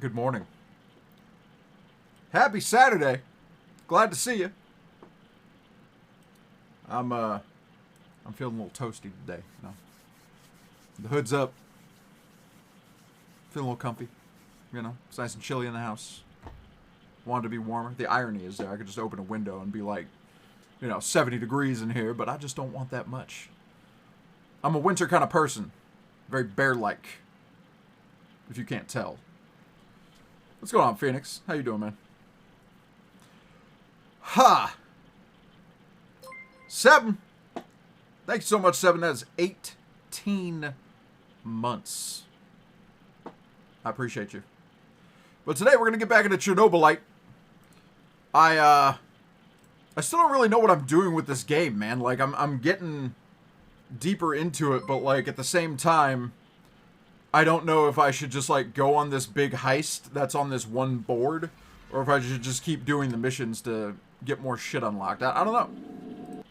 Good morning. Happy Saturday. Glad to see you. I'm feeling a little toasty today. You know, the hood's up. Feeling a little comfy. You know, it's nice and chilly in the house. Wanted to be warmer. The irony is there. I could just open a window and be like, 70 degrees in here, but I just don't want that much. I'm a winter kind of person. Very bear-like. If you can't tell. What's going on, Phoenix? How you doing, man? Ha! 7. Thank you so much, 7. That is 18 months. I appreciate you. But today we're going to get back into Chernobylite. I still don't really know what I'm doing with this game, man. Like, I'm getting deeper into it, but, like, at the same time, I don't know if I should just, like, go on this big heist that's on this one board, or if I should just keep doing the missions to get more shit unlocked. I don't know.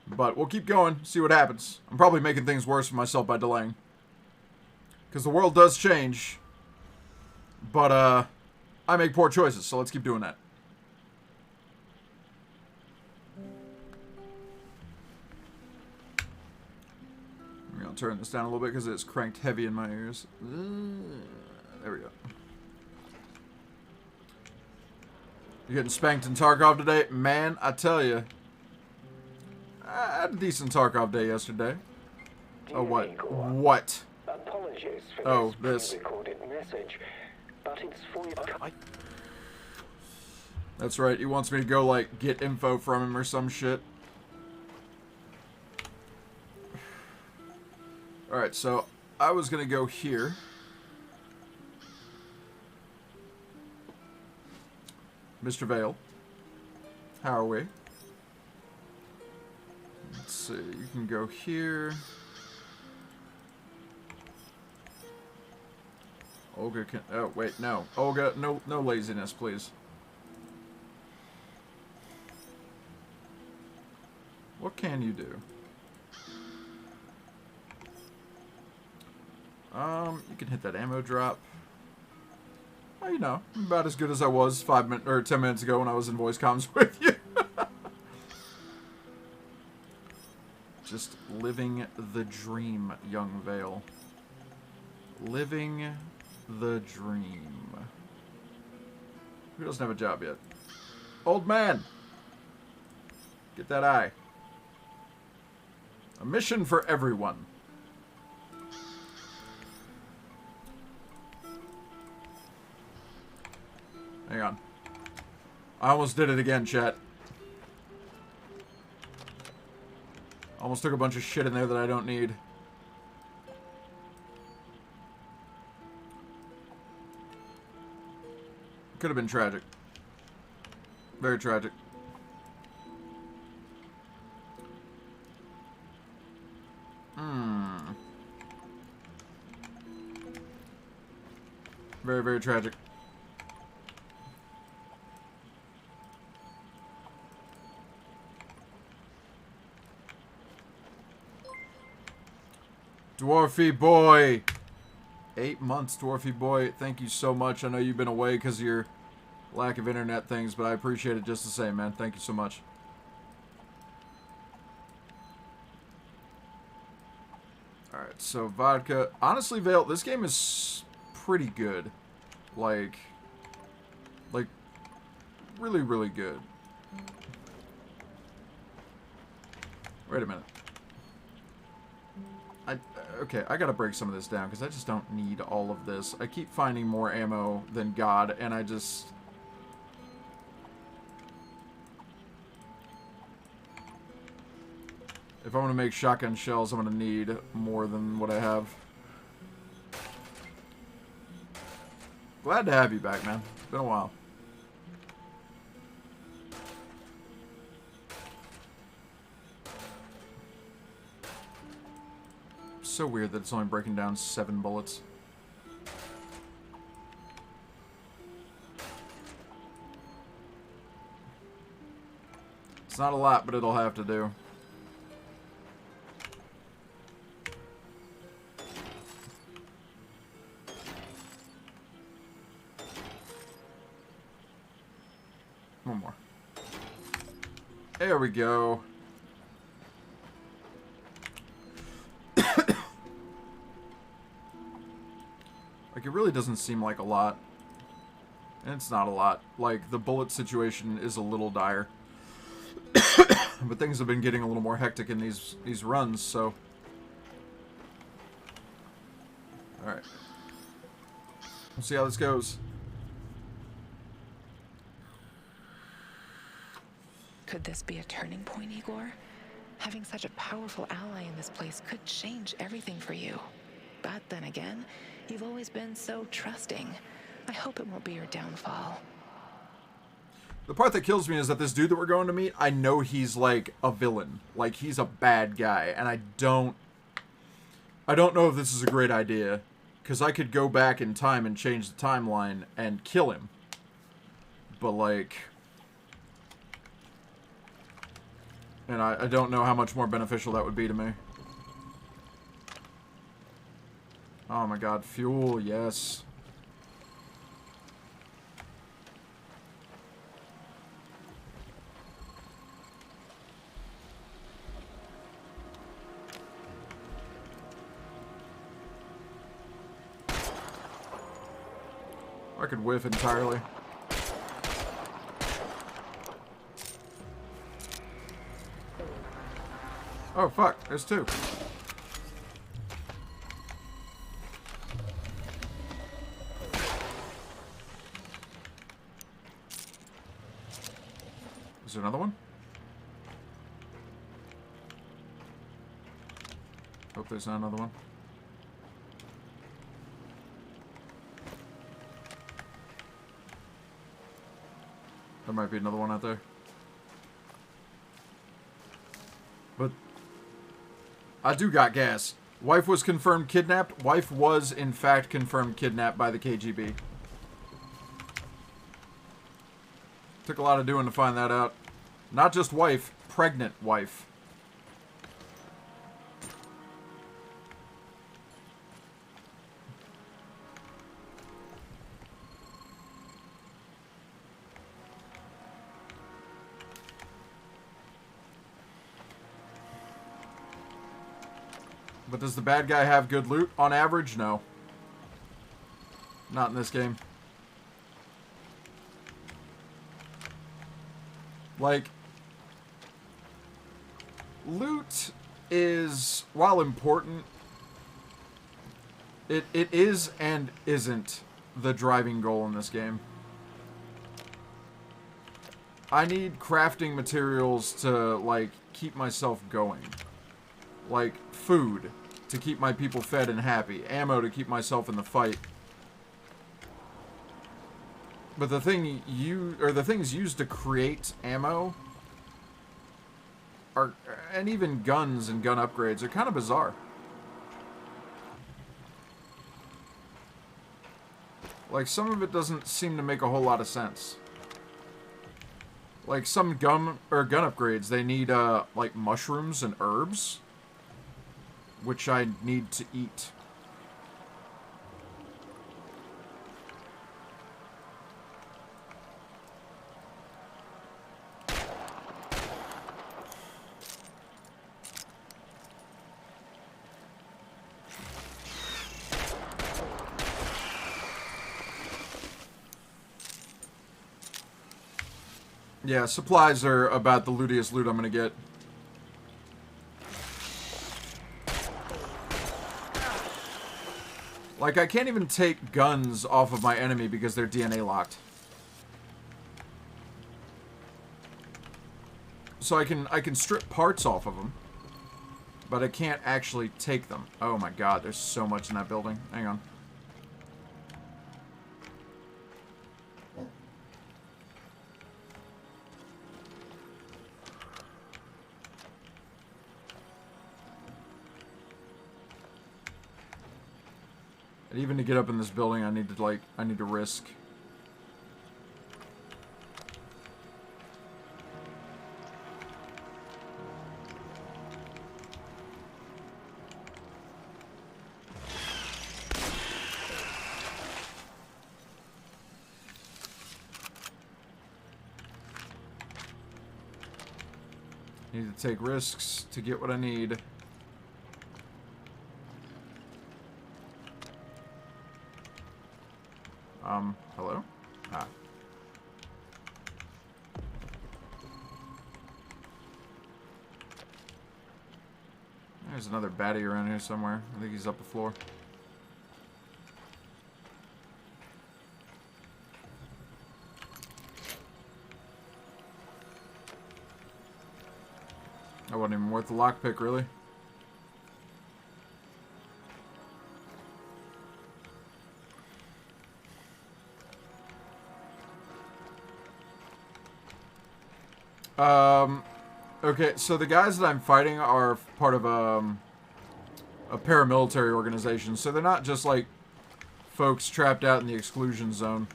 But we'll keep going, see what happens. I'm probably making things worse for myself by delaying. Because the world does change. But, I make poor choices, so let's keep doing that. I'll turn this down a little bit because it's cranked heavy in my ears. There we go. You getting spanked in Tarkov today? Man, I tell you. I had a decent Tarkov day yesterday. Oh, what? What? Apologies for oh, this. pre-recorded message, but it's for your... That's right. He wants me to go, like, get info from him or some shit. Alright, so I was going to go here. Mr. Vale. How are we? Let's see. You can go here. Olga can... Oh, wait, no. Olga, no laziness, please. What can you do? You can hit that ammo drop. Well, I'm about as good as I was 10 minutes ago when I was in voice comms with you. Just living the dream, young Vale. Living the dream. Who doesn't have a job yet? Old man! Get that eye. A mission for everyone. Hang on. I almost did it again, chat. Almost took a bunch of shit in there that I don't need. Could have been tragic. Very tragic. Very, very tragic. Dwarfy boy! 8 months, Dwarfy boy. Thank you so much. I know you've been away because of your lack of internet things, but I appreciate it just the same, man. Thank you so much. Alright, so vodka. Honestly, Vale, this game is pretty good. Like, really, really good. Wait a minute. Okay, I gotta break some of this down, because I just don't need all of this. I keep finding more ammo than God, and I just... If I want to make shotgun shells, I'm gonna need more than what I have. Glad to have you back, man. It's been a while. So weird that it's only breaking down 7 bullets. It's not a lot, but it'll have to do. One more. There we go. Like, it really doesn't seem like a lot. And it's not a lot. Like, the bullet situation is a little dire. But things have been getting a little more hectic in these runs, so... Alright. We'll see how this goes. Could this be a turning point, Igor? Having such a powerful ally in this place could change everything for you. But then again, you've always been so trusting. I hope it won't be your downfall. The part that kills me is that this dude that we're going to meet, I know he's like a villain. Like, he's a bad guy, and I don't know if this is a great idea. Because I could go back in time and change the timeline and kill him. But, like... And I don't know how much more beneficial that would be to me. Oh my god, fuel, yes. I could whiff entirely. Oh, fuck. There's two. Is there another one? Hope there's not another one. There might be another one out there. But I do got gas. Wife was confirmed kidnapped. Wife was, in fact, confirmed kidnapped by the KGB. Took a lot of doing to find that out. Not just wife, pregnant wife. But does the bad guy have good loot? On average, no. Not in this game. Like, loot is, while important, it is and isn't the driving goal in this game. I need crafting materials to, like, keep myself going. Like, food to keep my people fed and happy. Ammo to keep myself in the fight. But the things used to create ammo are, and even guns and gun upgrades, are kind of bizarre. Like, some of it doesn't seem to make a whole lot of sense. Like, some gun upgrades, they need, like, mushrooms and herbs, which I need to eat. Yeah, supplies are about the lootiest loot I'm gonna get. Like, I can't even take guns off of my enemy because they're DNA locked. So I can strip parts off of them, but I can't actually take them. Oh my god, there's so much in that building. Hang on. And even to get up in this building, I need to risk. Need to take risks to get what I need. Hello? Ah. There's another baddie around here somewhere. I think he's up the floor. That wasn't even worth the lockpick, really. Okay, so the guys that I'm fighting are part of a paramilitary organization, so they're not just like folks trapped out in the exclusion zone.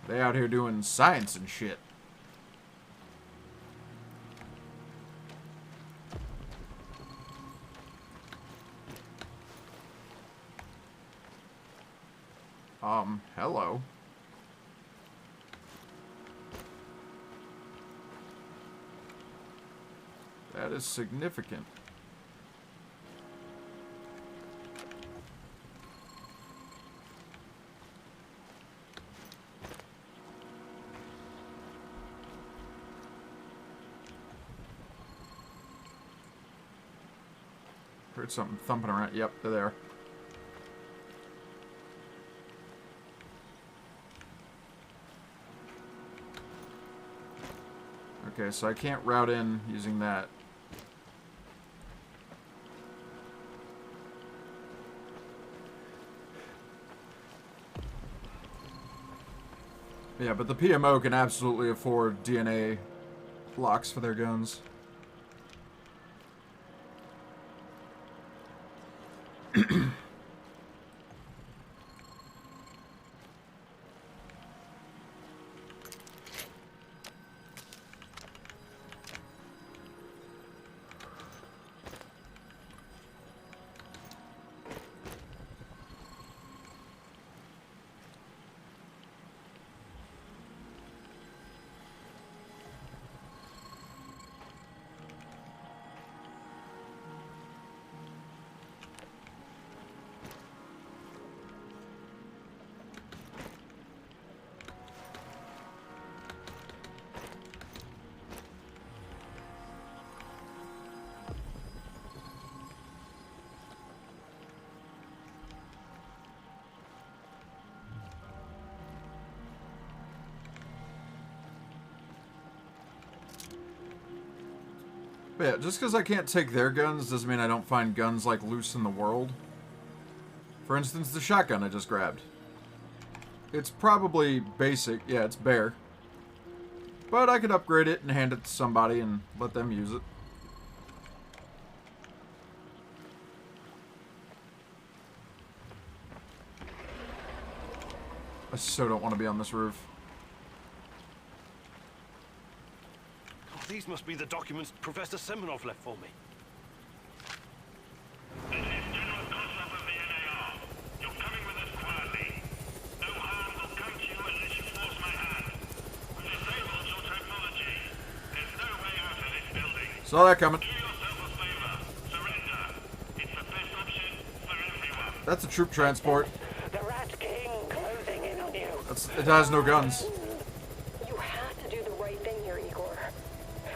They out here doing science and shit. Hello. That is significant. Heard something thumping around. Yep, they're there. Okay, so I can't route in using that. Yeah, but the PMO can absolutely afford DNA locks for their guns. But yeah, just because I can't take their guns doesn't mean I don't find guns like loose in the world. For instance, the shotgun I just grabbed. It's probably basic. Yeah, it's bare. But I could upgrade it and hand it to somebody and let them use it. I so don't want to be on this roof. These must be the documents Professor Semenov left for me. This is General Koslov of the NAR. You're coming with us quietly. No harm will come to you unless you force my hand. We've disabled your technology. There's no way out of this building. Saw that coming. Do yourself a favor. Surrender. It's the best option for everyone. That's a troop transport. The Rat King closing in on you. It has no guns. You have to do the right thing here, Igor.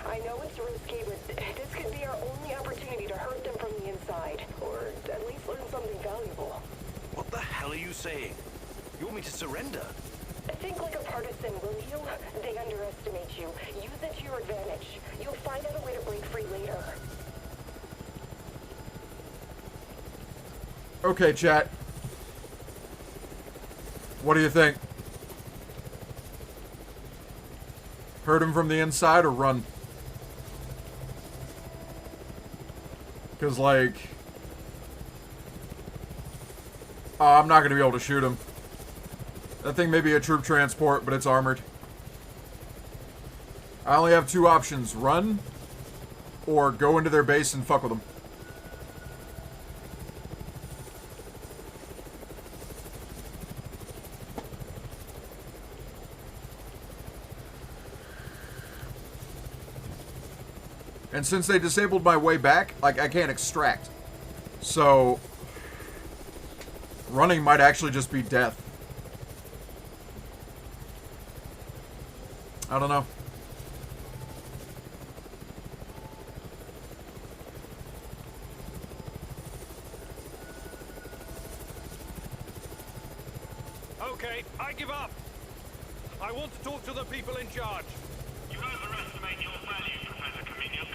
I know it's risky, but this could be our only opportunity to hurt them from the inside, or at least learn something valuable. What the hell are you saying? You want me to surrender? Think like a partisan, will you? They underestimate you. Use it to your advantage. You'll find out a way to break free later. Okay, chat. What do you think? Hurt him from the inside or run? Because, like... I'm not going to be able to shoot him. That thing may be a troop transport, but it's armored. I only have two options. Run, or go into their base and fuck with them. And since they disabled my way back, like, I can't extract. So, running might actually just be death. I don't know. Okay, I give up. I want to talk to the people in charge. You overestimate your value, Professor Kaminyuk.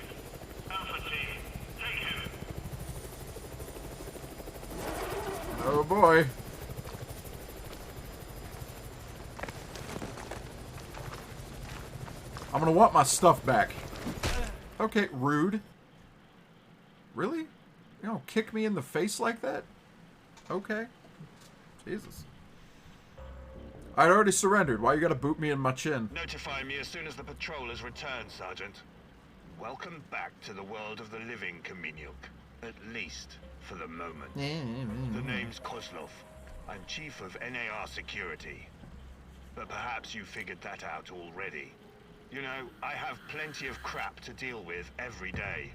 Alpha Team, take him. Oh boy. I'm gonna want my stuff back. Okay, rude. Really? You don't kick me in the face like that? Okay. Jesus. I'd already surrendered. Why you gotta boot me in my chin? Notify me as soon as the patrol has returned, Sergeant. Welcome back to the world of the living, Kaminyuk. At least, for the moment. The name's Kozlov. I'm Chief of NAR Security. But perhaps you figured that out already. You know, I have plenty of crap to deal with every day.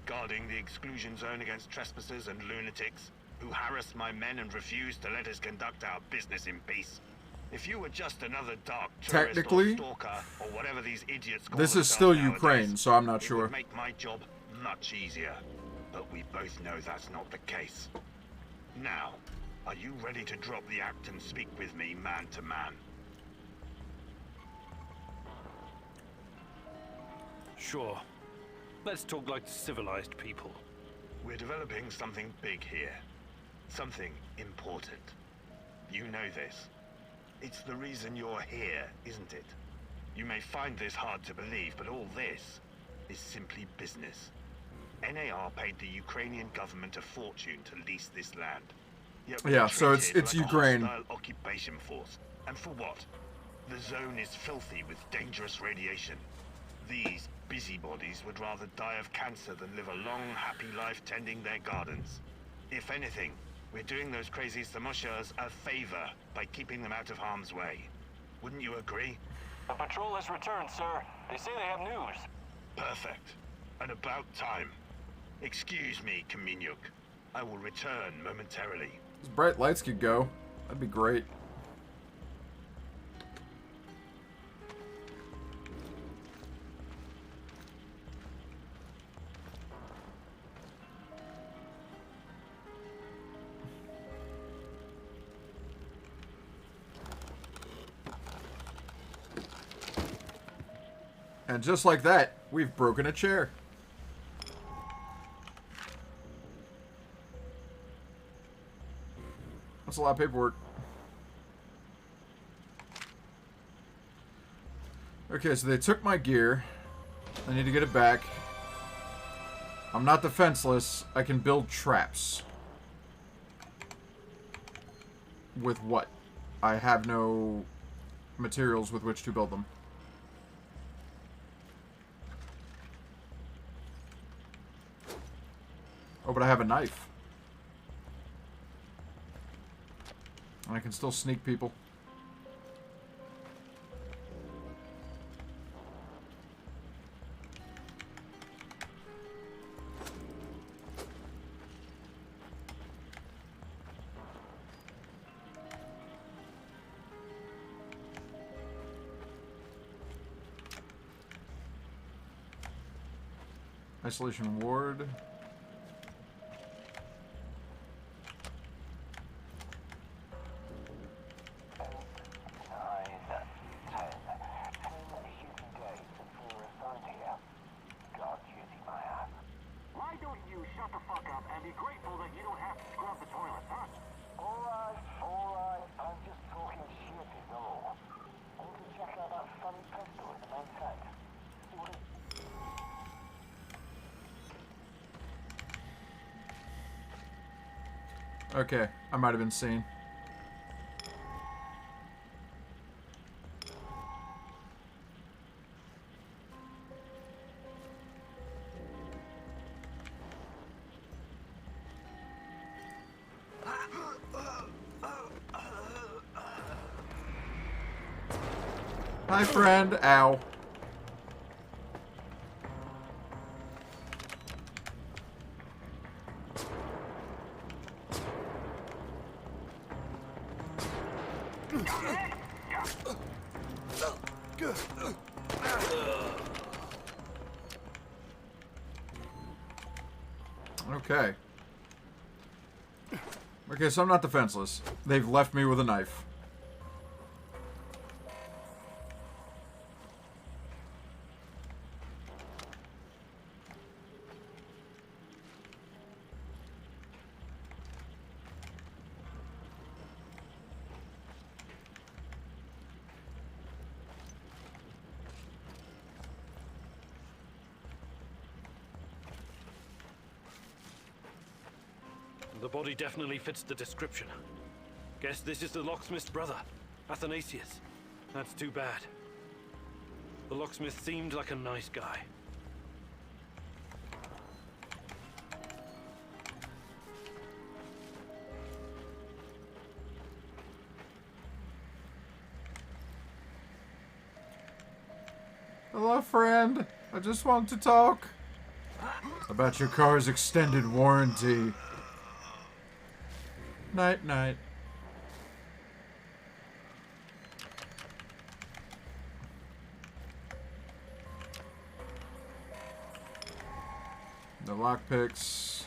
Guarding the exclusion zone against trespassers and lunatics who harass my men and refuse to let us conduct our business in peace. If you were just another dark tourist Technically, or stalker or whatever these idiots call this is themselves still nowadays, Ukraine, so I'm not it sure. would make my job much easier. But we both know that's not the case. Now, are you ready to drop the act and speak with me man to man? Sure. Let's talk like civilized people. We're developing something big here. Something important. You know this. It's the reason you're here, isn't it? You may find this hard to believe, but all this is simply business. NAR paid the Ukrainian government a fortune to lease this land. Yet we're Yeah, so it's treated like Ukraine. a hostile occupation force. And for what? The zone is filthy with dangerous radiation. These busybodies would rather die of cancer than live a long, happy life tending their gardens. If anything, we're doing those crazy Samoshas a favor by keeping them out of harm's way. Wouldn't you agree? The patrol has returned, sir. They say they have news. Perfect. And about time. Excuse me, Kaminyuk. I will return momentarily. These bright lights could go. That'd be great. And just like that, we've broken a chair. That's a lot of paperwork. Okay, so they took my gear. I need to get it back. I'm not defenseless. I can build traps. With what? I have no materials with which to build them. Oh, but I have a knife. And I can still sneak people. Isolation ward. Okay, I might have been seen. Hi, friend. Ow. Okay. Okay, so I'm not defenseless. They've left me with a knife. The body definitely fits the description. Guess this is the locksmith's brother, Athanasius. That's too bad. The locksmith seemed like a nice guy. Hello, friend. I just want to talk about your car's extended warranty. Night, night. The lockpicks.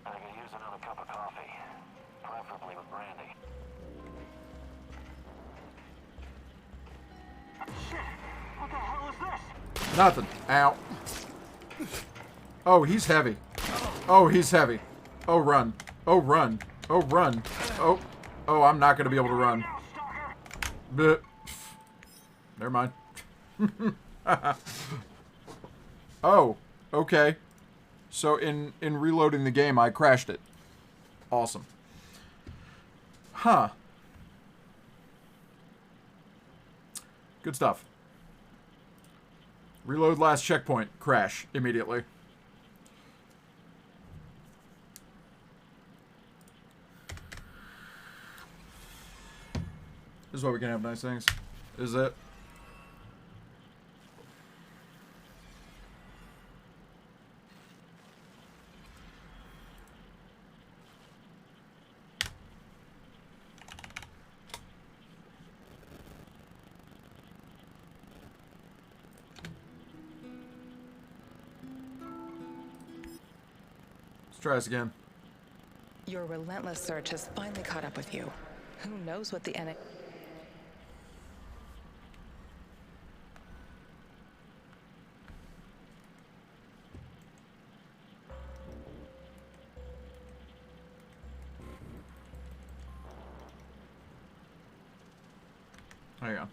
I could use another cup of coffee, preferably with brandy. Shit! What the hell is this? Nothing. Ow. Oh, he's heavy. Oh, he's heavy. Oh, run. Oh, run. Oh, run. Oh. Oh, I'm not going to be able to run. Bleh. Never mind. Oh, okay. So in reloading the game, I crashed it. Awesome. Huh. Good stuff. Reload last checkpoint. Crash immediately. This is why we can have nice things. Is it? Let's try this again. Your relentless search has finally caught up with you. Who knows what the enemy... Hang on.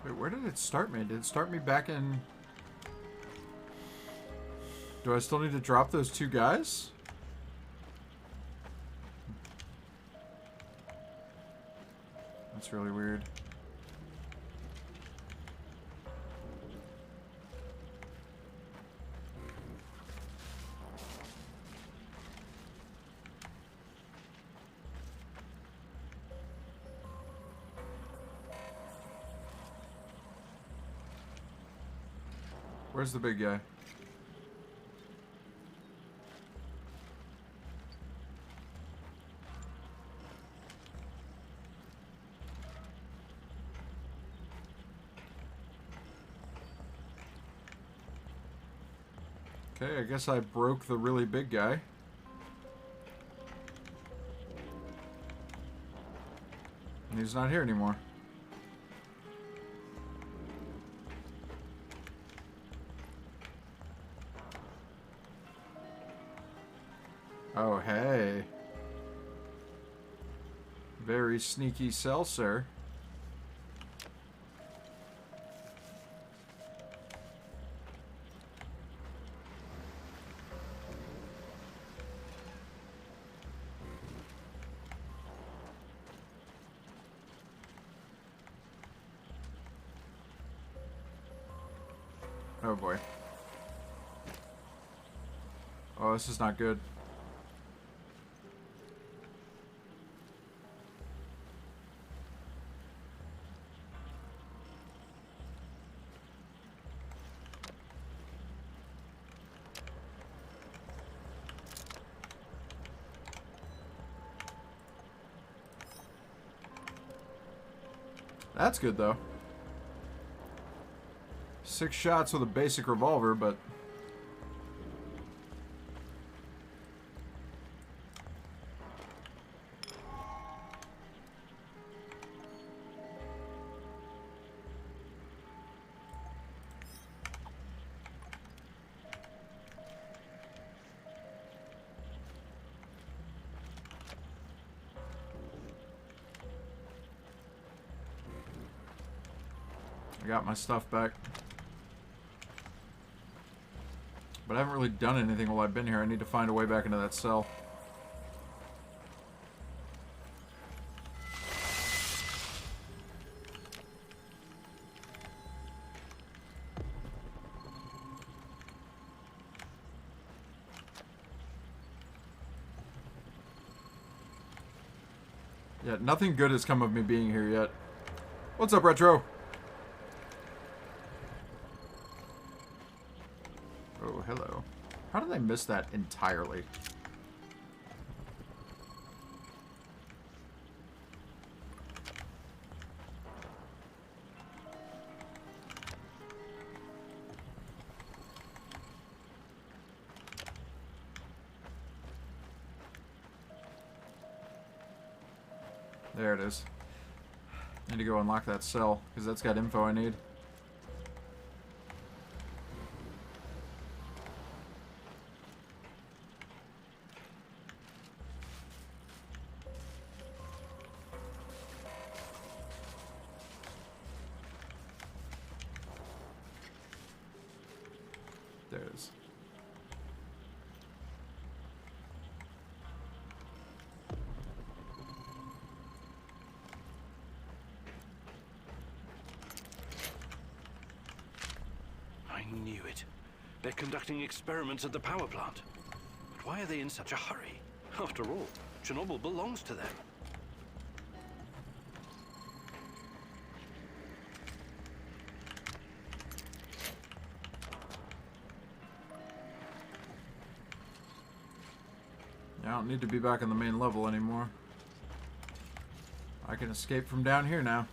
Wait, where did it start me? Did it start me back in... Do I still need to drop those two guys? That's really weird. Where's the big guy? Okay, I guess I broke the really big guy. And he's not here anymore. Oh, hey. Very sneaky cell, sir. Oh boy. Oh, this is not good. That's good, though. 6 shots with a basic revolver, but... I got my stuff back. But I haven't really done anything while I've been here. I need to find a way back into that cell. Yeah, nothing good has come of me being here yet. What's up, Retro? Oh, hello. How did I miss that entirely? There it is. Need to go unlock that cell, because that's got info I need. There it is. I knew it. They're conducting experiments at the power plant. But why are they in such a hurry? After all, Chernobyl belongs to them. I don't need to be back on the main level anymore. I can escape from down here now.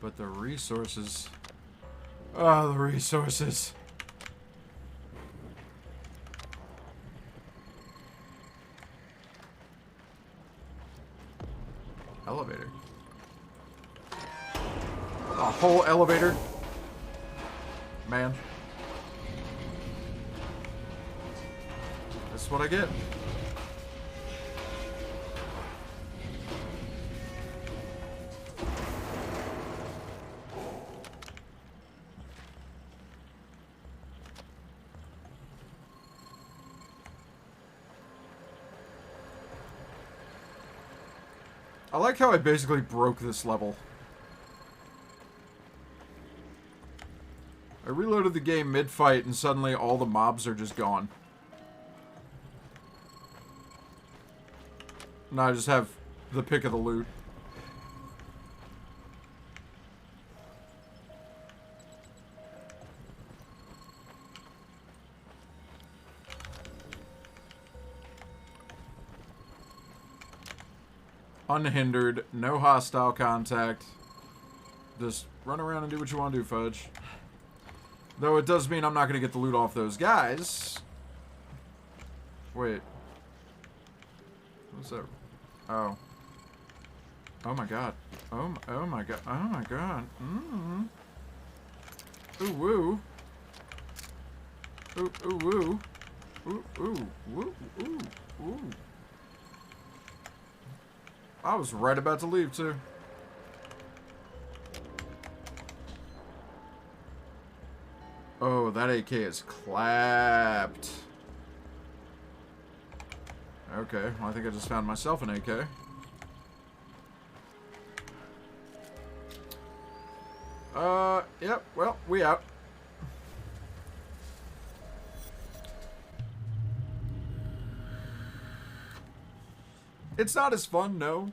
But the resources... Oh, the resources. Elevator. A whole elevator? Man. That's what I get. I like how I basically broke this level. I reloaded the game mid-fight and suddenly all the mobs are just gone. Now I just have the pick of the loot. Unhindered, no hostile contact. Just run around and do what you want to do, Fudge. Though it does mean I'm not going to get the loot off those guys. Wait. What's that? Oh. Oh my god. Oh my god. Oh my god. Ooh, woo. Ooh, ooh, ooh. Ooh, ooh, ooh, ooh, ooh. I was right about to leave, too. Oh, that AK is clapped. Okay, well, I think I just found myself an AK. Yep, well, we out. It's not as fun, no.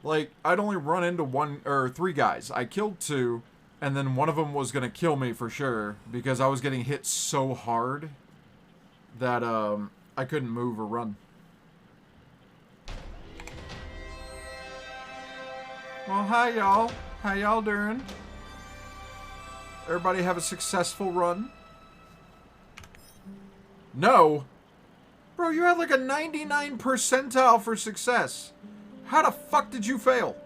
Like, I'd only run into three guys. I killed two, and then one of them was gonna kill me for sure, because I was getting hit so hard that, I couldn't move or run. Well, hi, y'all. How y'all doing? Everybody have a successful run? No! Bro, you had like a 99 percentile for success. How the fuck did you fail?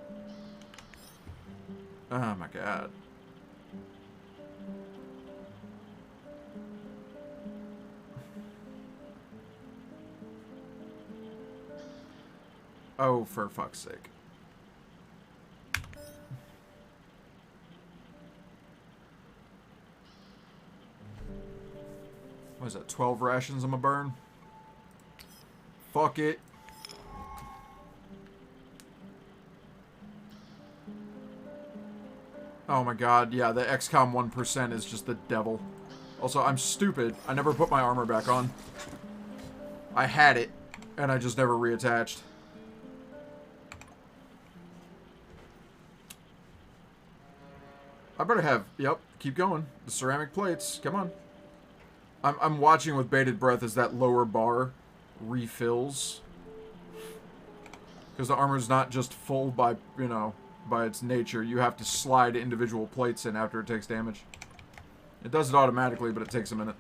Oh my god. Oh, for fuck's sake. What is that, 12 rations I'm gonna burn? Fuck it. Oh my god, yeah, the XCOM 1% is just the devil. Also, I'm stupid. I never put my armor back on. I had it, and I just never reattached. I better have, yep, keep going. The ceramic plates, come on. I'm watching with bated breath as that lower bar refills. Because the armor's not just full by, you know, by its nature. You have to slide individual plates in after it takes damage. It does it automatically, but it takes a minute.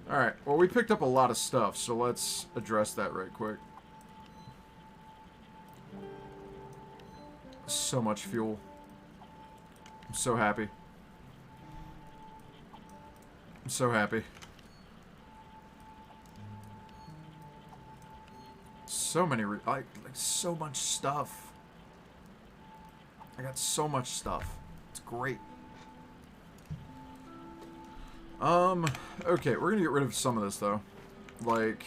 Alright, well, we picked up a lot of stuff, so let's address that right quick. So much fuel. I'm so happy. I'm so happy. So many, like so much stuff. I got so much stuff. It's great. Okay, we're gonna get rid of some of this, though. Like,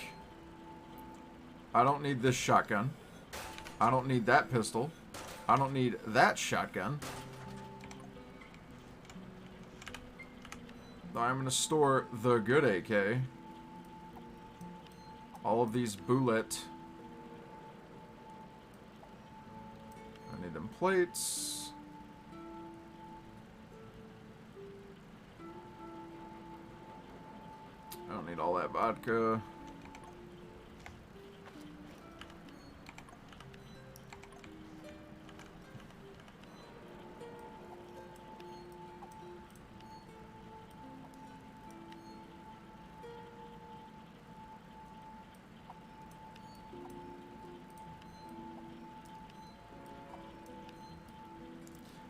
I don't need this shotgun. I don't need that pistol. I don't need that shotgun. I'm gonna store the good AK. All of these bullet. I need them plates. I don't need all that vodka.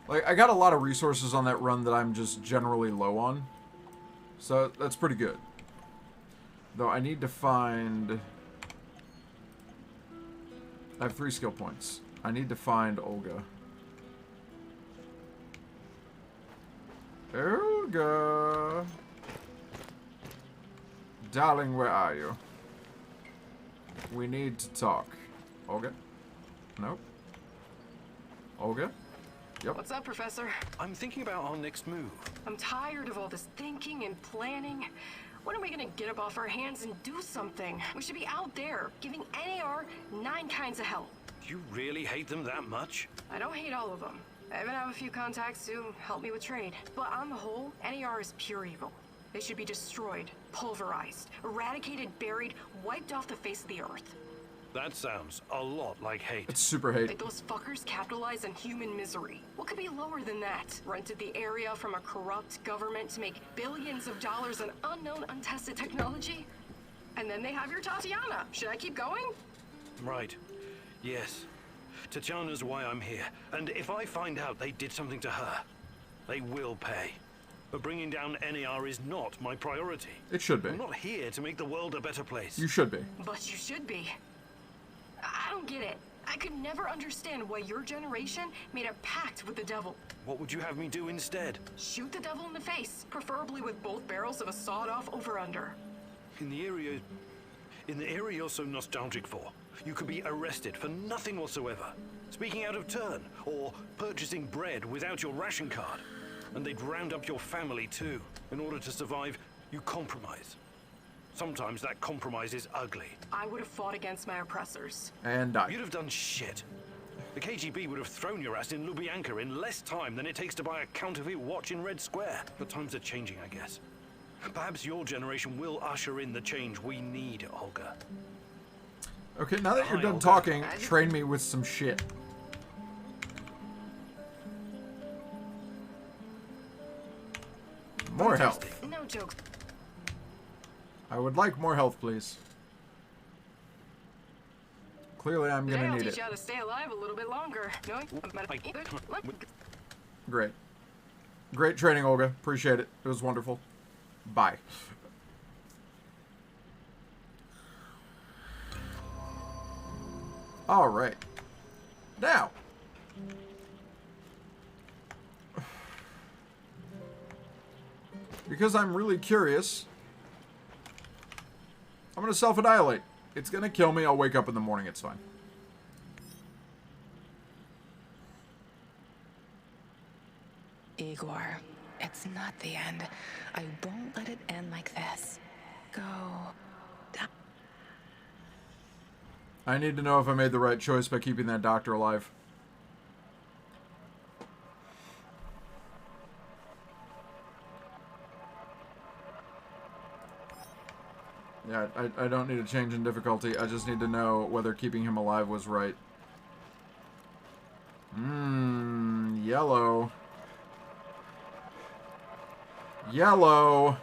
Like, I got a lot of resources on that run that I'm just generally low on. So, that's pretty good. Though, I need to find... I have 3 skill points. I need to find Olga. Olga! Darling, where are you? We need to talk. Olga? Nope. Olga? Yep. What's up, Professor? I'm thinking about our next move. I'm tired of all this thinking and planning. When are we gonna get up off our hands and do something? We should be out there, giving NAR 9 kinds of help. You really hate them that much? I don't hate all of them. I even have a few contacts who help me with trade. But on the whole, NAR is pure evil. They should be destroyed, pulverized, eradicated, buried, wiped off the face of the earth. That sounds a lot like hate. It's super hate. Like those fuckers capitalize on human misery. What could be lower than that? Rented the area from a corrupt government to make billions of dollars on unknown, untested technology? And then they have your Tatiana. Should I keep going? Right. Yes. Tatiana's why I'm here. And if I find out they did something to her, They will pay. But bringing down NAR is not my priority. It should be. I'm not here to make the world a better place. You should be. But you should be. I don't get it. I could never understand why your generation made a pact with the devil. What would you have me do instead? Shoot the devil in the face, preferably with both barrels of a sawed-off over-under. In the area you're so nostalgic for, you could be arrested for nothing whatsoever. Speaking out of turn, or purchasing bread without your ration card. And they'd round up your family too. In order to survive, you compromise. Sometimes that compromise is ugly. I would have fought against my oppressors. And die. You'd have done shit. The KGB would have thrown your ass in Lubyanka in less time than it takes to buy a counterfeit watch in Red Square. But times are changing, I guess. Perhaps your generation will usher in the change we need, Olga. Okay, now that you're Hi, done Olga. talking, train me with some shit. More health. Fantastic. No jokes. I would like more health, please. Clearly, I'm Today gonna I'll need teach it. you how to stay alive a little bit longer. Knowing Great. Great training, Olga. Appreciate it. It was wonderful. Bye. All right. Now. Because I'm really curious, I'm going to self-annihilate. It's going to kill me. I'll wake up in the morning. It's fine. Igor, it's not the end. I won't let it end like this. Go. I need to know if I made the right choice by keeping that doctor alive. Yeah, I don't need a change in difficulty. I just need to know whether keeping him alive was right. Yellow. Yellow.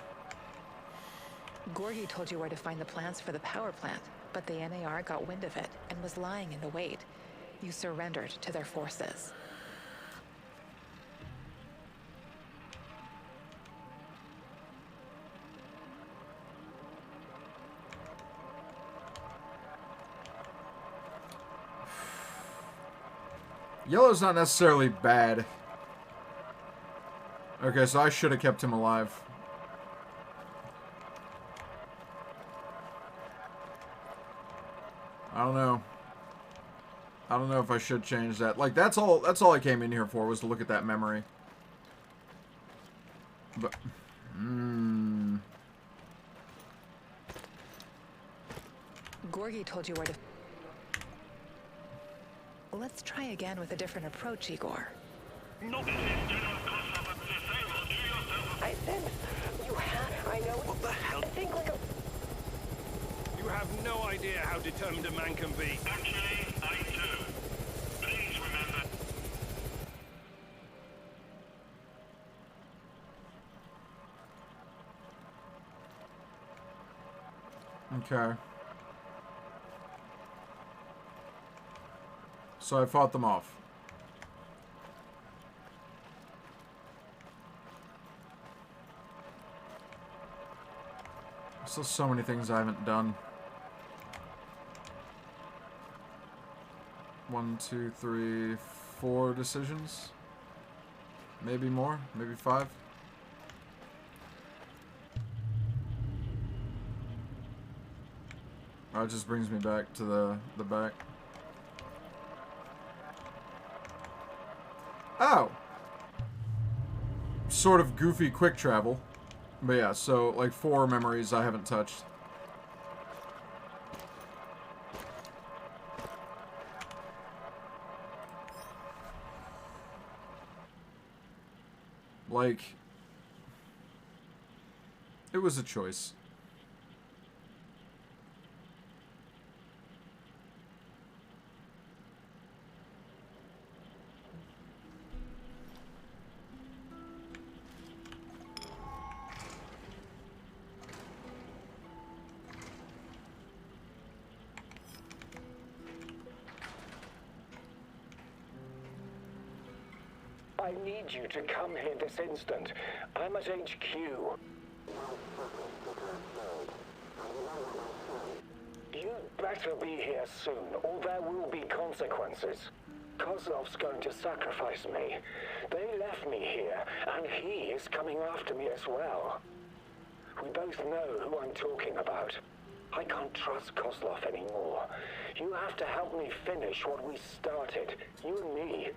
Gorgie told you where to find the plans for the power plant, but the NAR got wind of it and was lying in the wait. You surrendered to their forces. Yellow's not necessarily bad. Okay, so I should have kept him alive. I don't know. I don't know if I should change that. Like, that's all I came in here for, was to look at that memory. But Gorgie told you where to... Let's try again with a different approach, Igor. This is General Koslov. Disabled. Do yourself a I said you had. I know. What the hell? I think like a. You have no idea how determined a man can be. Actually, I do. Please remember. okay. So I fought them off. Still so many things I haven't done. 1, 2, 3, 4 decisions. Maybe more. Maybe 5. Oh, it just brings me back to the back. Oh! Sort of goofy quick travel. But yeah, so like 4 memories I haven't touched. Like, it was a choice. I need you to come here this instant. I'm at HQ. You'd better be here soon, or there will be consequences. Kozlov's going to sacrifice me. They left me here, and he is coming after me as well. We both know who I'm talking about. I can't trust Kozlov anymore. You have to help me finish what we started, you and me.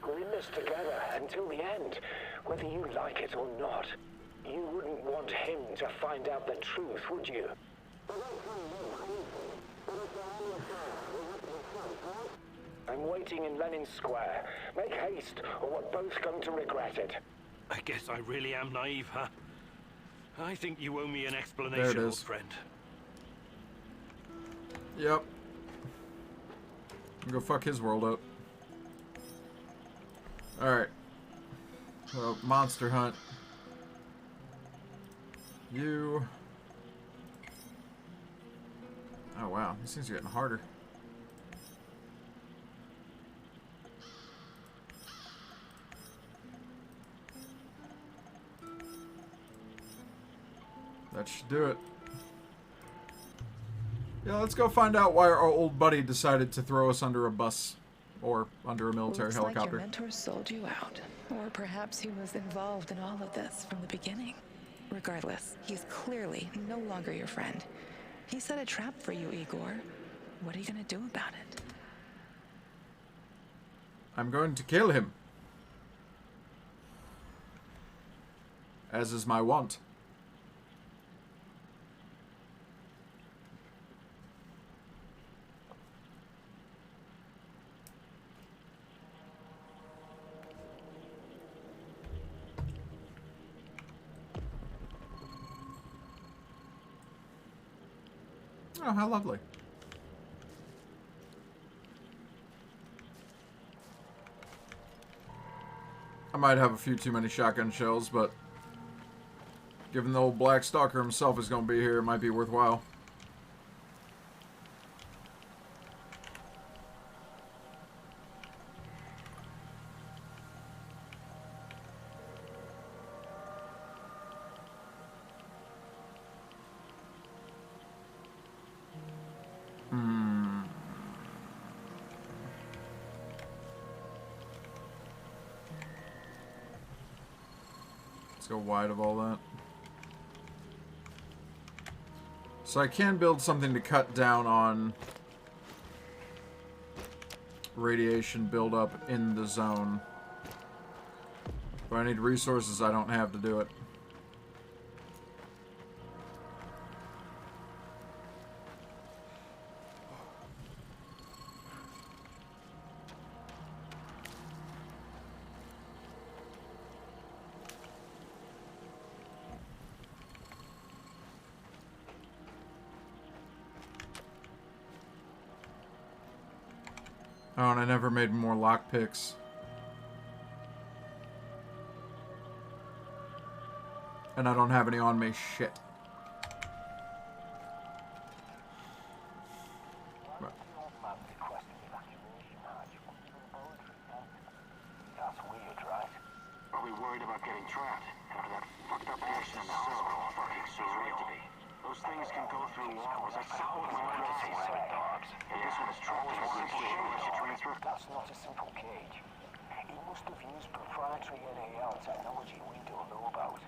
We're in this together until the end, whether you like it or not. You wouldn't want him to find out the truth, would you? I'm waiting in Lenin Square. Make haste, or we're both going to regret it. I guess I really am naive, huh? I think you owe me an explanation, old friend. Yep. Go fuck his world up. Alright. So, monster hunt. You. Oh wow, these things are getting harder. That should do it. Yeah, let's go find out why our old buddy decided to throw us under a bus or under a military helicopter. Looks like your mentor sold you out, or perhaps he was involved in all of this from the beginning. Regardless, he's clearly no longer your friend. He set a trap for you, Igor. What are you gonna do about it? I'm going to kill him. As is my wont. Oh, how lovely. I might have a few too many shotgun shells, but given the old Black Stalker himself is going to be here, it might be worthwhile. Go wide of all that. So I can build something to cut down on radiation buildup in the zone. But I need resources I don't have to do it. Oh, and I never made more lockpicks. And I don't have any on me. Shit. That's weird, right? Are we worried about getting trapped after that fucked up action in the hospital? Fucking surreal. Those things can go through walls. That's simple as dogs. And this one's trapped in a transfer. That's not a simple cage. He must have used proprietary NAL technology we don't know about.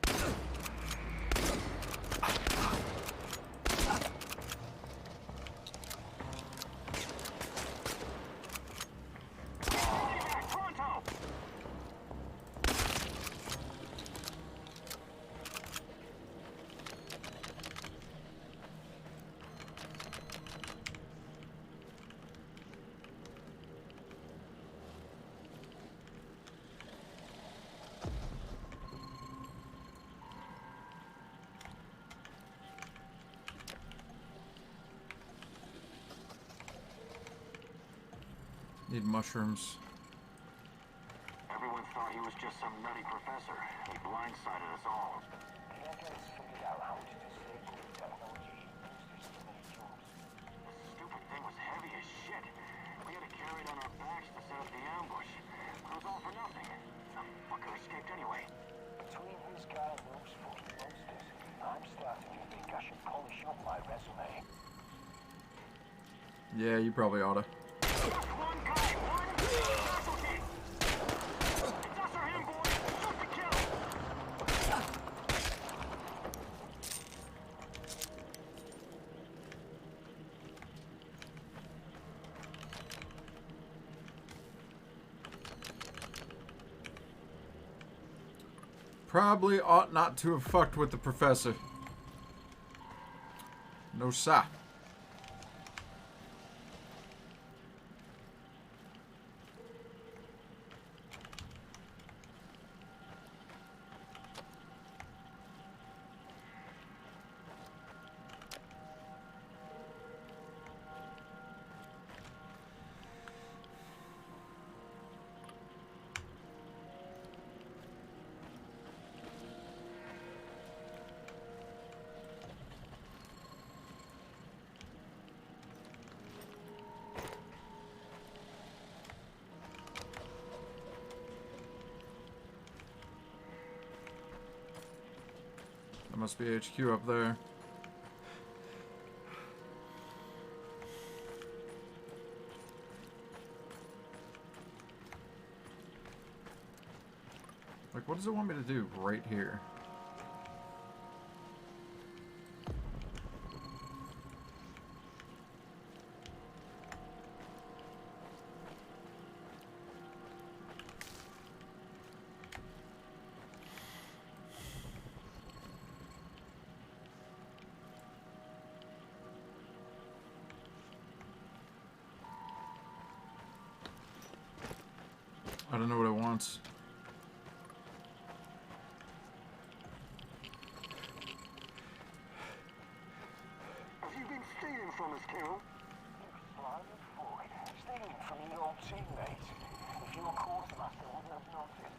Need mushrooms. Everyone thought he was just some nutty professor. He blindsided us all. The agents figured out how to disable the technology he used to so many jobs. This stupid thing was heavy as shit. We had to carry it on our backs to set up the ambush. It was all for nothing. Some Yeah, you probably oughta. One guy, one casualty. It's us or him, boys. Shoot to kill. Probably ought not to have fucked with the professor. No, sir. There must be HQ up there. Like, what does it want me to do right here? I don't know what it wants. Have you been stealing from us, Kirill? You slimy fuck. Stealing from your old teammates. If you were quartermaster, I wouldn't have noticed.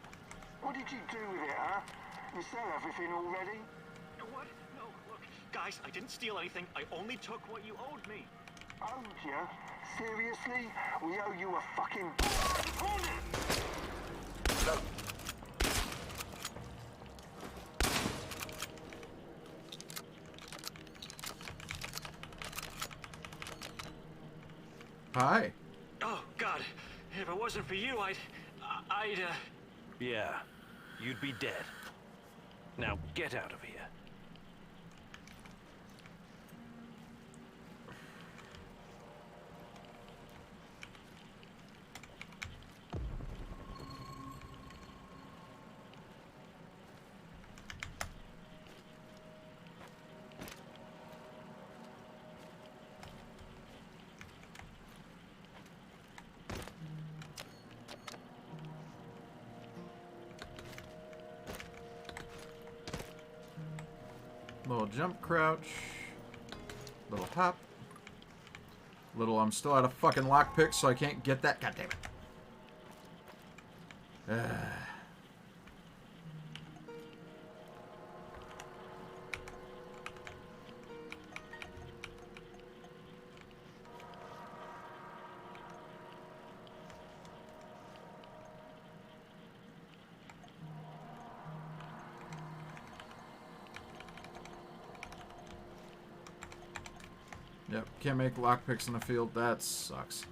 What did you do with it, huh? You sell everything already? What? No, look, guys, I didn't steal anything. I only took what you owed me. Owed you? Seriously? We owe you a fucking... Hi. Oh, God. If it wasn't for you, I'd... Yeah, you'd be dead. Now get out of here. Little jump crouch. Little hop. Little I'm still out of fucking lockpick, so I can't get that. God damn it. Yep, can't make lockpicks in the field. That sucks.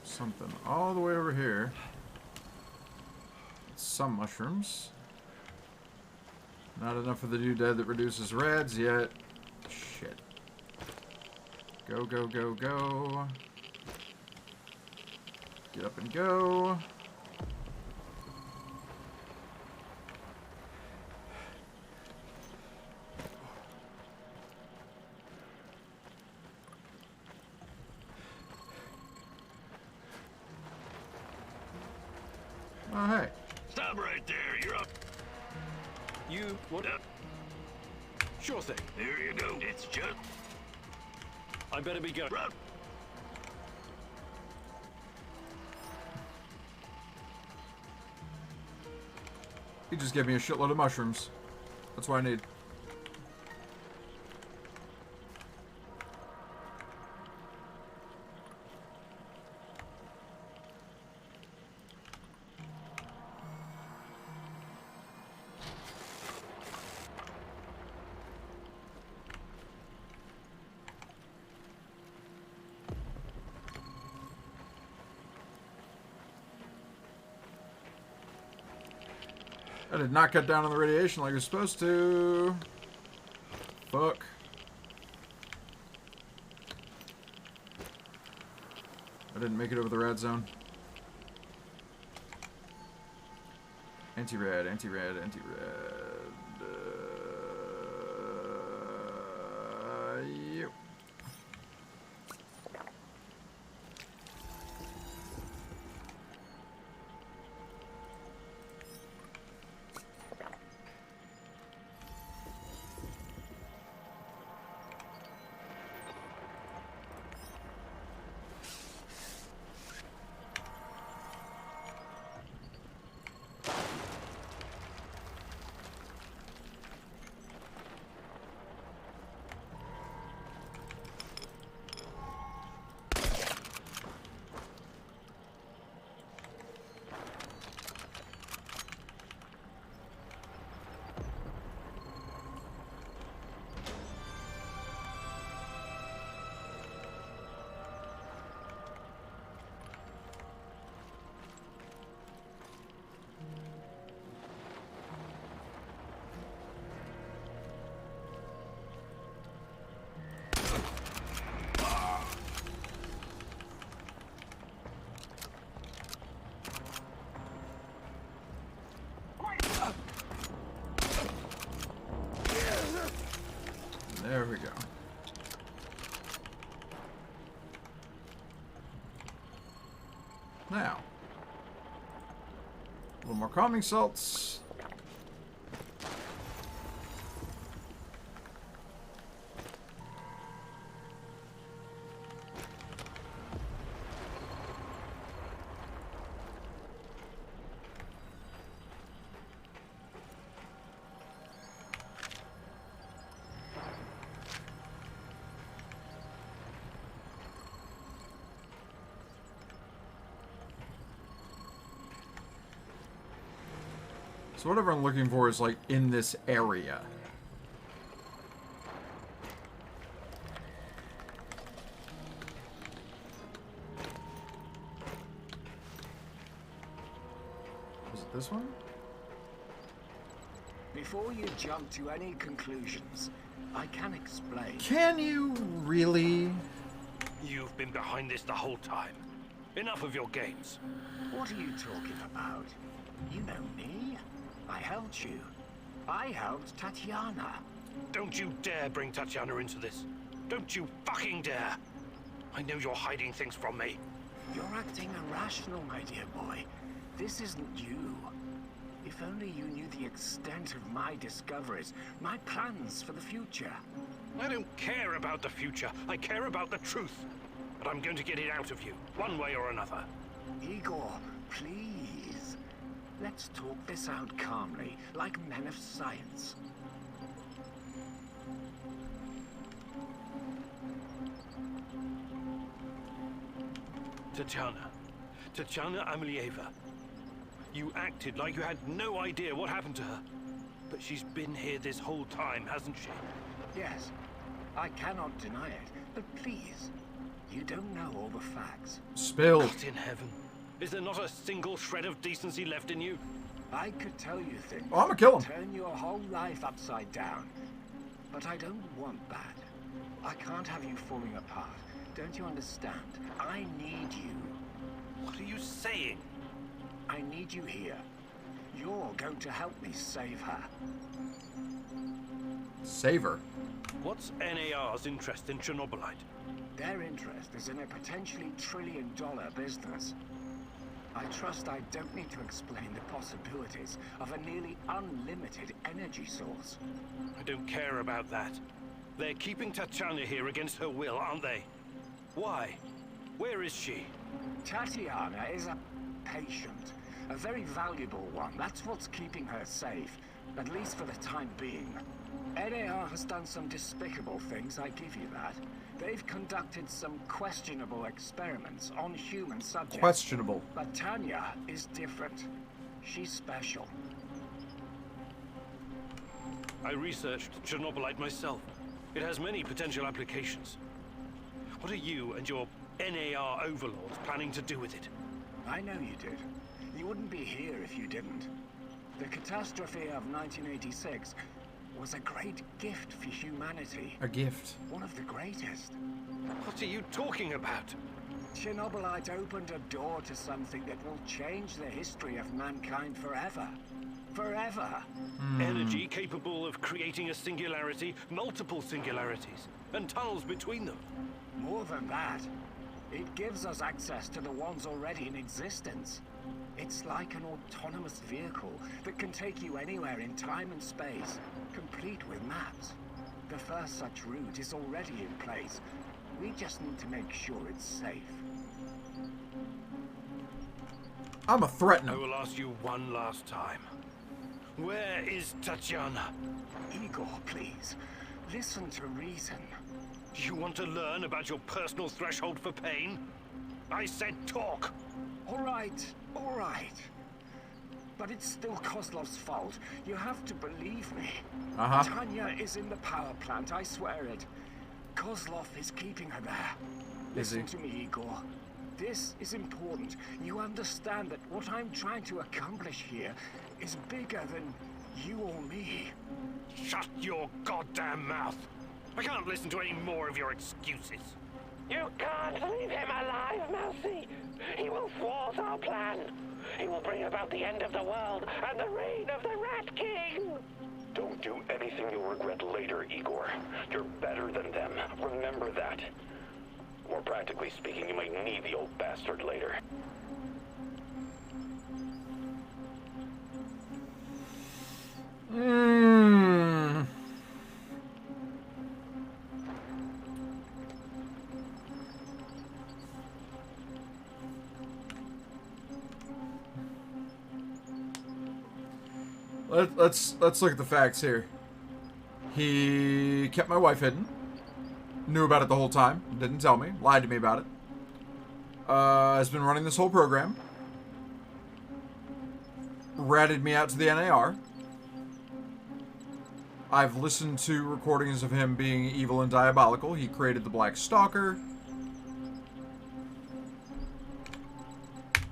Something all the way over here. Some mushrooms. Not enough of the doodad that reduces reds yet. Shit. Go, go, go, go. Get up and go. What? Sure thing. Here you go. It's just... I better be going. He just gave me a shitload of mushrooms. That's what I need. I did not cut down on the radiation like I was supposed to. Fuck. I didn't make it over the rad zone. Anti-rad, anti-rad, anti-rad. Yep. There we go. Now, a little more calming salts. So whatever I'm looking for is like in this area. Is it this one? Before you jump to any conclusions, I can explain. Can you really? You've been behind this the whole time. Enough of your games. What are you talking about? You know me. I helped you. I helped Tatiana. Don't you dare bring Tatiana into this. Don't you fucking dare. I know you're hiding things from me. You're acting irrational, my dear boy. This isn't you. If only you knew the extent of my discoveries, my plans for the future. I don't care about the future. I care about the truth. But I'm going to get it out of you, one way or another. Igor, please. Let's talk this out calmly, like men of science. Tatiana Amelieva. You acted like you had no idea what happened to her. But she's been here this whole time, hasn't she? Yes, I cannot deny it, but please, you don't know all the facts. Spill. God in heaven. Is there not a single shred of decency left in you? I could tell you things. Oh, I'm gonna kill him. Turn your whole life upside down. But I don't want that. I can't have you falling apart. Don't you understand? I need you. What are you saying? I need you here. You're going to help me save her. Save her. What's NAR's interest in Chernobylite? Their interest is in a potentially $1 trillion business. I trust I don't need to explain the possibilities of a nearly unlimited energy source. I don't care about that. They're keeping Tatiana here against her will, aren't they? Why? Where is she? Tatiana is a patient. A very valuable one. That's what's keeping her safe. At least for the time being. NAR has done some despicable things, I give you that. They've conducted some questionable experiments on human subjects. Questionable. But Tanya is different. She's special. I researched Chernobylite myself. It has many potential applications. What are you and your NAR overlords planning to do with it? I know you did. You wouldn't be here if you didn't. The catastrophe of 1986 was a great gift for humanity. A gift. One of the greatest. What are you talking about? Chernobylite opened a door to something that will change the history of mankind forever. Forever. Energy capable of creating a singularity, multiple singularities, and tunnels between them. More than that, it gives us access to the ones already in existence. It's like an autonomous vehicle that can take you anywhere in time and space, complete with maps. The first such route is already in place. We just need to make sure it's safe. I'm a threatener. I will ask you one last time. Where is Tatiana? Igor, please. Listen to reason. Do you want to learn about your personal threshold for pain? I said talk! All right. But it's still Kozlov's fault. You have to believe me. Tanya is in the power plant, I swear it. Kozlov is keeping her there. Listen to me, Igor. This is important. You understand that what I'm trying to accomplish here is bigger than you or me. Shut your goddamn mouth! I can't listen to any more of your excuses. You can't leave him alive, Mousy. He will thwart our plan. He will bring about the end of the world and the reign of the Rat King. Don't do anything you'll regret later, Igor. You're better than them. Remember that. More practically speaking, you might need the old bastard later. Let's look at the facts here. He kept my wife hidden. Knew about it the whole time. Didn't tell me. Lied to me about it. Has been running this whole program. Ratted me out to the NAR. I've listened to recordings of him being evil and diabolical. He created the Black Stalker.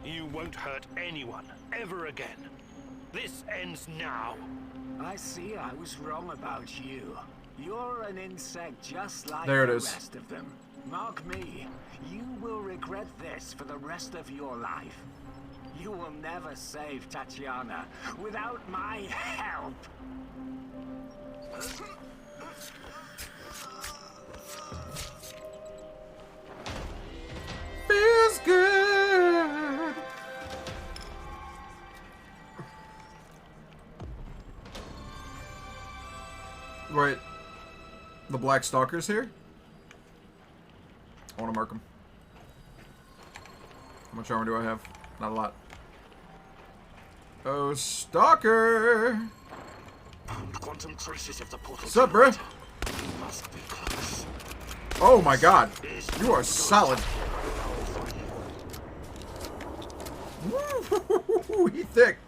You won't hurt anyone, ever again. This ends now. I see I was wrong about you. You're an insect just like the rest of them. Mark me, you will regret this for the rest of your life. You will never save Tatiana without my help. Feels good. Wait, the Black Stalker's here? I want to mark him. How much armor do I have? Not a lot. Oh, Stalker! Quantum traces of the portal. What's up, bro? Must be close. Oh my god, you are solid. Woo, he thick.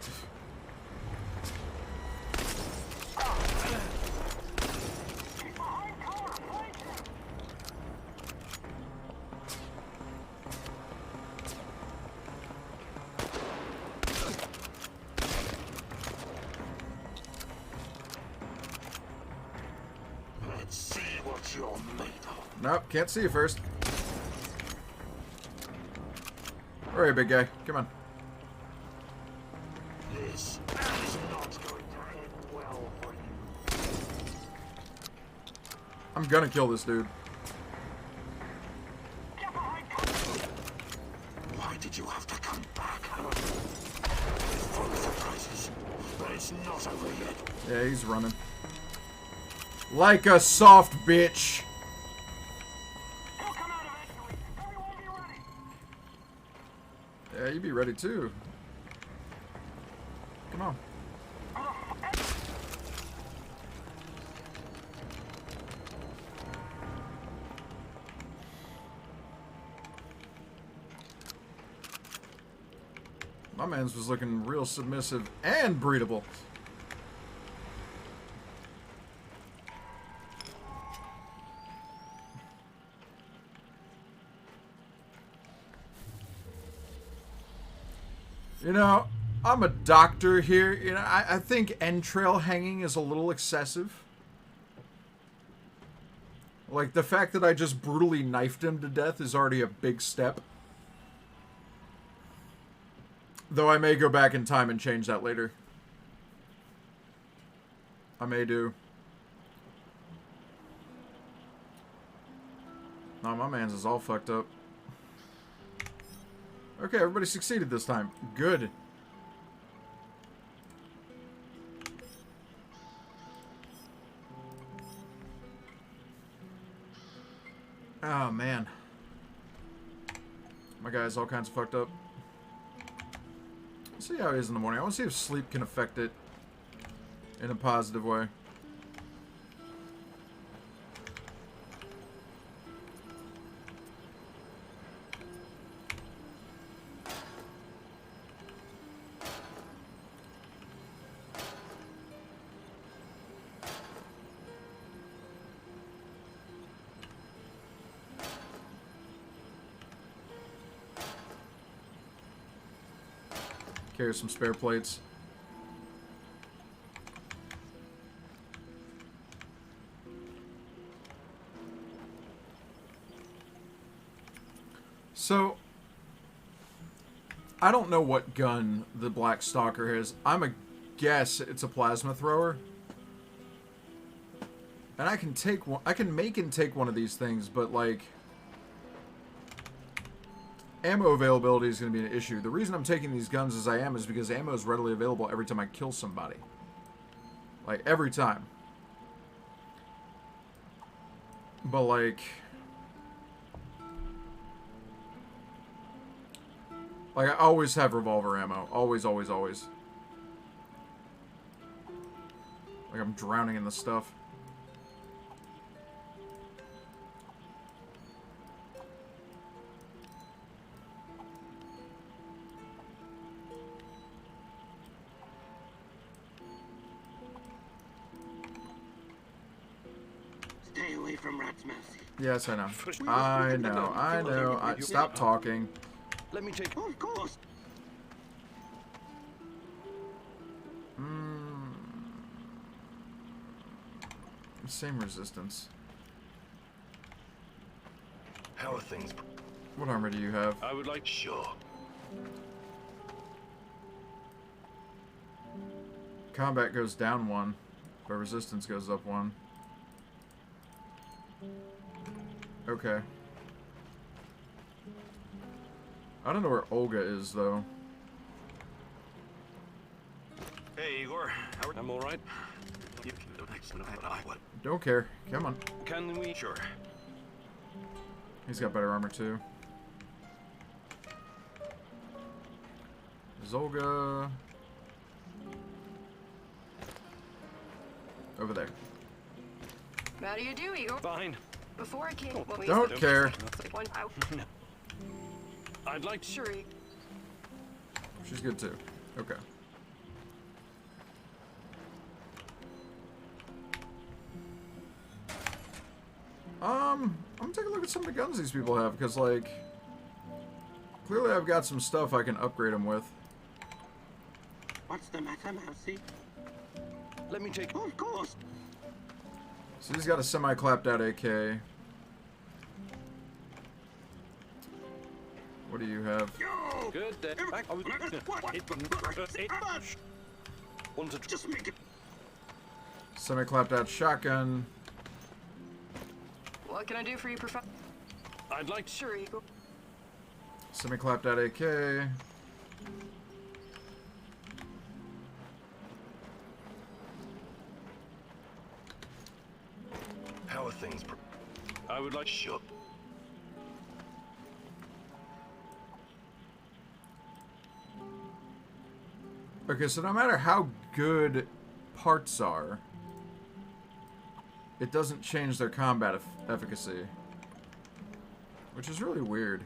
Let's see what you're made of. Nope, can't see you first. Alright, big guy. Come on. This is not going to end well for you. I'm gonna kill this dude. Why did you have to come back? Yeah, he's running. Like a soft bitch. He'll come out eventually. Everyone be ready. Yeah, you be ready too. Come on. My man's was looking real submissive and breedable. You know, I'm a doctor here. You know, I think entrail hanging is a little excessive. Like, the fact that I just brutally knifed him to death is already a big step. Though I may go back in time and change that later. I may do. No, my man's is all fucked up. Okay, everybody succeeded this time. Good. Oh, man. My guy's all kinds of fucked up. Let's see how he is in the morning. I want to see if sleep can affect it in a positive way. Carry some spare plates. So, I don't know what gun the Black Stalker is. I'm a guess it's a plasma thrower. And I can take one. I can make and take one of these things, but like, ammo availability is going to be an issue. The reason I'm taking these guns as I am is because ammo is readily available every time I kill somebody. Like, every time. But, like... Like, I always have revolver ammo. Always, always, always. Like, I'm drowning in this stuff. Stay away from Rat's Mouse. Yes, I know. I know. Stop talking. Let me take... Oh, of course. Same resistance. How are things? What armor do you have? I would like... Sure. Combat goes down 1, but resistance goes up 1. Okay. I don't know where Olga is, though. Hey, Igor. I'm all right. Don't care. Come on. Can we? Sure. He's got better armor, too. Is Olga... over there. How do you do, Igor? Fine. Before I came... Well, Don't care. One out. I'd like... Sure. She's good, too. Okay. I'm gonna take a look at some of the guns these people have, because, like, clearly I've got some stuff I can upgrade them with. What's the matter, Mousy? Let me take... Oh, of course. So he's got a semi-clapped out AK. What do you have? Good. Back. I was... Wanted to... Just make it. Semi-clapped out shotgun. What can I do for you, Professor? I'd like... Sure, Igor. Semi-clapped out AK. I would like... Sure. Okay, so no matter how good parts are, it doesn't change their combat efficacy. Which is really weird.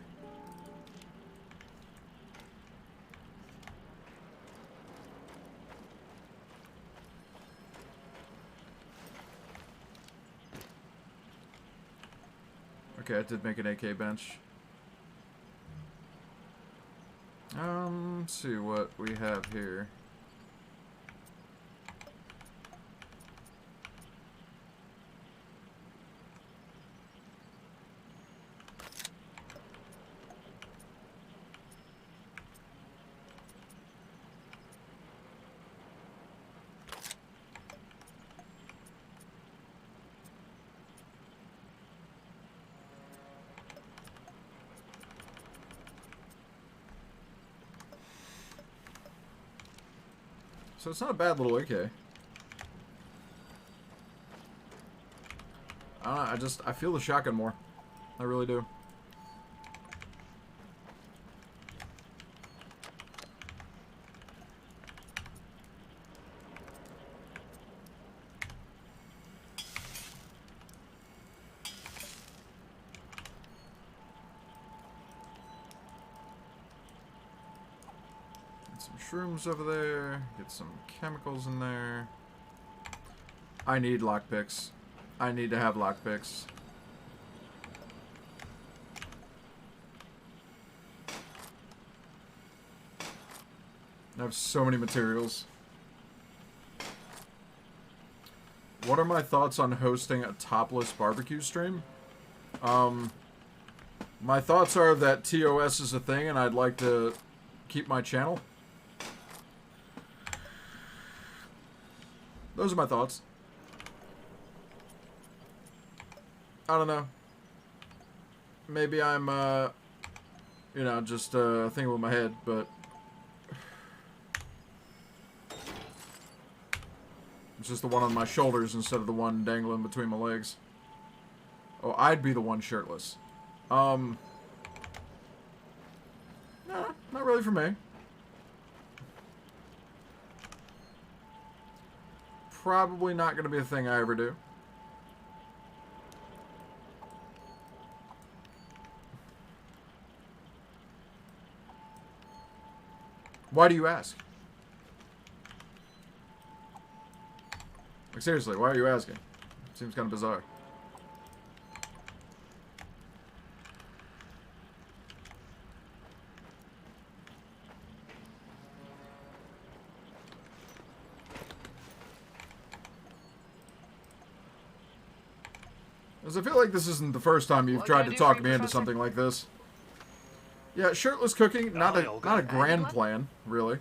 Okay, I did make an AK bench. Let's see what we have here. So it's not a bad little AK. I feel the shotgun more. I really do. Shrooms over there. Get some chemicals in there. I need lockpicks. I need to have lockpicks. I have so many materials. What are my thoughts on hosting a topless barbecue stream? My thoughts are that TOS is a thing and I'd like to keep my channel. Those are my thoughts. I don't know. Maybe I'm, you know, just thinking with my head, but it's just the one on my shoulders instead of the one dangling between my legs. Oh, I'd be the one shirtless. Nah, not really for me. Probably not going to be a thing I ever do. Why do you ask? Like, seriously, why are you asking? Seems kind of bizarre. Because I feel like this isn't the first time you've tried to talk me into something like this. Yeah, shirtless cooking, not a grand plan, really.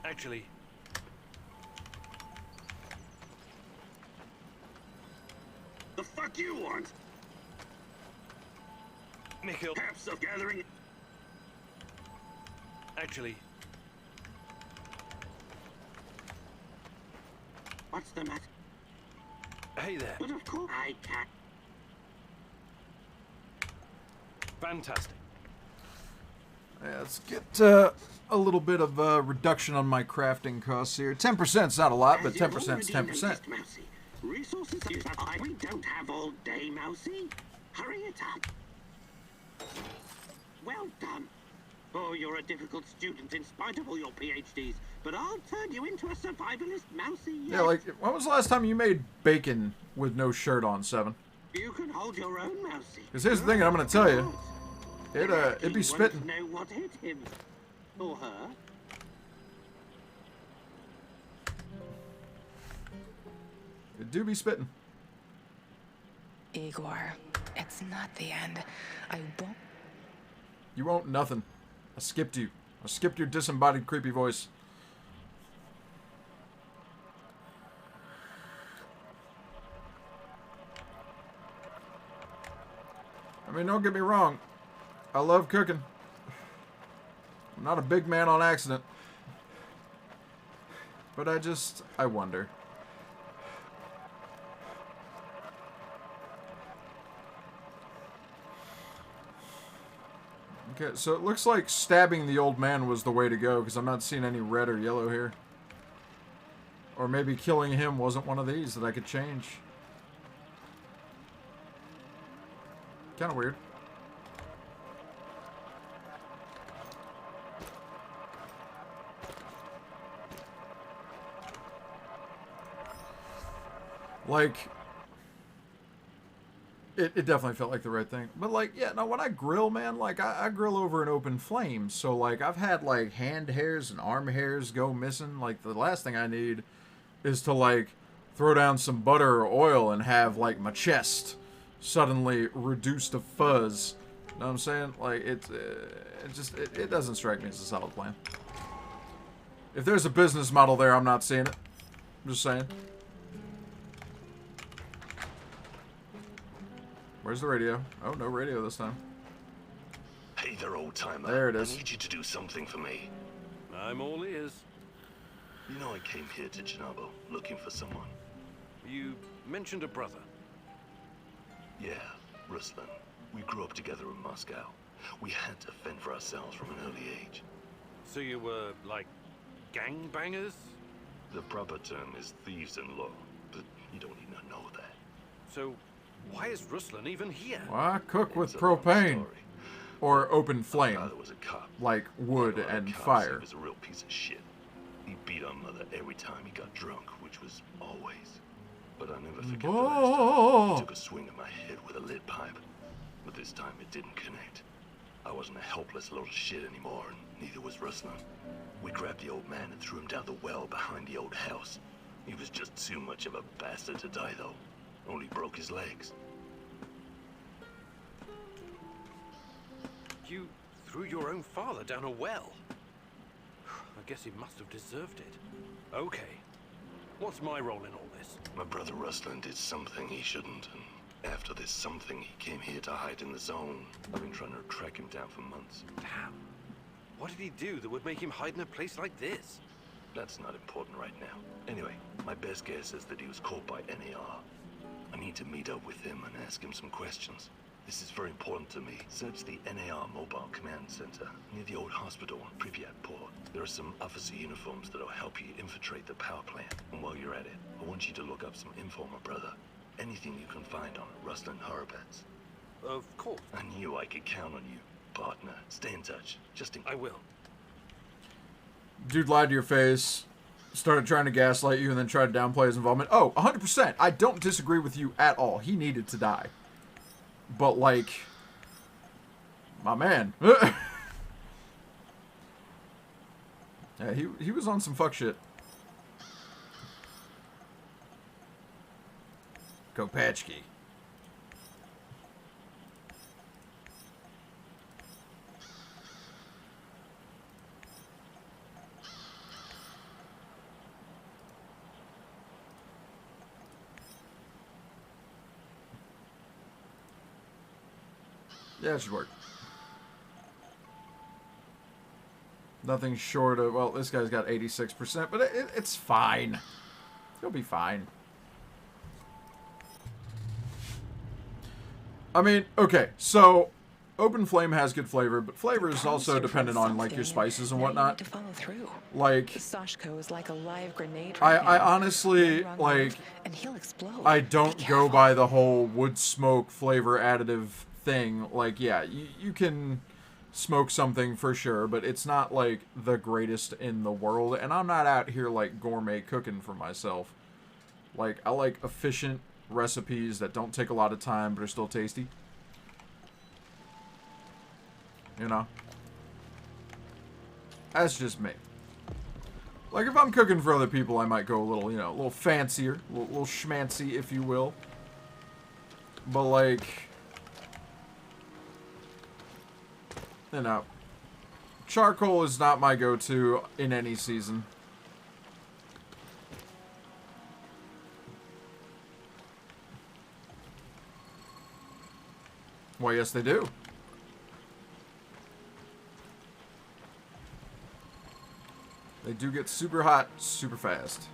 Actually... The fuck you want? Mikhail... Perhaps of gathering... Actually... What's the matter? Hey there. But of course I can't. Fantastic. Yeah, let's get a little bit of reduction on my crafting costs here. 10% is not a lot, but 10% is 10%. Resources we don't have all day, Mousy. Hurry it up. Well done. Oh, you're a difficult student in spite of all your PhDs, but I'll turn you into a survivalist, Mousy. Yet. Yeah, like, when was the last time you made bacon with no shirt on, Seven? You can hold your own, Mousy. Because here's the thing I'm going to tell you. It'd be spitting. Know what hit him or her. It do be spitting. Igor, it's not the end. I won't. You won't nothing. I skipped you. I skipped your disembodied creepy voice. I mean, don't get me wrong. I love cooking. I'm not a big man on accident. But I wonder. Okay, so it looks like stabbing the old man was the way to go, because I'm not seeing any red or yellow here. Or maybe killing him wasn't one of these that I could change. Kind of weird. Like, it definitely felt like the right thing. But, like, yeah, no, when I grill, man, like, I grill over an open flame. So, like, I've had, like, hand hairs and arm hairs go missing. Like, the last thing I need is to, like, throw down some butter or oil and have, like, my chest suddenly reduced to fuzz. You know what I'm saying? Like, it doesn't strike me as a solid plan. If there's a business model there, I'm not seeing it. I'm just saying. Where's the radio? Oh, no radio this time. Hey there, old timer. There it is. I need you to do something for me. I'm all ears. You know I came here to Chernobyl looking for someone. You mentioned a brother. Yeah, Ruslan. We grew up together in Moscow. We had to fend for ourselves from an early age. So you were, like, gangbangers? The proper term is thieves-in-law, but you don't need to know that. So why is Ruslan even here? Why cook with propane? Or open flame. Was a cop. Like wood and fire. He was a real piece of shit. He beat our mother every time he got drunk, which was always. But I never forget the last time he took a swing at my head with a lead pipe. But this time it didn't connect. I wasn't a helpless little shit anymore, and neither was Ruslan. We grabbed the old man and threw him down the well behind the old house. He was just too much of a bastard to die, though. Only broke his legs. You threw your own father down a well? I guess he must have deserved it. Okay. What's my role in all this? My brother Ruslan did something he shouldn't, and after this something, he came here to hide in the zone. I've been trying to track him down for months. How? What did he do that would make him hide in a place like this? That's not important right now. Anyway, my best guess is that he was caught by NAR. I need to meet up with him and ask him some questions. This is very important to me. Search the NAR Mobile Command Center near the old hospital in Pripyat Port. There are some officer uniforms that'll help you infiltrate the power plant. And while you're at it, I want you to look up some info on my brother. Anything you can find on Ruslan Horowitz. Of course. I knew I could count on you, partner. Stay in touch. I will. Dude lied to your face, started trying to gaslight you, and then tried to downplay his involvement. Oh, 100%. I don't disagree with you at all. He needed to die. But, like, my man. Yeah, he was on some fuck shit. Kopachki. Yeah, it should work. Nothing short of... Well, this guy's got 86%, but it's fine. He'll be fine. I mean, okay, so... Open flame has good flavor, but flavor is also dependent on, like, your spices and whatnot. Like... Sashko is like a live grenade I honestly, like... And he'll explode. I don't go by the whole wood smoke flavor additive thing. Like, yeah, you can smoke something for sure, but it's not like the greatest in the world, and I'm not out here like gourmet cooking for myself. Like, I like efficient recipes that don't take a lot of time but are still tasty, you know. That's just me. Like, if I'm cooking for other people, I might go a little, you know, a little fancier, a little schmancy, if you will. But, like, you know, charcoal is not my go-to in any season. Well, yes, they do. They do get super hot, super fast.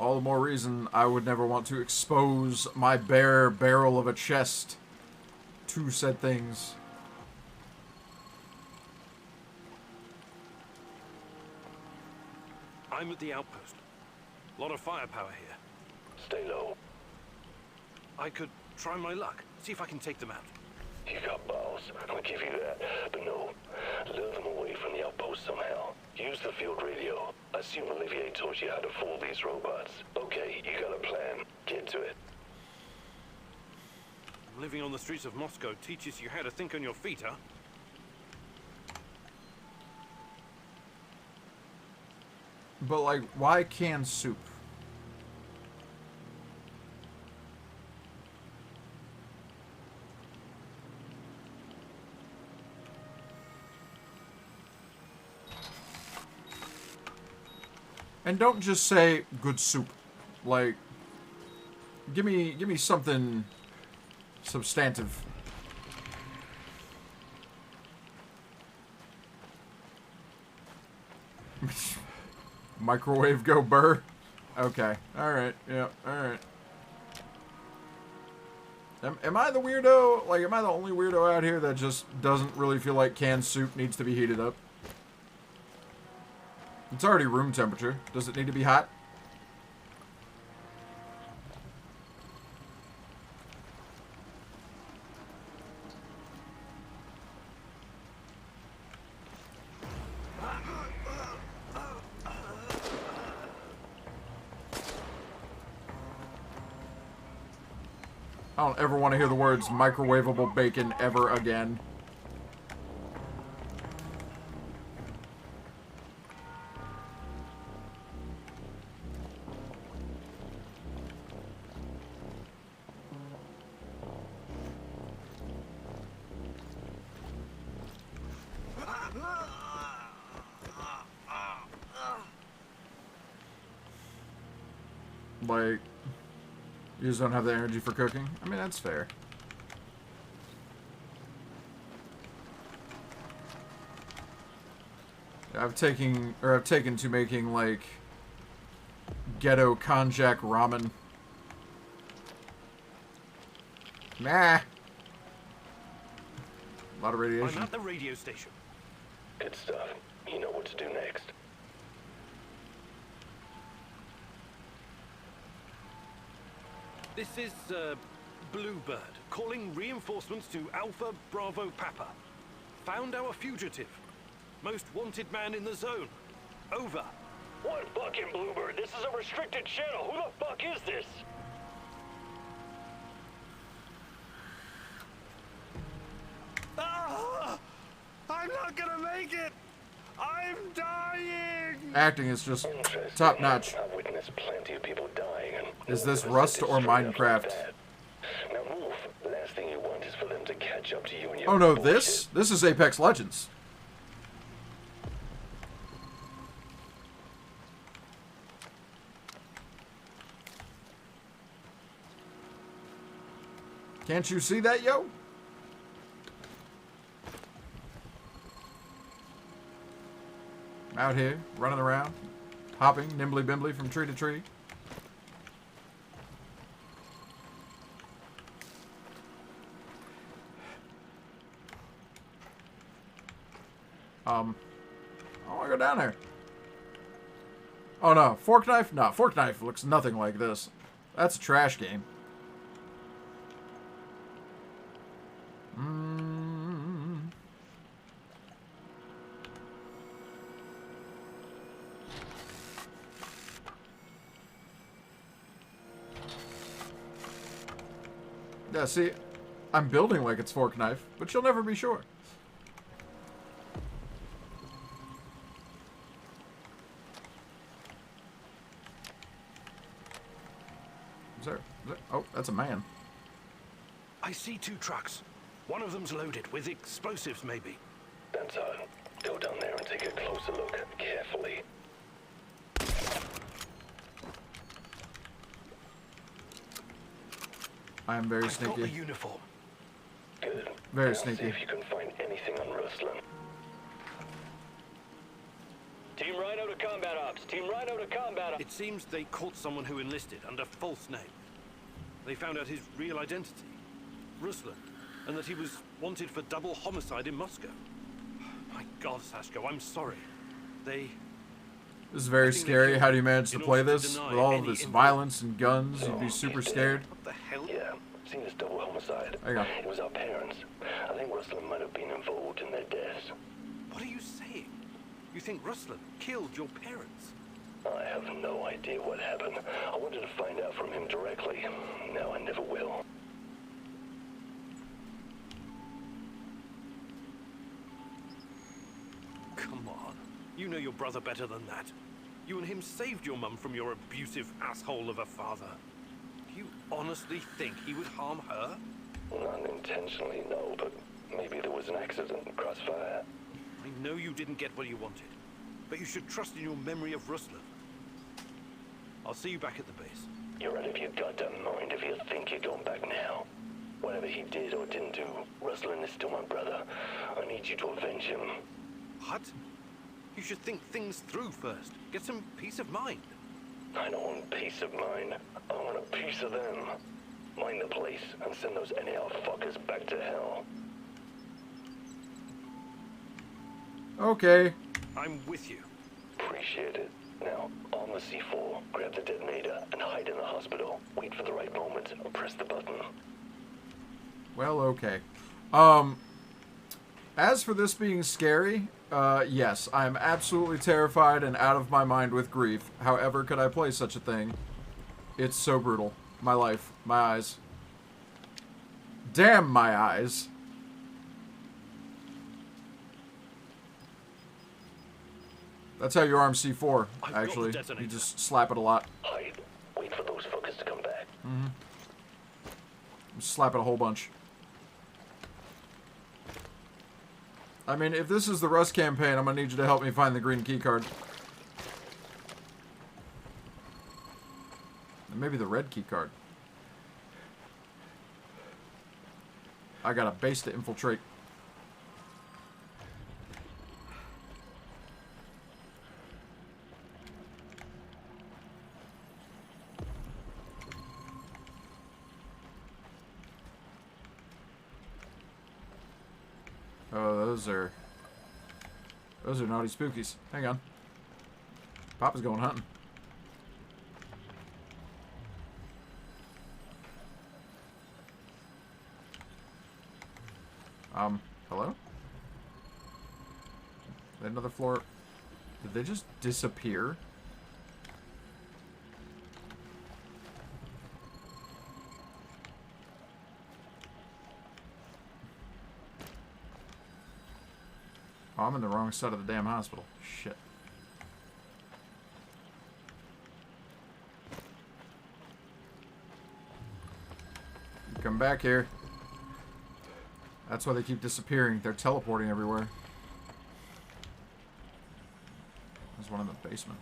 all the more reason I would never want to expose my bare barrel of a chest to said things. I'm at the outpost. A lot of firepower here. Stay low. I could try my luck, see if I can take them out. You got balls, I'll give you that. But no, lure them away from the outpost somehow. Use the field radio. I assume Olivier taught you how to fool these robots. Okay, you got a plan. Get to it. Living on the streets of Moscow teaches you how to think on your feet, huh? But, like, why canned soup? And don't just say good soup. Like, give me something substantive. Microwave go burr. Okay. Alright. Yeah. Alright. Am I the weirdo? Like, am I the only weirdo out here that just doesn't really feel like canned soup needs to be heated up? It's already room temperature. Does it need to be hot? I don't ever want to hear the words microwavable bacon ever again. Like, you just don't have the energy for cooking? I mean, that's fair. I've taken to making, like, ghetto konjac ramen. Nah. A lot of radiation. I'm at the radio station. Good stuff. You know what to do next. This is, Bluebird, calling reinforcements to Alpha Bravo Papa. Found our fugitive. Most wanted man in the zone. Over. What fucking Bluebird? This is a restricted channel. Who the fuck is this? Ah! I'm not gonna make it! I'm dying! Acting is just top notch. I've witnessed plenty of people dying. Is this Rust or Minecraft? Now move. The last thing you want is for them to catch up to you and your Oh no, bullshit. this is Apex Legends. Can't you see that, yo? I'm out here, running around, hopping nimbly-bimbly from tree to tree. I want to go down there. Oh no, fork knife? No, fork knife looks nothing like this. That's a trash game. Yeah, see, I'm building like it's fork knife, but you'll never be sure. Is there, oh, that's a man. I see 2 trucks. One of them's loaded with explosives, maybe. That's odd. Go down there and take a closer look. Carefully. I am very I've got the sneaky. uniform. Good. Very Now sneaky. See if you can find anything on Ruslan. Team Rhino to combat ops. Team Rhino to combat ops. It seems they caught someone who enlisted under false name. They found out his real identity, Ruslan, and that he was wanted for double homicide in Moscow. My God, Sashko, I'm sorry. This is very scary. How do you manage to play this? With all of this violence and guns, you'd be super scared. What the hell? Yeah, seen this double homicide. There you go. It was our parents. I think Ruslan might have been involved in their deaths. What are you saying? You think Ruslan killed your parents? I have no idea what happened. I wanted to find out from him directly. Now I never will. Come on. You know your brother better than that. You and him saved your mum from your abusive asshole of a father. Do you honestly think he would harm her? Not intentionally, no, but maybe there was an accident, crossfire. I know you didn't get what you wanted, but you should trust in your memory of Ruslan. I'll see you back at the base. You're out of your goddamn mind if you think you're going back now. Whatever he did or didn't do, Ruslan is still my brother. I need you to avenge him. What? You should think things through first. Get some peace of mind. I don't want peace of mind. I want a piece of them. Mind the place and send those NAR fuckers back to hell. Okay. I'm with you. Appreciate it. Now, on the C4, grab the detonator and hide in the hospital. Wait for the right moment and press the button. Well, okay. As for this being scary, yes, I'm absolutely terrified and out of my mind with grief. However, could I play such a thing? It's so brutal. My life. My eyes. Damn my eyes. That's how you arm C4, actually. You just slap it a lot. Hide. Wait for those fuckers to come back. Mm-hmm. Just slap it a whole bunch. I mean, if this is the Rust campaign, I'm gonna need you to help me find the green keycard. And maybe the red keycard. I got a base to infiltrate. Oh, those are naughty spookies. Hang on. Papa's going hunting. Hello? Another floor. Did they just disappear? Oh, I'm in the wrong side of the damn hospital. Shit. Come back here. That's why they keep disappearing. They're teleporting everywhere. There's one in the basement.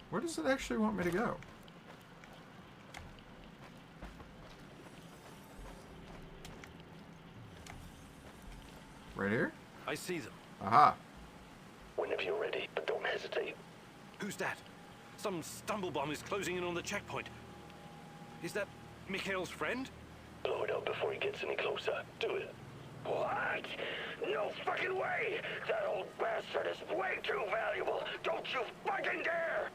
Where does it actually want me to go? Right here? I see them. Aha. Whenever you're ready, but don't hesitate. Who's that? Some stumblebomb is closing in on the checkpoint. Is that Mikhail's friend? Blow it up before he gets any closer. Do it. What? No fucking way! That old bastard is way too valuable! Don't you fucking dare!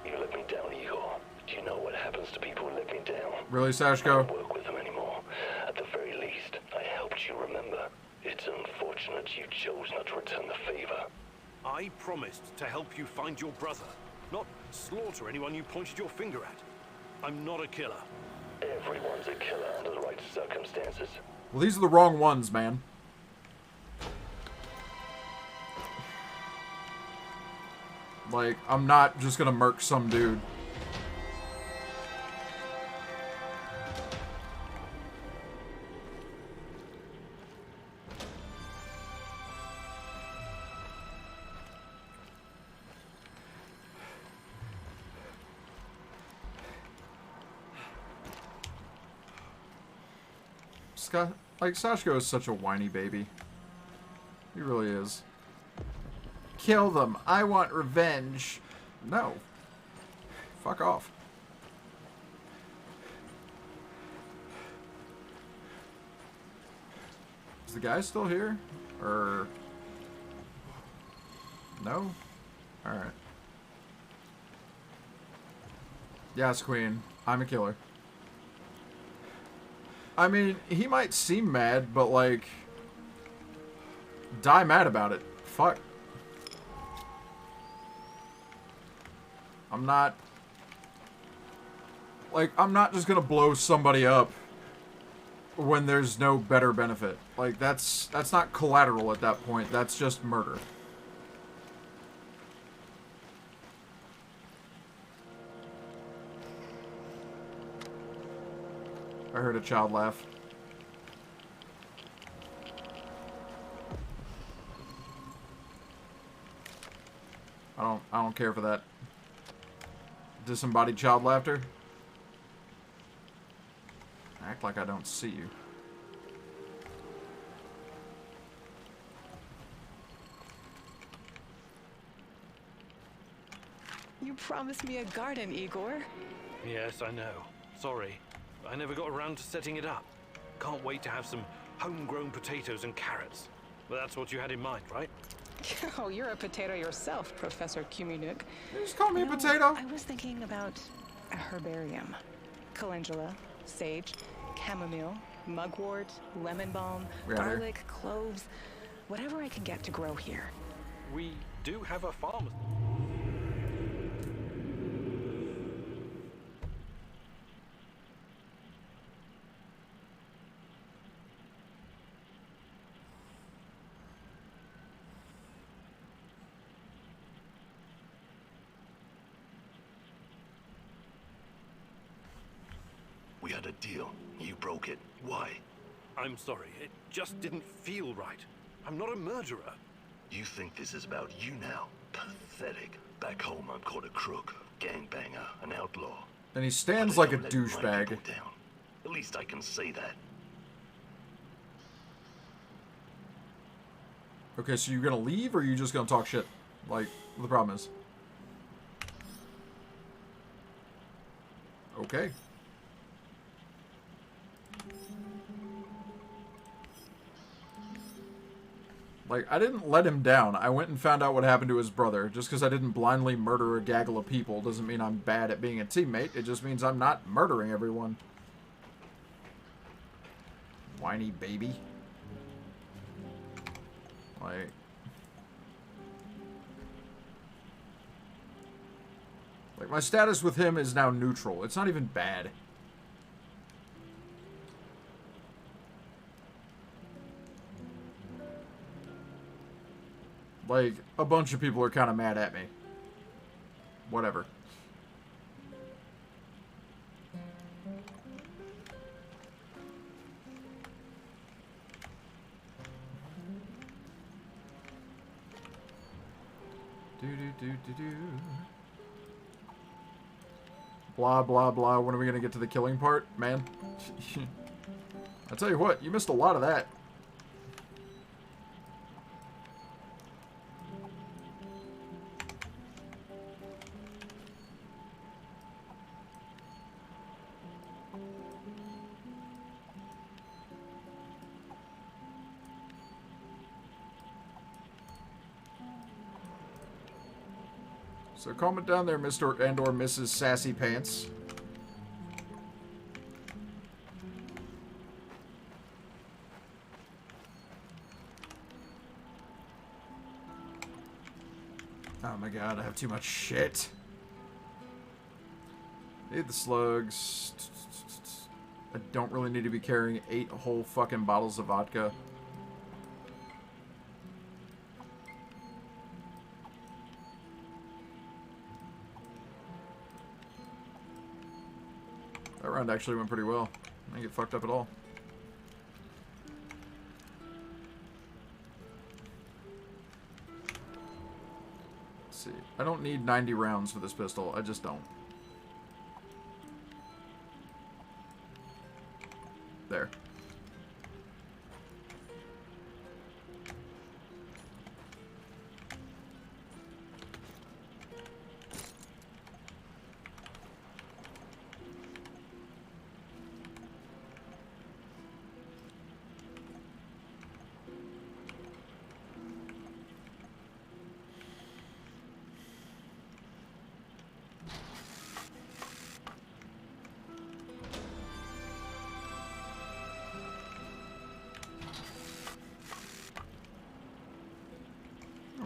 You let me down, Igor. Do you know what happens to people who let me down? Really, I Sashko? don't work with them anymore. At the very least, I helped you remember. It's unfortunate you chose not to return the favor. I promised to help you find your brother, not slaughter anyone you pointed your finger at. I'm not a killer. Everyone's a killer under the right circumstances. Well, these are the wrong ones, man. Like, I'm not just gonna murk some dude. Sashko is such a whiny baby. He really is. Kill them. I want revenge. No. Fuck off. Is the guy still here? Or... No? Alright. Yes, Queen. I'm a killer. I mean, he might seem mad, but, like... Die mad about it. Fuck. I'm not... Like, I'm not just gonna blow somebody up when there's no better benefit. Like, that's not collateral at that point. That's just murder. I heard a child laugh. I don't care for that. Disembodied child laughter. Act like I don't see you. You promised me a garden, Igor. Yes, I know. Sorry. I never got around to setting it up. Can't wait to have some homegrown potatoes and carrots. But that's what you had in mind, right? Oh, you're a potato yourself, Professor Kuminuk. You just call me a potato? I was thinking about a herbarium. Calendula, sage, chamomile, mugwort, lemon balm, garlic, cloves, whatever I can get to grow here. We do have a farm. We had a deal. You broke it. Why? I'm sorry. It just didn't feel right. I'm not a murderer. You think this is about you now? Pathetic. Back home, I'm called a crook, a gangbanger, an outlaw. And he stands like a douchebag. At least I can say that. Okay, so you're gonna leave, or are you just gonna talk shit? Like, what the problem is? Okay. Like, I didn't let him down. I went and found out what happened to his brother. Just because I didn't blindly murder a gaggle of people doesn't mean I'm bad at being a teammate. It just means I'm not murdering everyone. Whiny baby. Like, my status with him is now neutral. It's not even bad. Like, a bunch of people are kind of mad at me. Whatever. Blah, blah, blah. When are we going to get to the killing part? Man. I tell you what, you missed a lot of that. So calm it down there, Mr. and/or Mrs. Sassy Pants. Oh my god, I have too much shit. Need the slugs. I don't really need to be carrying 8 whole fucking bottles of vodka. That round actually went pretty well. I didn't get fucked up at all. Let's see. I don't need 90 rounds for this pistol. I just don't. There.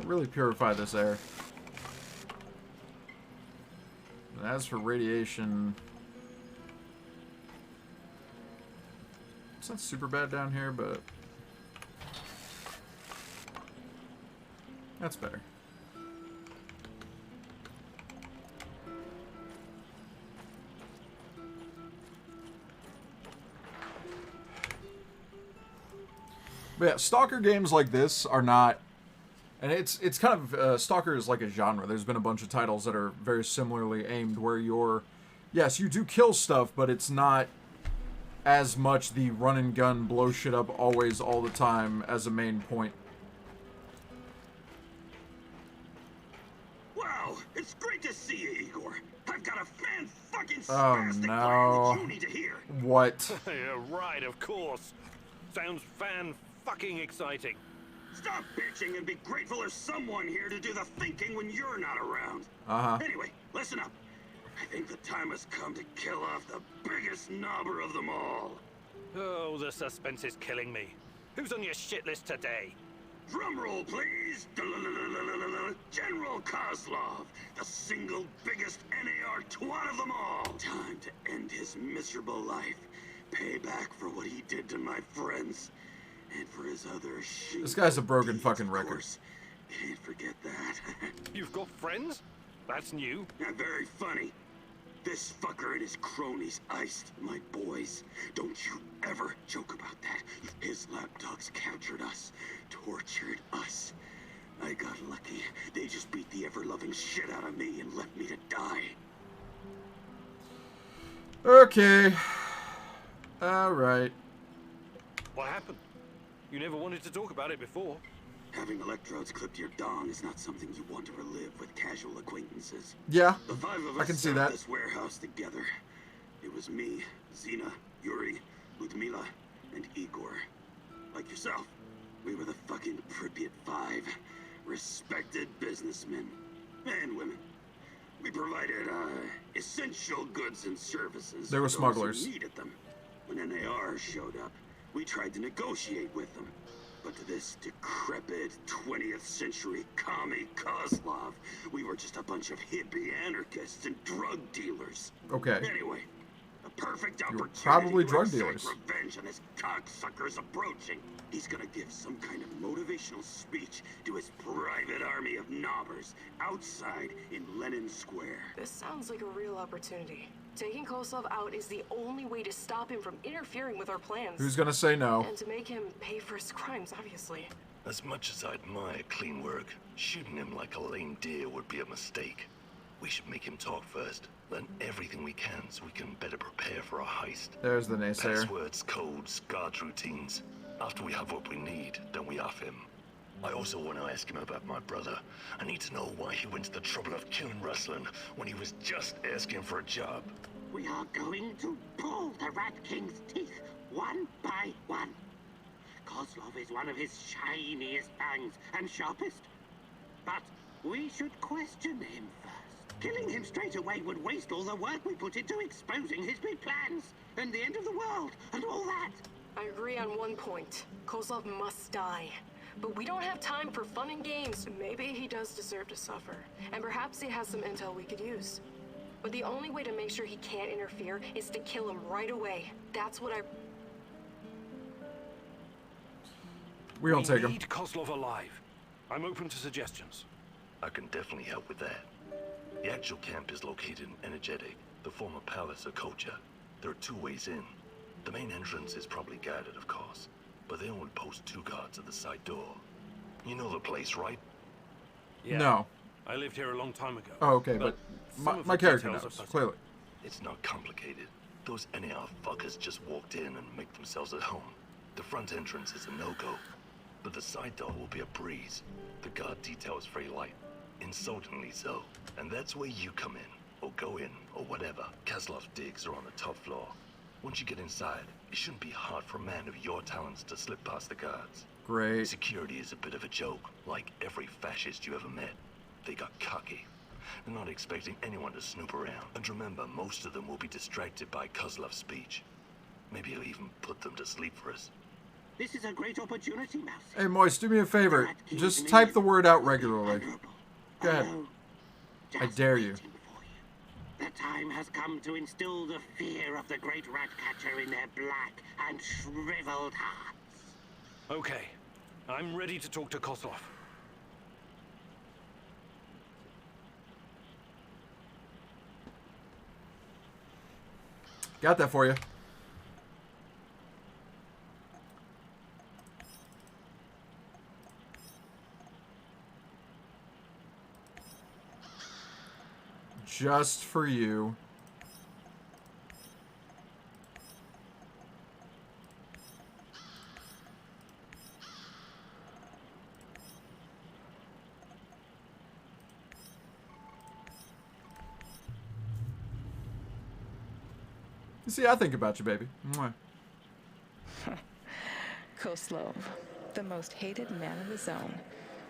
really purify this air. And as for radiation, it's not super bad down here, but that's better. But yeah, Stalker games like this are not, and it's kind of, Stalker is like a genre. There's been a bunch of titles that are very similarly aimed where you're, yes, you do kill stuff, but it's not as much the run and gun, blow shit up always, all the time as a main point. Wow, it's great to see you, Igor. I've got a fan-fucking spastic plan that you need to hear. What? Yeah, right, of course. Sounds fan-fucking exciting. Stop bitching and be grateful there's someone here to do the thinking when you're not around. Anyway, listen up. I think the time has come to kill off the biggest knobber of them all. Oh, the suspense is killing me. Who's on your shit list today? Drum roll, please. General Kozlov, the single biggest NAR twat of them all. Time to end his miserable life. Pay back for what he did to my friends. And for his other shit. This guy's a broken fucking record. Can't forget that. You've got friends? That's new. Not very funny. This fucker and his cronies iced my boys. Don't you ever joke about that. His lapdogs captured us, tortured us. I got lucky. They just beat the ever-loving shit out of me and left me to die. Okay. Alright. What happened? You never wanted to talk about it before. Having electrodes clipped to your dong is not something you want to relive with casual acquaintances. Yeah, the five of us I can see that. This warehouse together. It was me, Zina, Yuri, Ludmila, and Igor. Like yourself, we were the fucking Pripyat Five. Respected businessmen and women. We provided essential goods and services. They were for those smugglers. who needed them. When NAR showed up, we tried to negotiate with them. But to this decrepit 20th century commie Kozlov, we were just a bunch of hippie anarchists and drug dealers. Okay. Anyway, a perfect opportunity probably to drug exact dealers. revenge on this cocksucker's approaching. He's gonna give some kind of motivational speech to his private army of knobbers outside in Lenin Square. This sounds like a real opportunity. Taking Kozlov out is the only way to stop him from interfering with our plans. Who's gonna say no? And to make him pay for his crimes, obviously. As much as I admire clean work, shooting him like a lame deer would be a mistake. We should make him talk first, learn everything we can so we can better prepare for a heist. There's the naysayer. Passwords, codes, guard routines. After we have what we need, then we off him. I also want to ask him about my brother. I need to know why he went to the trouble of killing Ruslan when he was just asking for a job. We are going to pull the Rat King's teeth, one by one. Kozlov is one of his shiniest fangs and sharpest. But we should question him first. Killing him straight away would waste all the work we put into exposing his big plans, and the end of the world, and all that. I agree on one point. Kozlov must die. But we don't have time for fun and games. Maybe he does deserve to suffer. And perhaps he has some intel we could use. But the only way to make sure he can't interfere is to kill him right away. That's what We don't take him. We need Kozlov alive. I'm open to suggestions. I can definitely help with that. The actual camp is located in Energetic, the former palace of Kocha. There are two ways in. The main entrance is probably guarded, of course, but they only post 2 guards at the side door. You know the place, right? Yeah. No. I lived here a long time ago. Oh, okay, but my character knows, clearly. It's not complicated. Those NAR fuckers just walked in and make themselves at home. The front entrance is a no-go, but the side door will be a breeze. The guard detail is very light, insultingly so, and that's where you come in, or go in, or whatever. Kozlov's digs are on the top floor. Once you get inside, it shouldn't be hard for a man of your talents to slip past the guards. Great. Security is a bit of a joke, like every fascist you ever met. They got cocky. They're not expecting anyone to snoop around. And remember, most of them will be distracted by Kozlov's speech. Maybe he'll even put them to sleep for us. This is a great opportunity, Mouse. Hey, Moise, do me a favor. Just type the word out regularly. Go ahead. I dare you. The time has come to instill the fear of the great rat catcher in their black and shriveled hearts. Okay. I'm ready to talk to Kozlov. Got that for you. Just for you. You see, I think about you, baby. Mwah. Kozlov, the most hated man in the zone.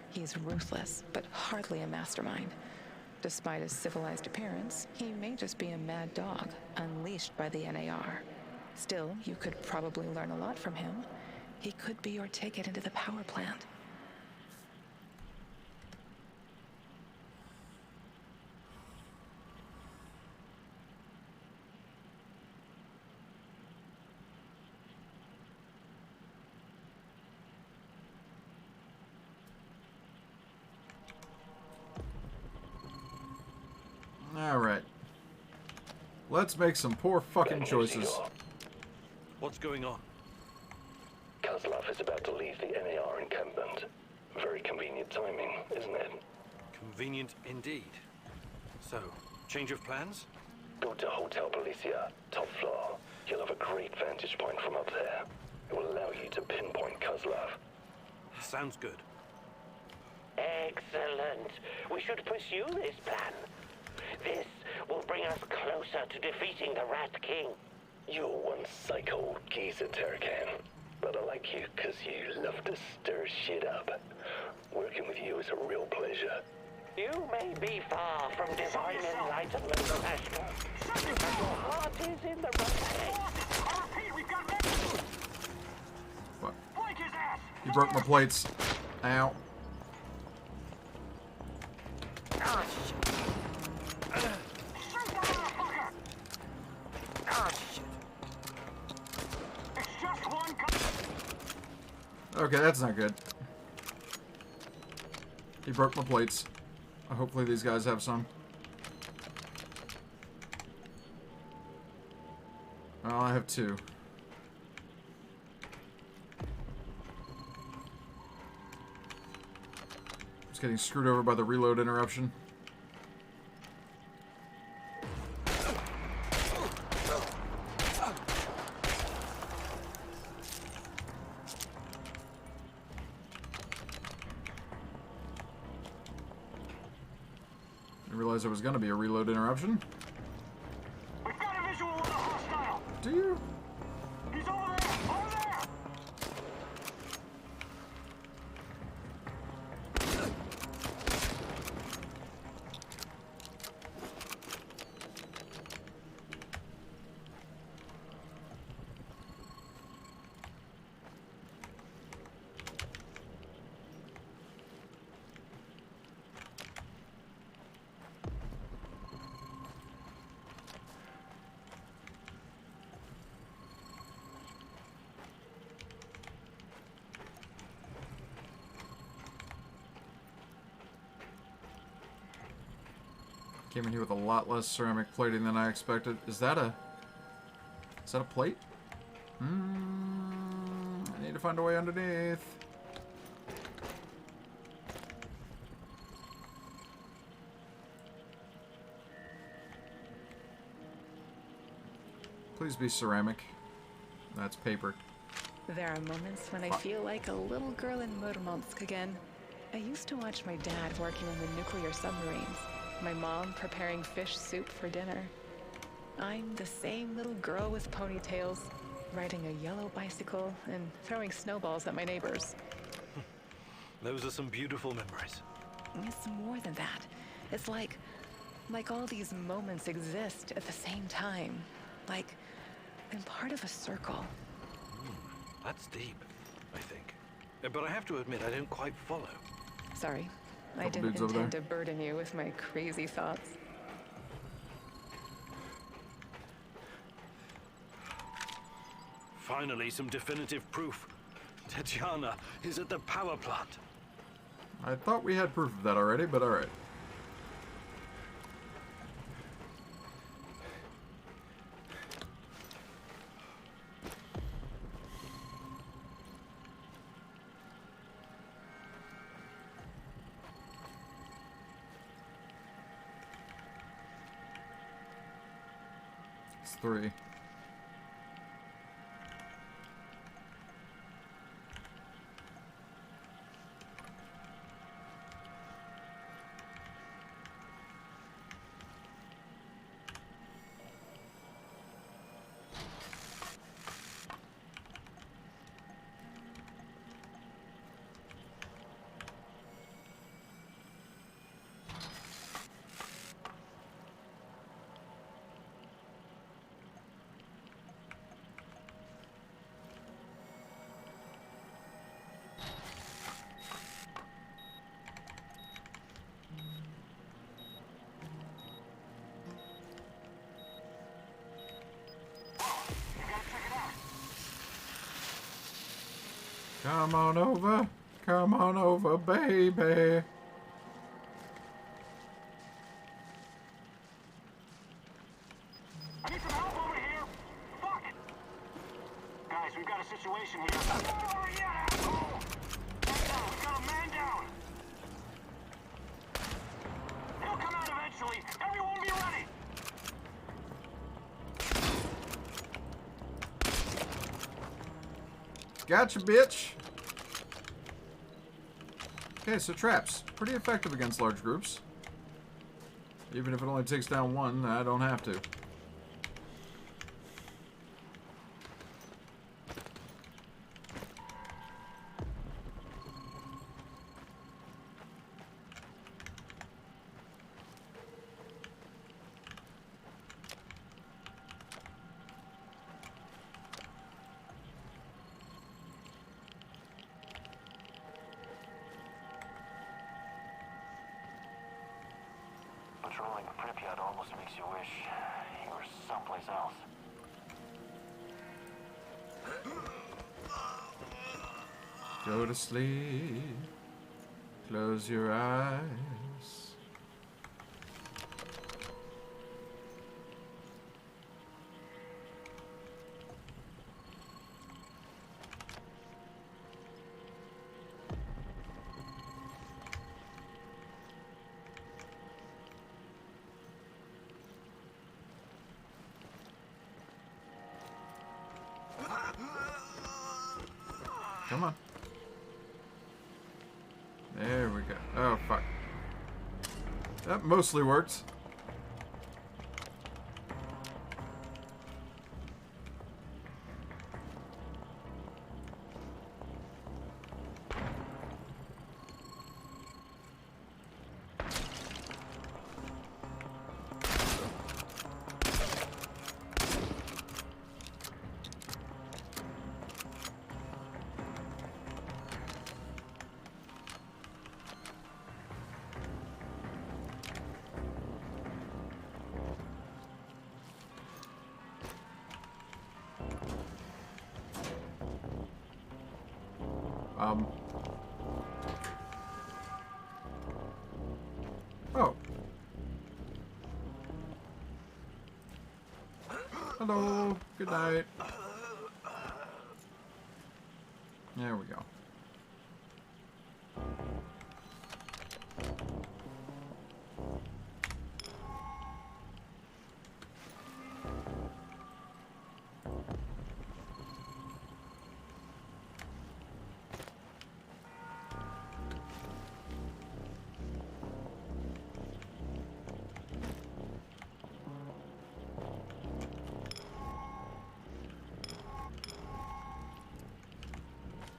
He's ruthless, but hardly a mastermind. Despite his civilized appearance, he may just be a mad dog, unleashed by the NAR. Still, you could probably learn a lot from him. He could be your ticket into the power plant. Alright. Let's make some poor fucking choices. What's going on? Kozlov is about to leave the NAR encampment. Very convenient timing, isn't it? Convenient indeed. So, change of plans? Go to Hotel Policia, top floor. You'll have a great vantage point from up there. It will allow you to pinpoint Kozlov. Sounds good. Excellent. We should pursue this plan. This will bring us closer to defeating the Rat King. You're one psycho geezer, Terracan. But I like you because you love to stir shit up. Working with you is a real pleasure. You may be far from divine enlightenment, Ashka, but your heart is in the right place. What? You broke my plates. Ow. Oh, shit. Oh, shit. It's just one. Okay, that's not good. He broke my plates. Hopefully these guys have some. Oh, I have two. Just getting screwed over by the reload interruption. There was going to be a reload interruption. We've got a visual of a hostile. Do you? He's over there. Over there. Came in here with a lot less ceramic plating than I expected. Is that a plate? I need to find a way underneath. Please be ceramic. That's paper. There are moments when I feel like a little girl in Murmansk again. I used to watch my dad working on the nuclear submarines. My mom preparing fish soup for dinner. I'm the same little girl with ponytails, riding a yellow bicycle and throwing snowballs at my neighbors. Those are some beautiful memories. It's more than that. It's like all these moments exist at the same time. Like I'm part of a circle. That's deep. I think. But I have to admit, I don't quite follow. Sorry, I Couple didn't dudes over intend there. to burden you with my crazy thoughts. Finally, some definitive proof. Tatiana is at the power plant. I thought we had proof of that already, but alright. It's 3. Come on over, baby. I need some help over here. Fuck! Guys, we've got a situation here. Oh, yeah, asshole! Man down, we got a man down. He'll come out eventually. Everyone be ready. Gotcha, bitch. Okay, so traps. Pretty effective against large groups. Even if it only takes down one, I don't have to. Patrolling Pripyat almost makes you wish you were someplace else. Go to sleep. Close your eyes. Come on. There we go. Oh, fuck. That mostly worked. Oh. Hello. Good night. There we go.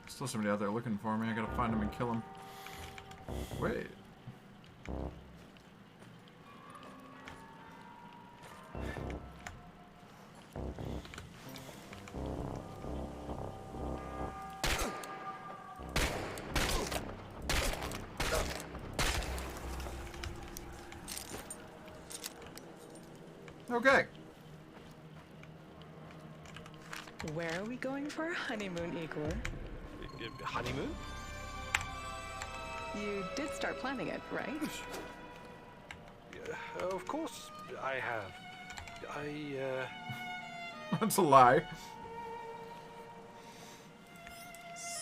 Still somebody out there looking for me. I gotta find him and kill him. Wait. Okay. Where are we going for our honeymoon, Igor? Honeymoon? You did start planning it, right? Of course I have. That's a lie.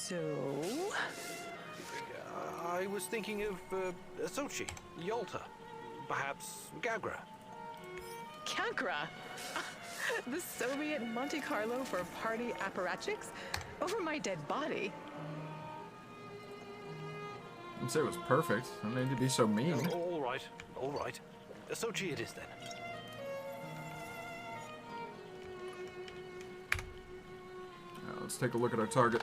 So... I was thinking of Sochi, Yalta, perhaps Gagra. Gagra? The Soviet Monte Carlo for party apparatchiks? Over my dead body? I didn't say it was perfect. I don't need to be so mean. All right, all right. Sochi it is then. Now, let's take a look at our target.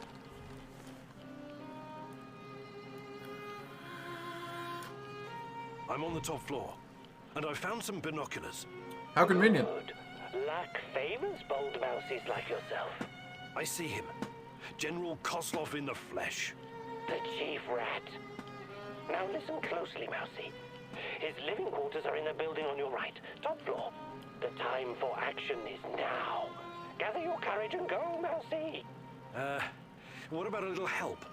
I'm on the top floor, and I found some binoculars. How convenient. Good. Lack famous bold mousies like yourself. I see him. General Kozlov in the flesh. The chief rat. Now listen closely, Mousy. His living quarters are in the building on your right, top floor. The time for action is now. Gather your courage and go, Mousy. What about a little help?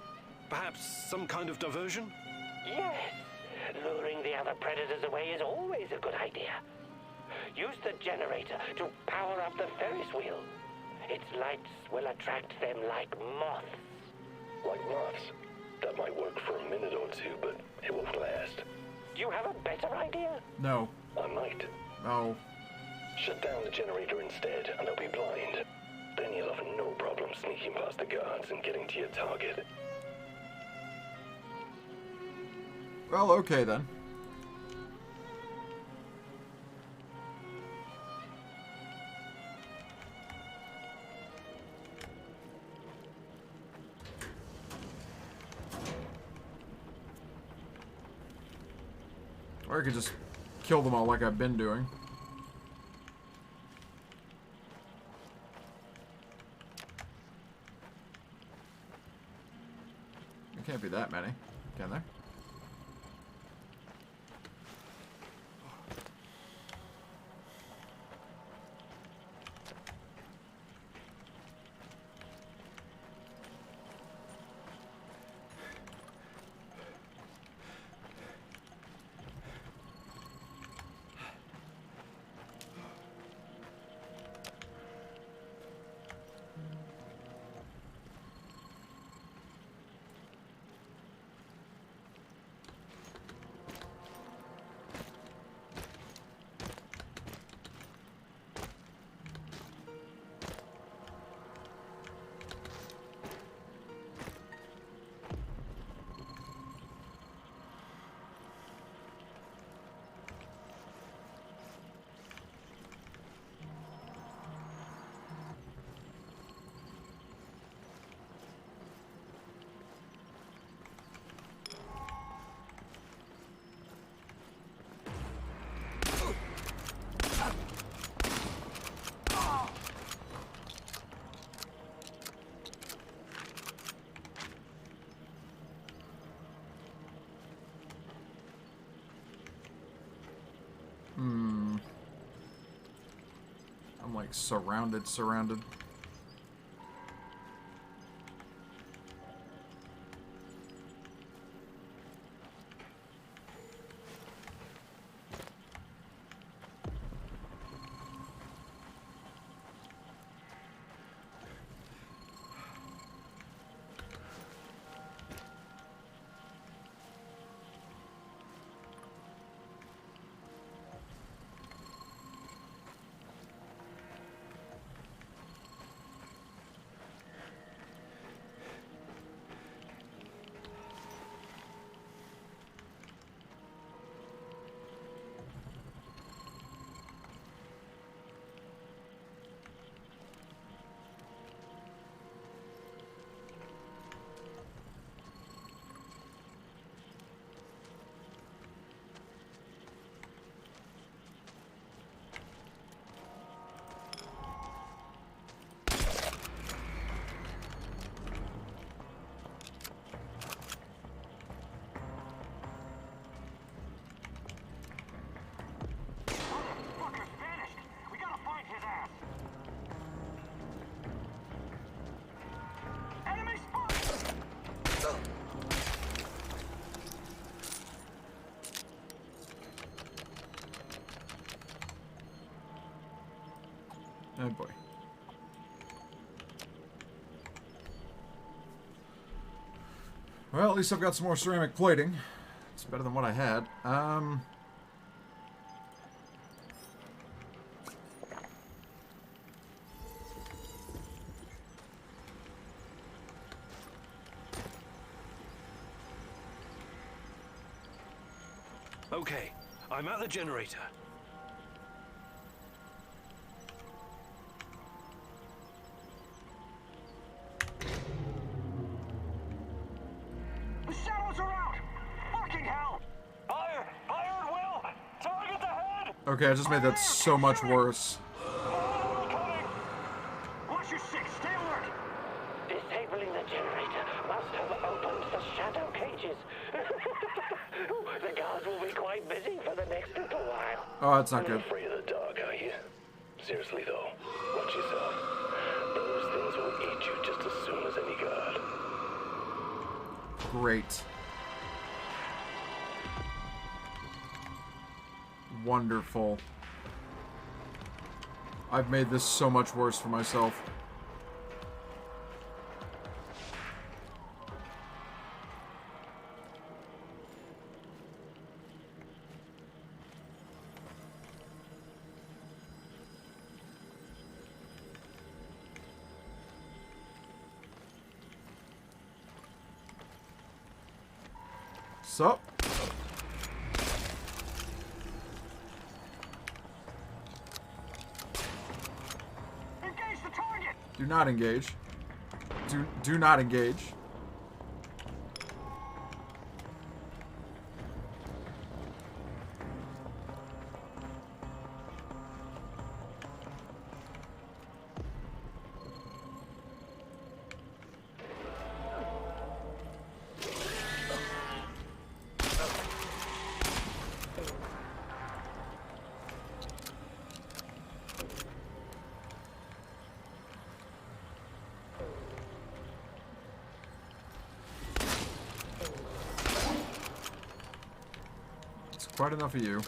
Perhaps some kind of diversion? Yes. Luring the other predators away is always a good idea. Use the generator to power up the Ferris wheel. Its lights will attract them like moths. Like moths? That might work for a minute or two, but it won't last. Do you have a better idea? No. I might. No. Shut down the generator instead, and they'll be blind. Then you'll have no problem sneaking past the guards and getting to your target. Well, okay then. Or I could just kill them all like I've been doing. There can't be that many, can there? I'm like surrounded. Oh boy. Well, at least I've got some more ceramic plating. It's better than what I had. Okay, I'm at the generator. The shadows are out! Fucking hell! Fire! Fire at will! Target ahead! Okay, I just made that so much worse. Watch your six, stay alert! Disabling the generator must have opened the shadow cages. The guards will be quite busy for the next little while. Oh, that's not good. Afraid of the dark, are you? Seriously though, watch yourself. Those things will eat you just as soon as any guard. Great. Wonderful. I've made this so much worse for myself. So. Engage the target! Do not engage. Do not engage. Quite enough of you.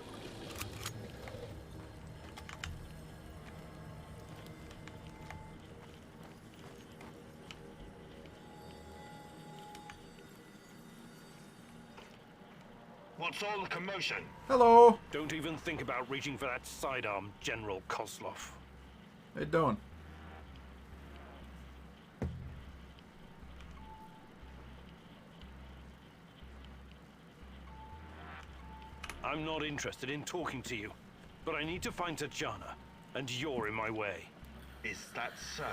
What's all the commotion? Hello. Don't even think about reaching for that sidearm, General Kozlov. How you doing? I'm not interested in talking to you, but I need to find Tatjana, and you're in my way. Is that so?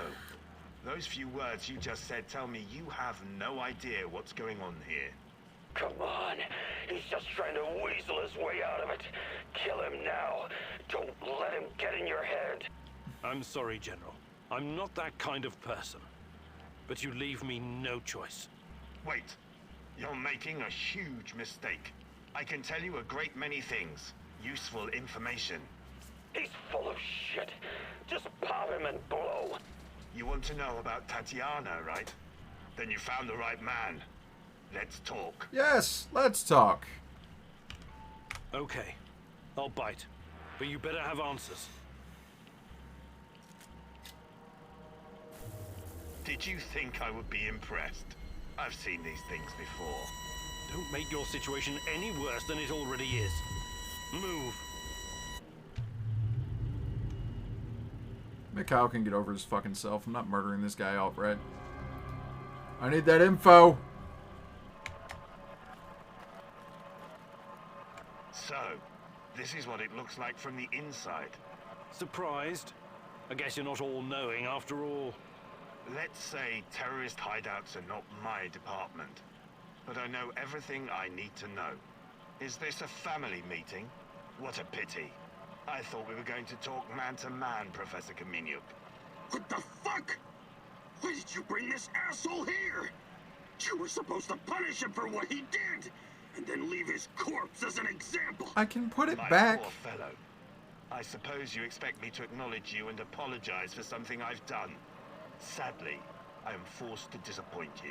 Those few words you just said tell me you have no idea what's going on here. Come on. He's just trying to weasel his way out of it. Kill him now. Don't let him get in your head. I'm sorry, General. I'm not that kind of person. But you leave me no choice. Wait. You're making a huge mistake. I can tell you a great many things. Useful information. He's full of shit. Just pop him and blow. You want to know about Tatiana, right? Then you found the right man. Let's talk. Yes, let's talk. Okay, I'll bite. But you better have answers. Did you think I would be impressed? I've seen these things before. Don't make your situation any worse than it already is. Move. Mikhail can get over his fucking self. I'm not murdering this guy outright. I need that info. So, this is what it looks like from the inside. Surprised? I guess you're not all-knowing after all. Let's say terrorist hideouts are not my department. But I know everything I need to know. Is this a family meeting? What a pity. I thought we were going to talk man-to-man, Professor Kaminyuk. What the fuck? Why did you bring this asshole here? You were supposed to punish him for what he did, and then leave his corpse as an example. I can put it My back. poor fellow. I suppose you expect me to acknowledge you and apologize for something I've done. Sadly, I am forced to disappoint you.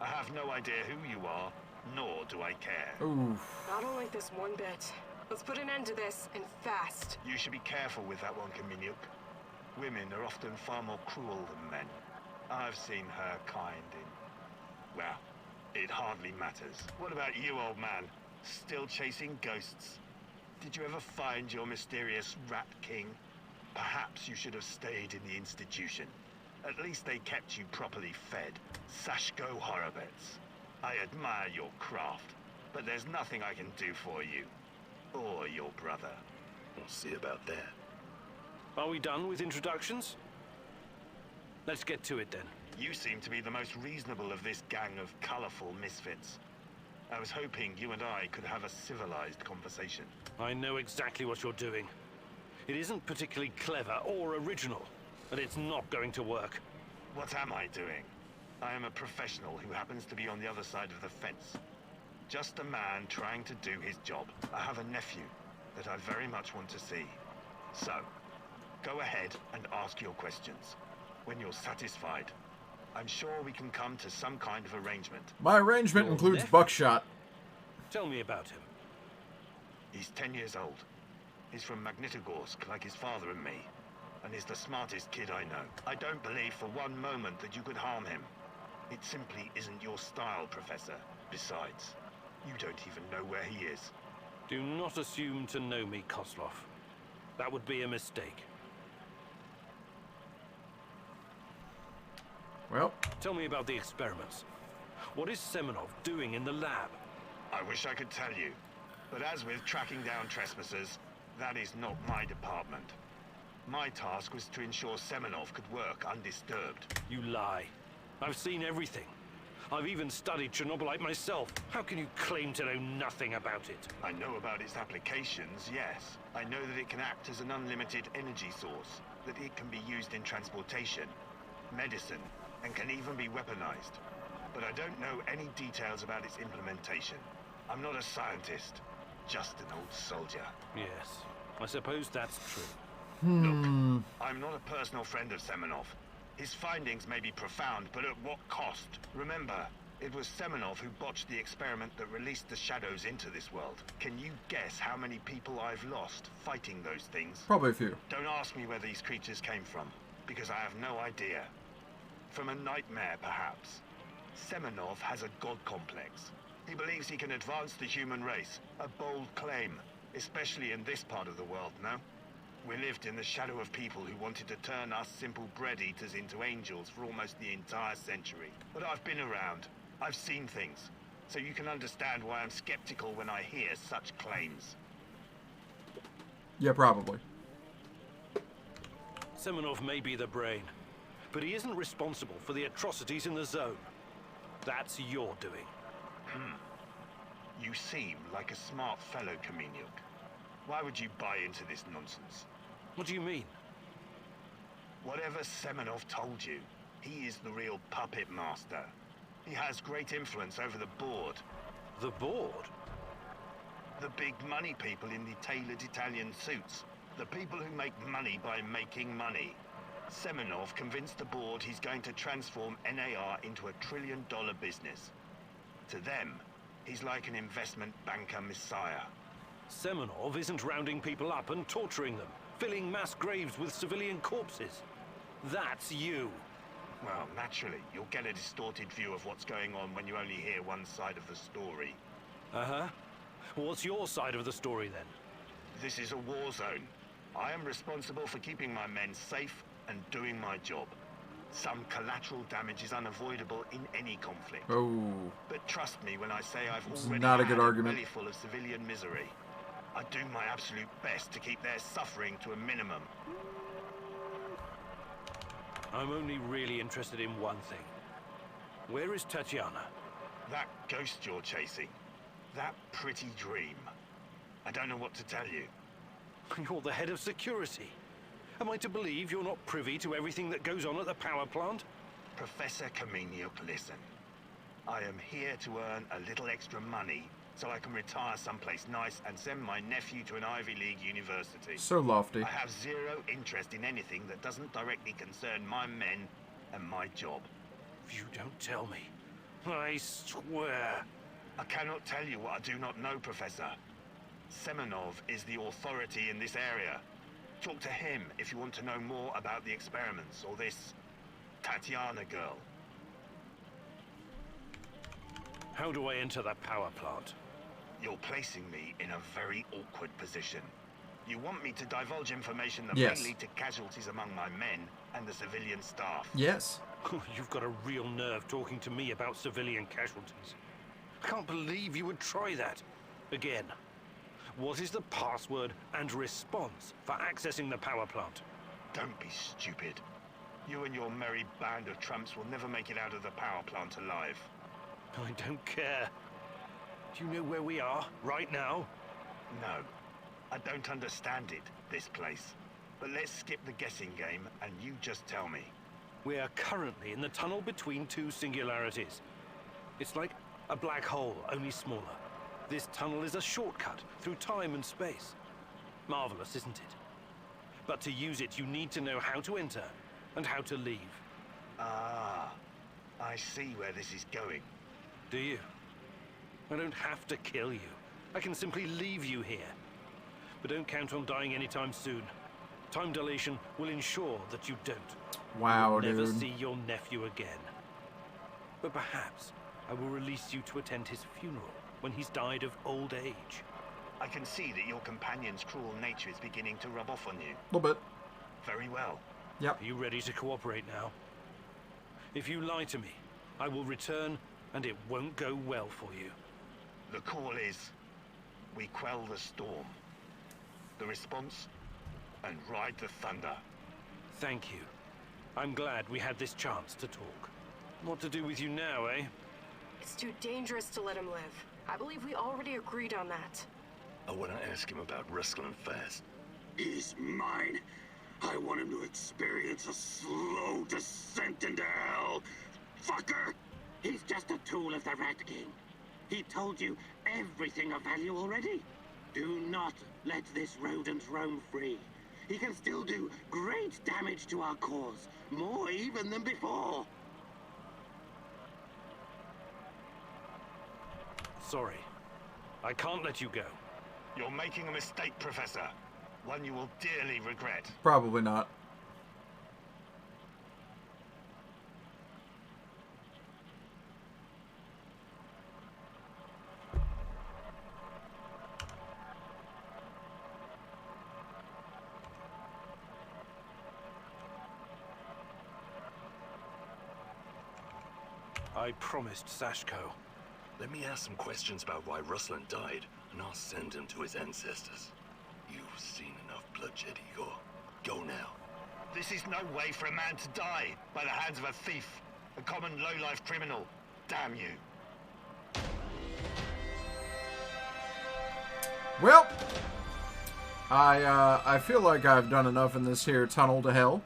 I have no idea who you are, nor do I care. Oof. I don't like this one bit. Let's put an end to this, and fast. You should be careful with that one, Kaminyuk. Women are often far more cruel than men. I've seen her kind in... well, it hardly matters. What about you, old man? Still chasing ghosts? Did you ever find your mysterious Rat King? Perhaps you should have stayed in the institution. At least they kept you properly fed. Sashko Horobets. I admire your craft, but there's nothing I can do for you. Or your brother. We'll see about that. Are we done with introductions? Let's get to it then. You seem to be the most reasonable of this gang of colorful misfits. I was hoping you and I could have a civilized conversation. I know exactly what you're doing. It isn't particularly clever or original, but it's not going to work. What am I doing? I am a professional who happens to be on the other side of the fence. Just a man trying to do his job. I have a nephew that I very much want to see. So, go ahead and ask your questions. When you're satisfied, I'm sure we can come to some kind of arrangement. My arrangement includes buckshot. Tell me about him. He's 10 years old. He's from Magnitogorsk, like his father and me. And he's the smartest kid I know. I don't believe for one moment that you could harm him. It simply isn't your style, Professor. Besides, you don't even know where he is. Do not assume to know me, Kozlov. That would be a mistake. Well, tell me about the experiments. What is Semenov doing in the lab? I wish I could tell you. But as with tracking down trespassers, that is not my department. My task was to ensure Semenov could work undisturbed. You lie. I've seen everything. I've even studied Chernobylite myself. How can you claim to know nothing about it? I know about its applications, yes. I know that it can act as an unlimited energy source, that it can be used in transportation, medicine, and can even be weaponized. But I don't know any details about its implementation. I'm not a scientist, just an old soldier. Yes, I suppose that's true. Look, I'm not a personal friend of Semenov. His findings may be profound, but at what cost? Remember, it was Semenov who botched the experiment that released the shadows into this world. Can you guess how many people I've lost fighting those things? Probably a few. Don't ask me where these creatures came from, because I have no idea. From a nightmare, perhaps. Semenov has a god complex. He believes he can advance the human race. A bold claim, especially in this part of the world, no? We lived in the shadow of people who wanted to turn us simple bread eaters into angels for almost the entire century. But I've been around. I've seen things. So you can understand why I'm skeptical when I hear such claims. Yeah, probably. Semenov may be the brain, but he isn't responsible for the atrocities in the zone. That's your doing. You seem like a smart fellow, Kaminyuk. Why would you buy into this nonsense? What do you mean? Whatever Semenov told you, he is the real puppet master. He has great influence over the board. The board? The big money people in the tailored Italian suits. The people who make money by making money. Semenov convinced the board he's going to transform NAR into a $1 trillion business. To them, he's like an investment banker messiah. Semenov isn't rounding people up and torturing them, filling mass graves with civilian corpses. That's you. Well, naturally, you'll get a distorted view of what's going on when you only hear one side of the story. Uh-huh. What's your side of the story, then? This is a war zone. I am responsible for keeping my men safe and doing my job. Some collateral damage is unavoidable in any conflict. Oh. But trust me when I say I've It's already not a had good argument. belly full of civilian misery. I do my absolute best to keep their suffering to a minimum. I'm only really interested in one thing. Where is Tatiana? That ghost you're chasing. That pretty dream. I don't know what to tell you. You're the head of security. Am I to believe you're not privy to everything that goes on at the power plant? Professor Kaminyuk, listen. I am here to earn a little extra money so I can retire someplace nice and send my nephew to an Ivy League university. So lofty. I have zero interest in anything that doesn't directly concern my men and my job. You don't tell me. I swear. I cannot tell you what I do not know, Professor. Semenov is the authority in this area. Talk to him if you want to know more about the experiments or this Tatiana girl. How do I enter that power plant? You're placing me in a very awkward position. You want me to divulge information that Yes. may lead to casualties among my men and the civilian staff. Yes. You've got a real nerve talking to me about civilian casualties. I can't believe you would try that. Again, what is the password and response for accessing the power plant? Don't be stupid. You and your merry band of trumps will never make it out of the power plant alive. I don't care. Do you know where we are right now? No. I don't understand it, this place. But let's skip the guessing game and you just tell me. We are currently in the tunnel between two singularities. It's like a black hole, only smaller. This tunnel is a shortcut through time and space. Marvelous, isn't it? But to use it, you need to know how to enter and how to leave. Ah, I see where this is going. Do you? I don't have to kill you. I can simply leave you here. But don't count on dying anytime soon. Time dilation will ensure that you don't. Wow, You'll never dude. see your nephew again. But perhaps I will release you to attend his funeral when he's died of old age. I can see that your companion's cruel nature is beginning to rub off on you. A little bit. Very well. Yep. Are you ready to cooperate now? If you lie to me, I will return and it won't go well for you. The call is, we quell the storm. The response, and ride the thunder. Thank you. I'm glad we had this chance to talk. What to do with you now, eh? It's too dangerous to let him live. I believe we already agreed on that. I want to ask him about wrestling fast. He's mine. I want him to experience a slow descent into hell. Fucker! He's just a tool of the Rat King. He told you everything of value already. Do not let this rodent roam free. He can still do great damage to our cause, more even than before. Sorry. I can't let you go. You're making a mistake, Professor. One you will dearly regret. Probably not. I promised Sashko. Let me ask some questions about why Ruslan died, and I'll send him to his ancestors. You've seen enough bloodshed, Igor. Go now. This is no way for a man to die by the hands of a thief, a common low-life criminal. Damn you. Well, I feel like I've done enough in this here tunnel to hell.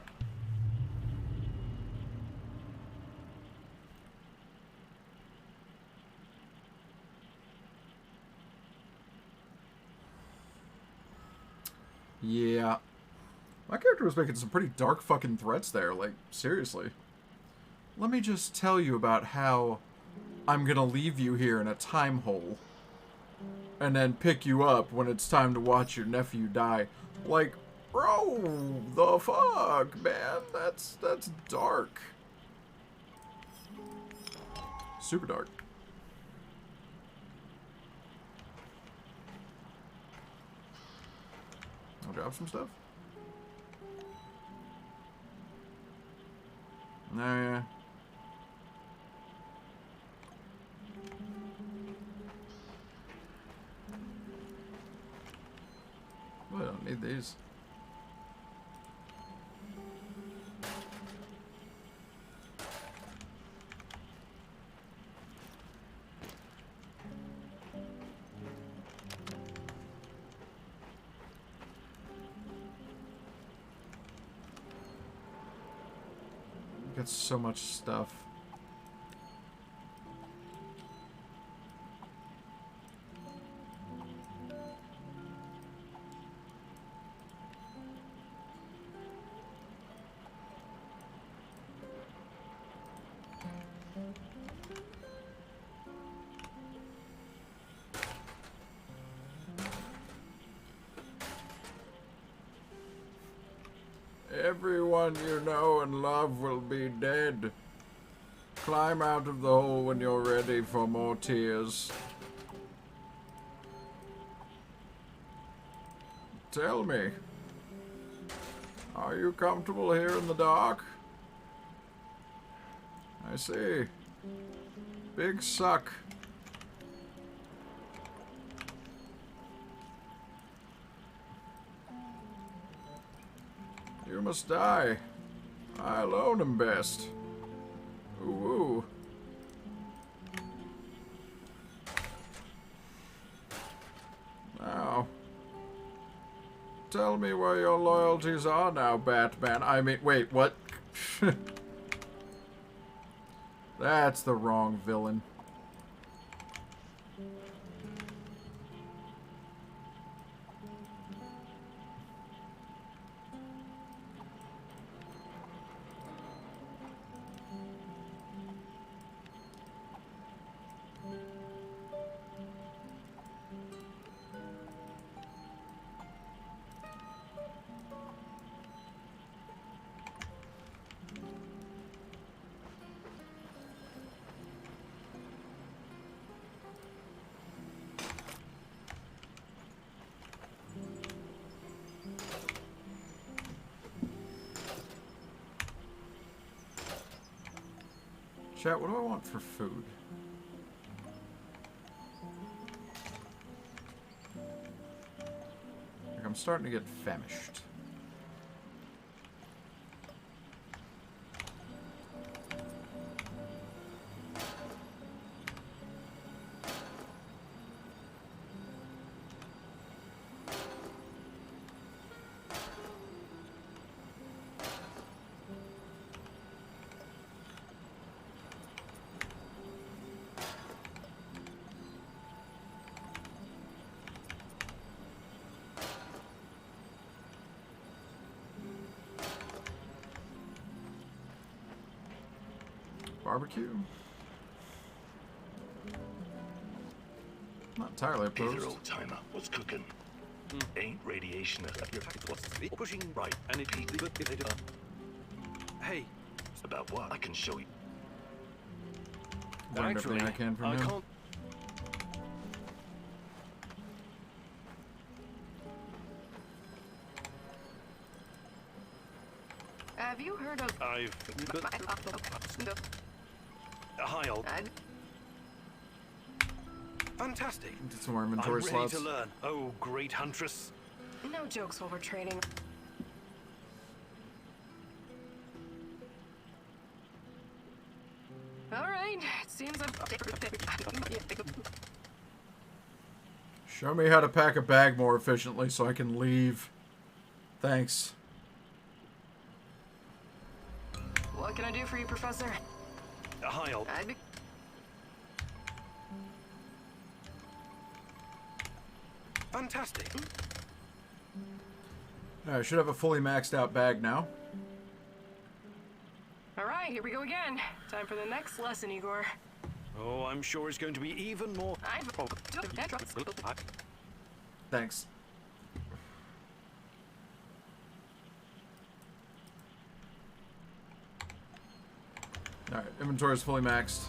Yeah. My character was making some pretty dark fucking threats there, like, seriously. Let me just tell you about how I'm gonna leave you here in a time hole. And then pick you up when it's time to watch your nephew die. Like, bro, the fuck, man? That's dark. Super dark. I'll drop some stuff. Nah. Well, I don't need these. Got so much stuff. Everyone you know and love will be dead. Climb out of the hole when you're ready for more tears. Tell me, are you comfortable here in the dark? I see. Big suck. You must die. I alone am best. Ooh. Now, tell me where your loyalties are now, Batman. I mean, wait, what? That's the wrong villain. Chat, what do I want for food? Like, I'm starting to get famished. Barbecue? Not entirely opposed. Peter, old timer, what's cooking? Ain't radiation what's pushing right? And it hey, about what? I can show you. Learned everything I can from him. Have you heard of... Hi, old... Fantastic. Did some more inventory I'm ready slots. to learn. Oh, great huntress. No jokes while we're training. Alright, it seems I've... Show me how to pack a bag more efficiently so I can leave. Thanks. What can I do for you, Professor? Hi, old... Fantastic. I should have a fully maxed out bag now. Alright, here we go again. Time for the next lesson, Igor. Oh, I'm sure it's going to be even more... Thanks. Alright, inventory is fully maxed.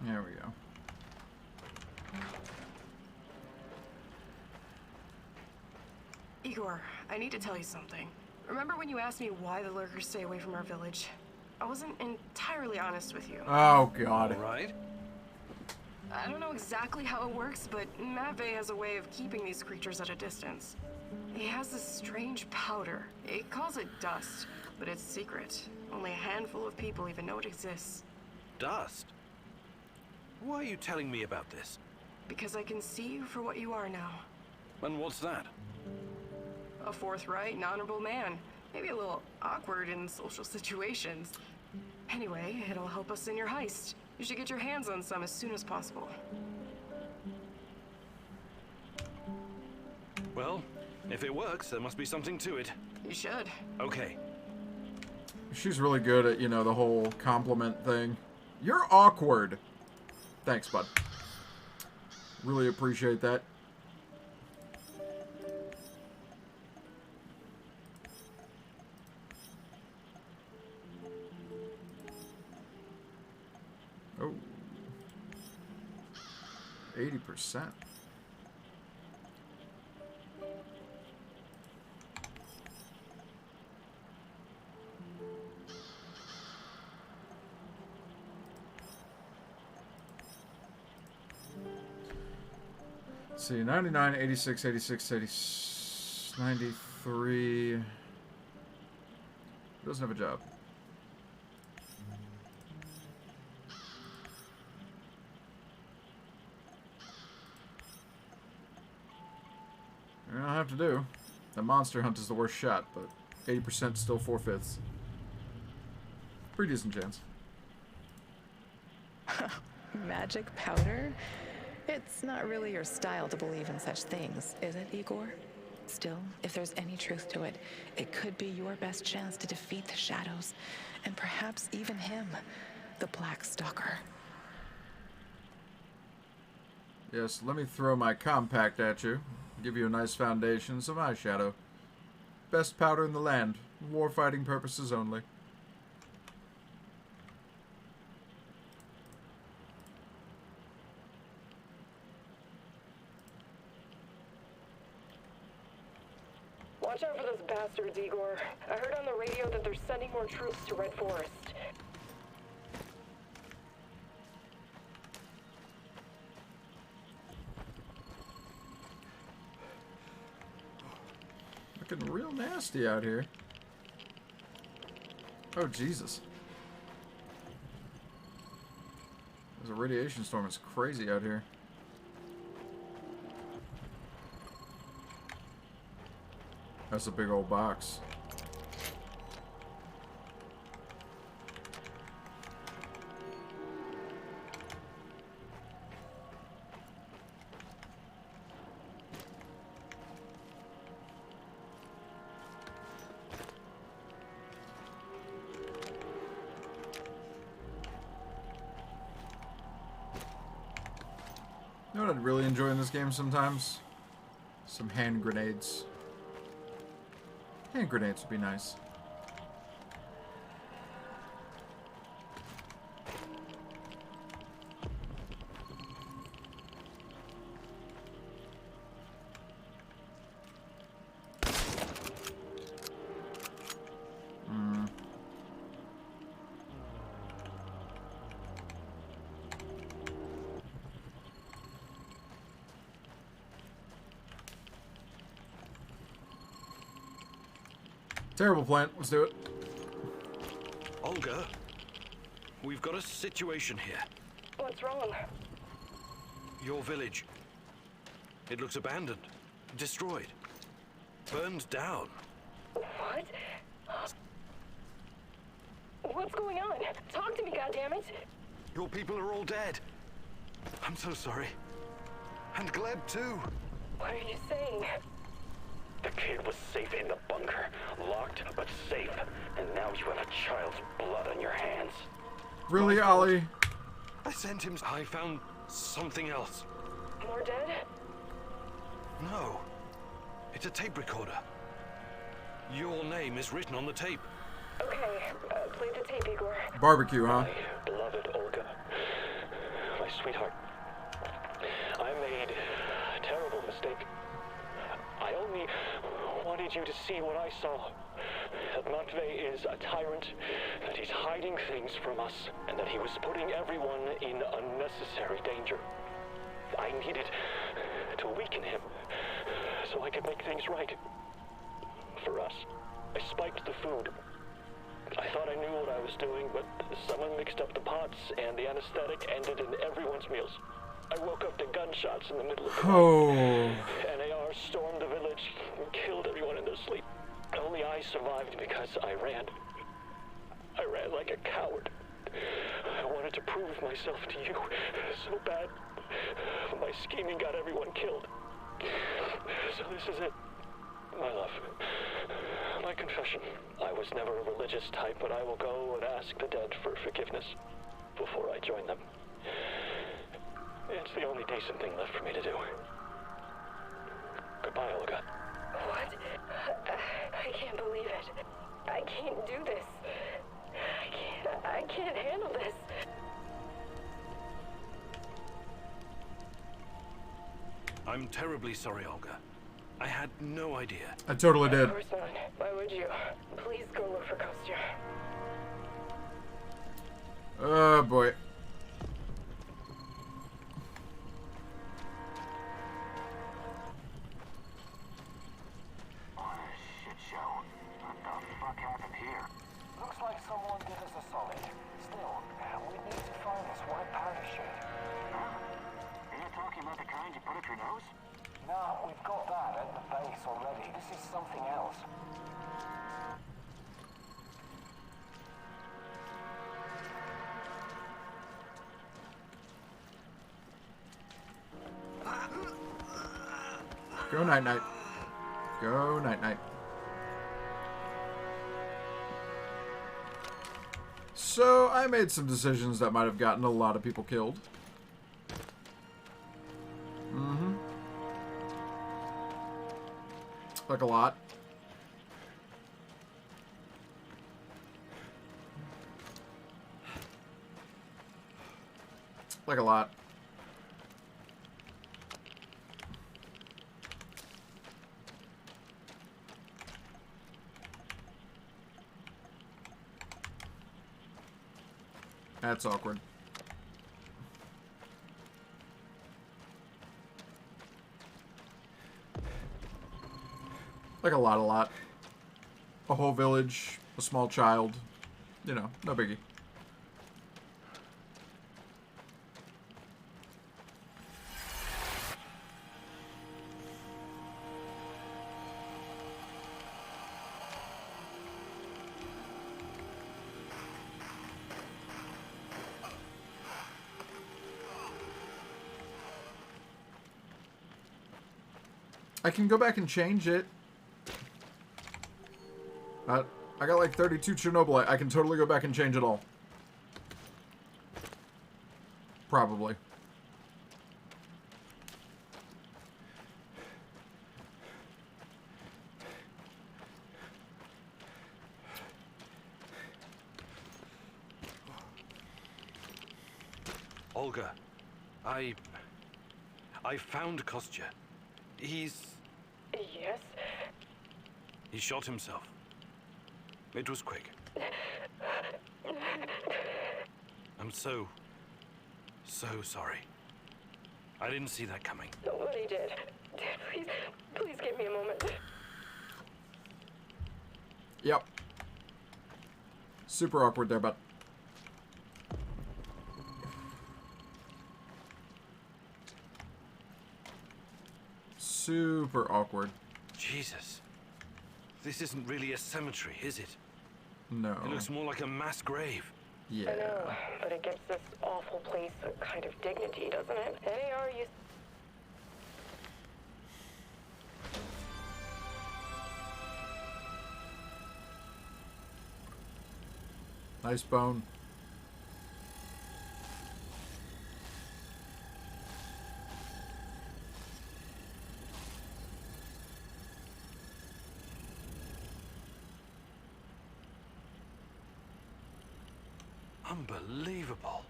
There we go. Igor, I need to tell you something. Remember when you asked me why the lurkers stay away from our village? I wasn't entirely honest with you. Oh, God. All right. I don't know exactly how it works, but Matvey has a way of keeping these creatures at a distance. He has this strange powder. He calls it dust, but it's secret. Only a handful of people even know it exists. Dust? Why are you telling me about this? Because I can see you for what you are now. And what's that? A forthright and honorable man. Maybe a little awkward in social situations. Anyway, it'll help us in your heist. You should get your hands on some as soon as possible. Well, if it works, there must be something to it. You should. Okay. She's really good at, you know, the whole compliment thing. You're awkward. Thanks, bud. Really appreciate that. Oh. 80%. Let's see, 99, 86, 86, 86, 93. Doesn't have a job. I don't have to do. The monster hunt is the worst shot, but 80% still 4/5. Pretty decent chance. Magic powder? It's not really your style to believe in such things, is it, Igor? Still, if there's any truth to it, it could be your best chance to defeat the shadows, and perhaps even him, the Black Stalker. Yes, let me throw my compact at you. Give you a nice foundation, some eyeshadow. Best powder in the land. War-fighting purposes only. Watch out for those bastards, Igor. I heard on the radio that they're sending more troops to Red Forest. Looking real nasty out here. Oh, Jesus. There's a radiation storm. It's crazy out here. That's a big old box. You know what I'd really enjoy in this game sometimes? Some hand grenades. Hand grenades would be nice. Terrible plan. Let's do it. Olga, we've got a situation here. What's wrong? Your village. It looks abandoned, destroyed, burned down. What? What's going on? Talk to me, goddammit! Your people are all dead. I'm so sorry. And Gleb too. What are you saying? The kid was safe in the bunker, locked but safe, and now you have a child's blood on your hands. Really, Ollie? I sent him. I found something else. More dead? No. It's a tape recorder. Your name is written on the tape. Okay, play the tape, Igor. Barbecue, huh? My beloved Olga, my sweetheart, I made a terrible mistake. I only wanted you to see what I saw. That Matvey is a tyrant, that he's hiding things from us, and that he was putting everyone in unnecessary danger. I needed to weaken him so I could make things right. For us, I spiked the food. I thought I knew what I was doing, but someone mixed up the pots, and the anesthetic ended in everyone's meals. I woke up to gunshots in the middle of the night. NAR stormed the village and killed everyone in their sleep. Only I survived because I ran. I ran like a coward. I wanted to prove myself to you so bad. My scheming got everyone killed. So this is it, my love. My confession. I was never a religious type, but I will go and ask the dead for forgiveness before I join them. It's the only decent thing left for me to do. Goodbye, Olga. What? I can't believe it. I can't do this. I can't handle this. I'm terribly sorry, Olga. I had no idea. I totally did. Of course not. Why would you? Please go look for Kostya. Oh boy. What a shit show. What the fuck happened here? Looks like someone did us a solid. Still, we need to find this white powder shit. Huh? Are you talking about the kind you put up your nose? No, we've got that at the base already. This is something else. Go night night. Go night night. So I made some decisions that might have gotten a lot of people killed. Like a lot. Like a lot. That's awkward. Like a lot. A whole village, a small child. You know, no biggie. I can go back and change it. I got like 32 Chernobylite. I can totally go back and change it all. Probably. Olga, I found Kostya. Yes? He shot himself. It was quick. I'm so sorry. I didn't see that coming. Nobody did. Please give me a moment. Yep. Super awkward there, but... super awkward. Jesus. This isn't really a cemetery, is it? No. It looks more like a mass grave. Yeah. I know, but it gives this awful place a kind of dignity, doesn't it? NAR used... Nice bone. Unbelievable.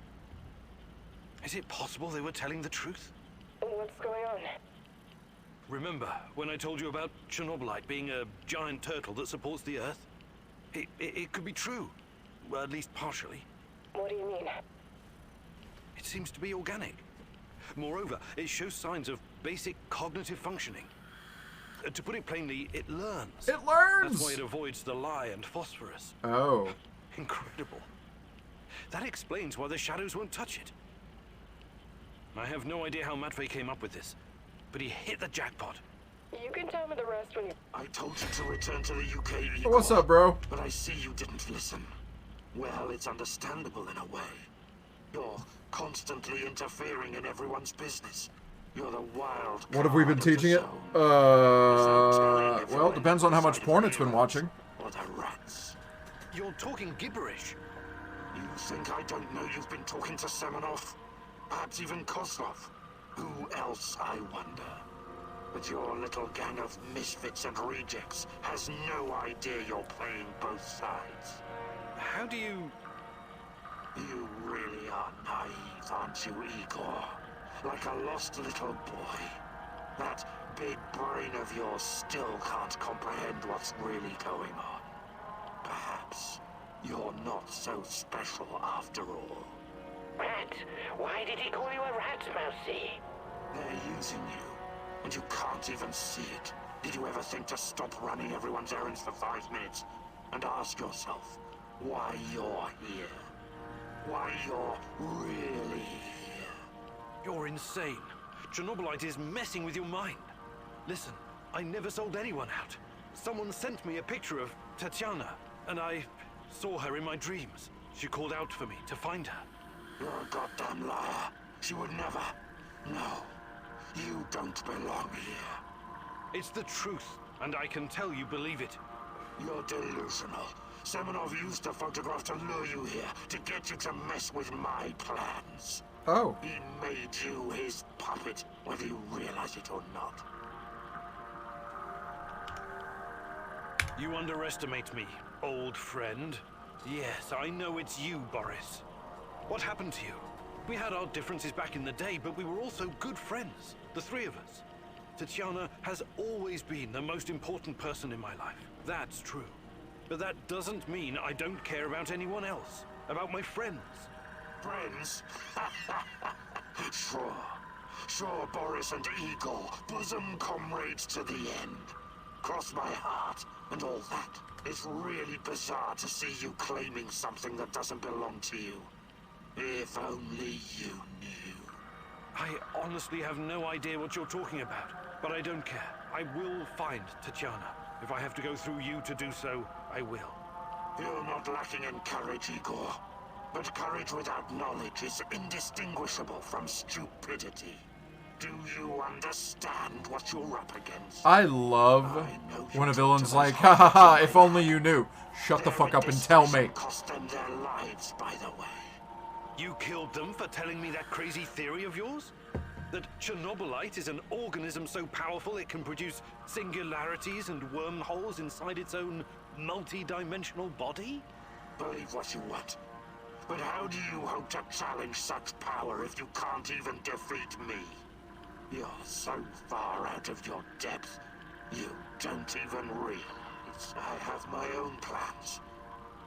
Is it possible they were telling the truth? What's going on? Remember when I told you about Chernobylite being a giant turtle that supports the Earth? It could be true. Well, at least partially. What do you mean? It seems to be organic. Moreover, it shows signs of basic cognitive functioning. To put it plainly, it learns. It learns! That's why it avoids the lye and phosphorus. Oh. Incredible. That explains why the shadows won't touch it. I have no idea how Matvey came up with this, but he hit the jackpot. You can tell me the rest when you... I told you to return to the UK, Igor, What's up, bro? but I see you didn't listen. Well, it's understandable in a way. You're constantly interfering in everyone's business. You're the wild What have we been card of the teaching it? zone. There's no telling if Well, you're it depends on how much inside porn of it's been Halo watching. Or the rats. You're talking gibberish. You think I don't know you've been talking to Semenov? Perhaps even Kozlov? Who else, I wonder? But your little gang of misfits and rejects has no idea you're playing both sides. How do you... You really are naive, aren't you, Igor? Like a lost little boy. That big brain of yours still can't comprehend what's really going on. Perhaps you're not so special after all. Rat? Why did he call you a rat, Mousy? They're using you, and you can't even see it. Did you ever think to stop running everyone's errands for 5 minutes and ask yourself why you're here? Why you're really here? You're insane. Chernobylite is messing with your mind. Listen, I never sold anyone out. Someone sent me a picture of Tatiana, and I saw her in my dreams. She called out for me to find her. You're a goddamn liar. She would never. No. You don't belong here. It's the truth, and I can tell you believe it. You're delusional. Semenov used the photograph to lure you here, to get you to mess with my plans. Oh. He made you his puppet, whether you realize it or not. You underestimate me, old friend. Yes, I know it's you, Boris. What happened to you? We had our differences back in the day, but we were also good friends, the three of us. Tatiana has always been the most important person in my life. That's true. But that doesn't mean I don't care about anyone else, about my friends. Friends? Sure. Sure, Boris and Igor, bosom comrades to the end. Cross my heart and all that. It's really bizarre to see you claiming something that doesn't belong to you. If only you knew. I honestly have no idea what you're talking about, but I don't care. I will find Tatiana. If I have to go through you to do so, I will. You're not lacking in courage, Igor. But courage without knowledge is indistinguishable from stupidity. Do you understand what you're up against? I love when a villain's like, ha ha ha, if only you knew. Shut the fuck up and tell me. Cost them their lives, by the way. You killed them for telling me that crazy theory of yours? That Chernobylite is an organism so powerful it can produce singularities and wormholes inside its own multi-dimensional body? Believe what you want. But how do you hope to challenge such power if you can't even defeat me? You're so far out of your depth, you don't even realize I have my own plans.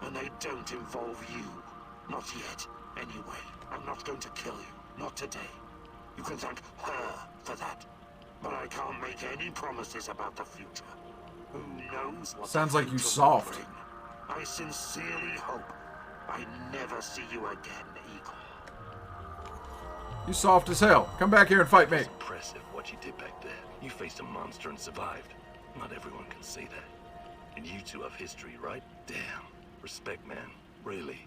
And they don't involve you. Not yet, anyway. I'm not going to kill you. Not today. You can thank her for that. But I can't make any promises about the future. Who knows what Sounds like you future will soft. bring. I sincerely hope I never see you again, Igor. You soft as hell. Come back here and fight me. It's impressive what you did back there. You faced a monster and survived. Not everyone can say that. And you two have history, right? Damn. Respect, man. Really.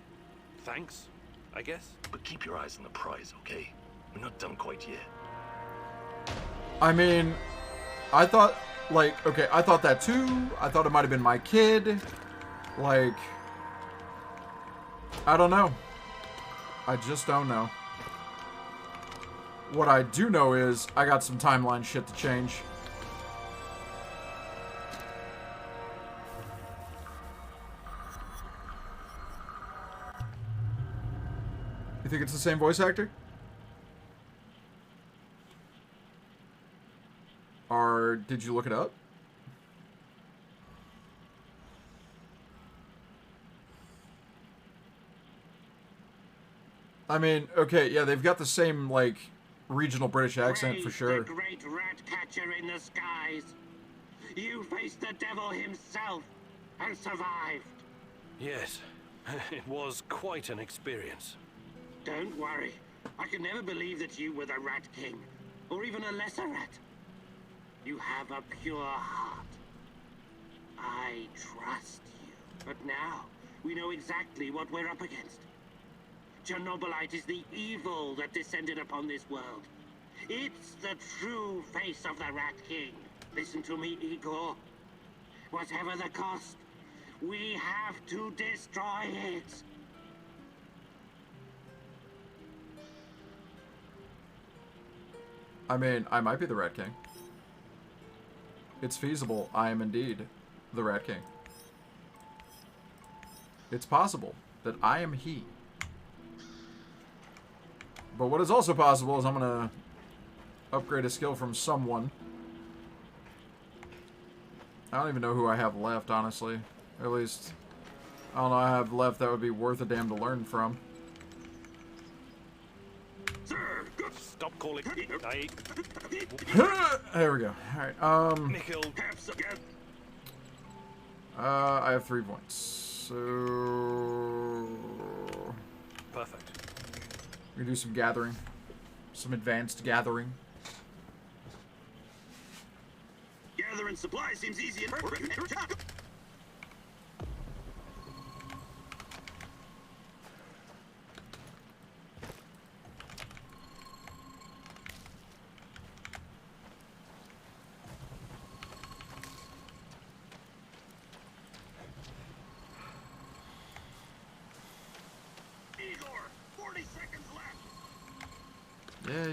Thanks, I guess. But keep your eyes on the prize, okay? We're not done quite yet. I mean, I thought, like, okay, I thought that too. I thought it might have been my kid. Like, I don't know. I just don't know. What I do know is I got some timeline shit to change. You think it's the same voice actor? Or did you look it up? I mean, okay, yeah, they've got the same, like, regional British accent for sure. The great rat catcher in the skies. You faced the devil himself and survived. Yes, it was quite an experience. Don't worry. I could never believe that you were the Rat King, or even a lesser rat. You have a pure heart. I trust you. But now, we know exactly what we're up against. Chernobylite is the evil that descended upon this world. It's the true face of the Rat King. Listen to me, Igor. Whatever the cost, we have to destroy it. I mean, I might be the Rat King. It's feasible. I am indeed the Rat King. It's possible that I am he. But what is also possible is I'm going to upgrade a skill from someone. I don't even know who I have left, honestly. Or at least, I don't know I have left that would be worth a damn to learn from. Stop calling. There we go. Alright, I have 3 points. So... Perfect. We do some gathering. Some advanced gathering. Gathering supplies seems easy and Igor, 40 seconds left. Yeah.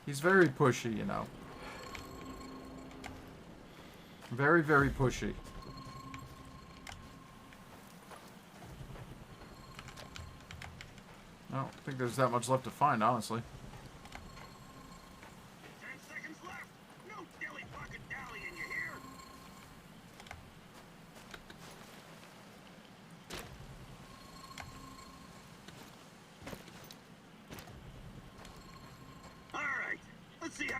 He's very pushy, you know. Very, very pushy. I don't think there's that much left to find, honestly. 10 seconds left. No dilly fucking dallying, you hear? All right. Let's see.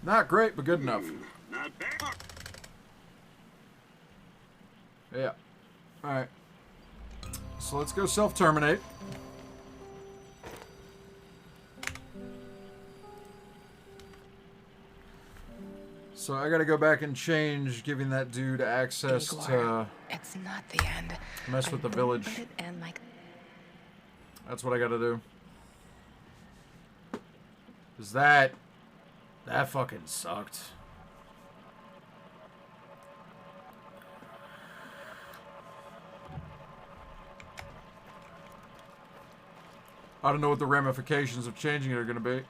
Not great, but good enough. Not bad. Yeah. Alright. So let's go self-terminate. So I gotta go back and change, giving that dude access to it's not the end. mess with the village. Let it end like That's what I gotta do. 'Cause that fucking sucked. I don't know what the ramifications of changing it are gonna be.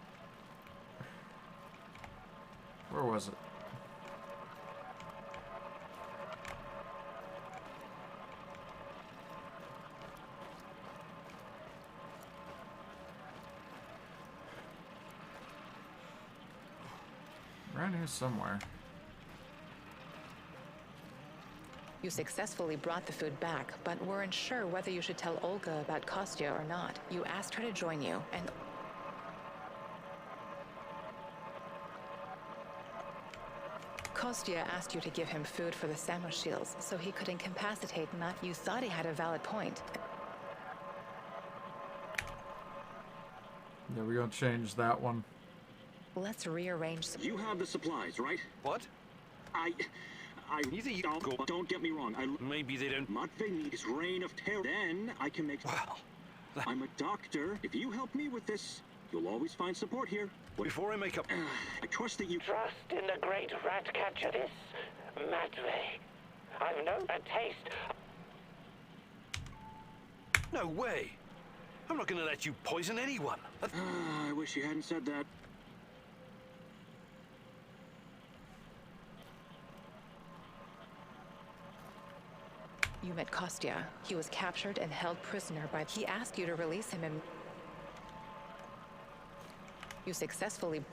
Where was it? Around here somewhere. you successfully brought the food back, but weren't sure whether you should tell Olga about Kostya or not. You asked her to join you, and Kostya asked you to give him food for the Samoshils so he could incapacitate Matt. You thought he had a valid point. Yeah, we're gonna change that one. Let's rearrange. You have the supplies, right? What? Neither you don't get me wrong. Maybe they don't. Matvey needs reign of terror. Then I can make. Well, I'm a doctor. If you help me with this, you'll always find support here. Before I make up, I trust that you trust in the great rat catcher. This Matvey. I've known a taste. No way. I'm not going to let you poison anyone. I wish you hadn't said that. You met Kostya. He was captured and held prisoner by... He asked you to release him and... You successfully...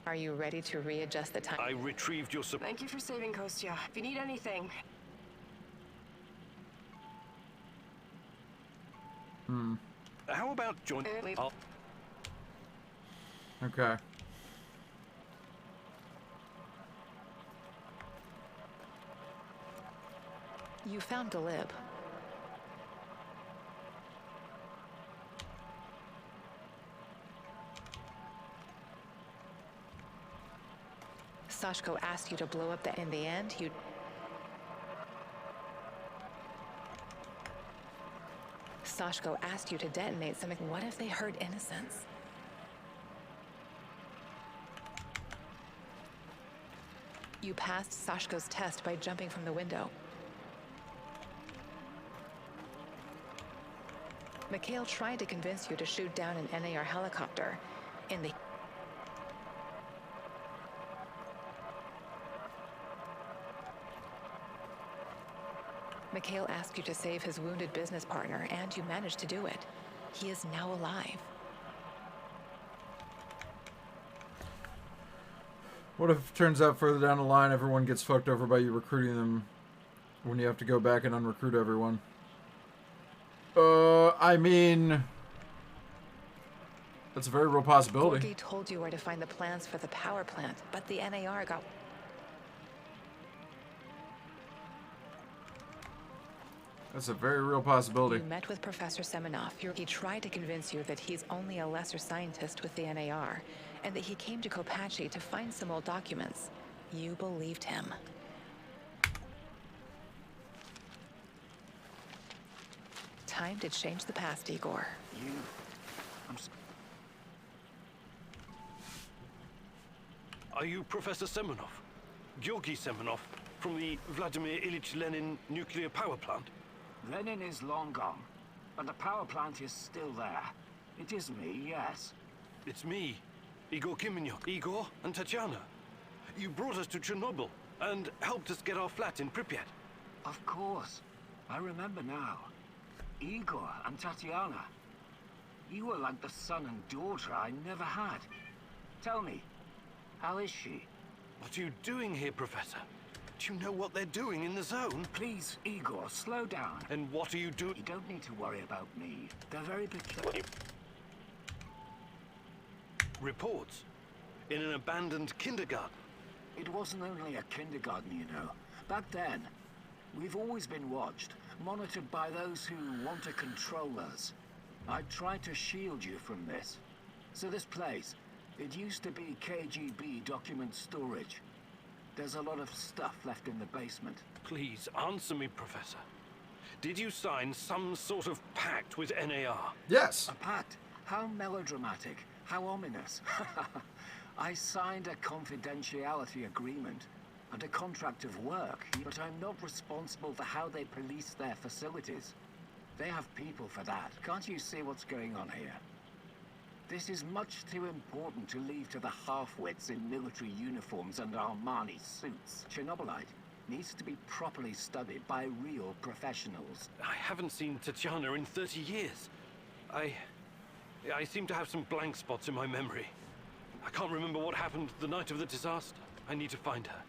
Are you ready to readjust the time? I retrieved your... Thank you for saving Kostya. If you need anything... How about join... Okay. You found Galib. Sashko asked you to blow up in the end, you... Sashko asked you to detonate something. What if they hurt innocents? You passed Sashko's test by jumping from the window. Mikhail tried to convince you to shoot down an NAR helicopter in the... Mikhail asked you to save his wounded business partner, and you managed to do it. He is now alive. What if it turns out further down the line everyone gets fucked over by you recruiting them when you have to go back and unrecruit everyone? I mean... That's a very real possibility. Gorgie told you where to find the plans for the power plant, but the NAR got... That's a very real possibility. You met with Professor Semenov. He tried to convince you that he's only a lesser scientist with the NAR, and that he came to Kopachi to find some old documents. You believed him. Time to change the past, Igor. Are you Professor Semenov? Georgy Semenov, from the Vladimir Ilyich Lenin nuclear power plant? Lenin is long gone, but the power plant is still there. It is me, yes. It's me, Igor Kimenyuk. Igor and Tatiana. You brought us to Chernobyl and helped us get our flat in Pripyat. Of course. I remember now. Igor and Tatiana. You were like the son and daughter I never had. Tell me, how is she? What are you doing here, Professor? Do you know what they're doing in the zone? Please, Igor, slow down. And what are you doing? You don't need to worry about me. They're very peculiar. Reports? In an abandoned kindergarten? It wasn't only a kindergarten, you know. Back then, we've always been watched, monitored by those who want to control us. I tried to shield you from this. So this place, it used to be KGB document storage. There's a lot of stuff left in the basement. Please, answer me, Professor. Did you sign some sort of pact with NAR? Yes. A pact? How melodramatic. How ominous. I signed a confidentiality agreement and a contract of work, but I'm not responsible for how they police their facilities. They have people for that. Can't you see what's going on here? This is much too important to leave to the half-wits in military uniforms and Armani suits. Chernobylite needs to be properly studied by real professionals. I haven't seen Tatiana in 30 years. I seem to have some blank spots in my memory. I can't remember what happened the night of the disaster. I need to find her.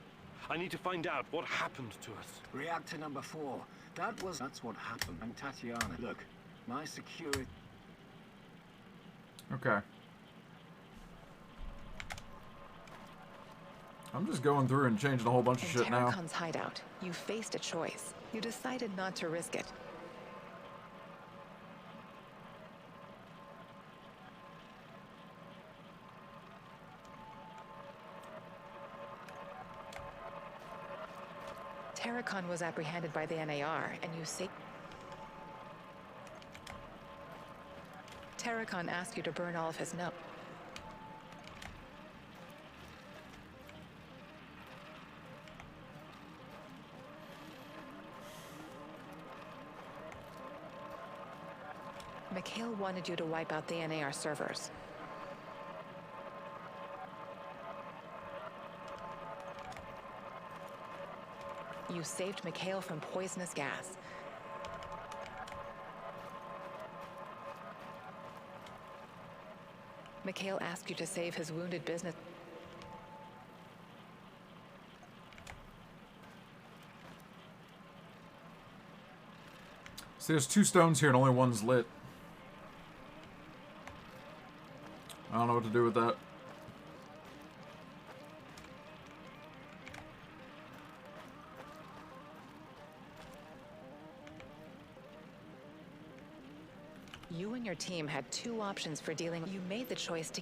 I need to find out what happened to us. Reactor number 4. That's what happened. And Tatiana, look, my security... Okay. I'm just going through and changing a whole bunch of shit now. In Terracon's hideout, you faced a choice. You decided not to risk it. Terracon was apprehended by the NAR, and you say... Terracon asked you to burn all of his notes. Mikhail wanted you to wipe out the NAR servers. You saved Mikhail from poisonous gas. Mikhail asked you to save his wounded business. See, there's 2 stones here and only one's lit. I don't know what to do with that. You and your team had two options for dealing. You made the choice to...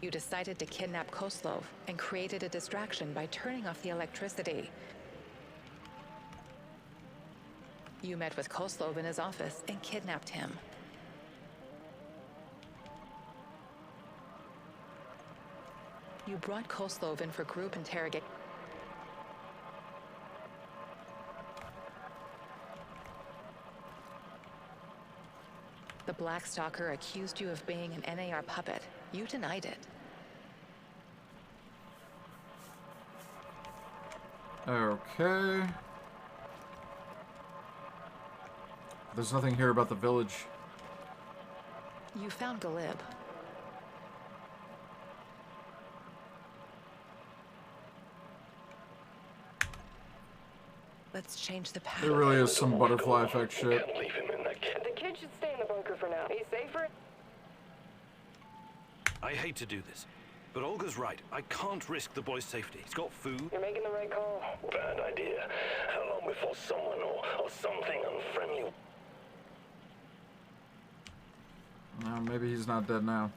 You decided to kidnap Koslov and created a distraction by turning off the electricity. You met with Koslov in his office and kidnapped him. You brought Koslov in for group interrogation. The Black Stalker accused you of being an NAR puppet. You denied it. Okay. There's nothing here about the village. You found Galib. Let's change the pattern. There really is some butterfly effect shit. The kid should stay in the bunker for now. He's safer. I hate to do this, but Olga's right. I can't risk the boy's safety. He's got food. You're making the right call. Bad idea. How long before someone or something unfriendly... Maybe he's not dead now.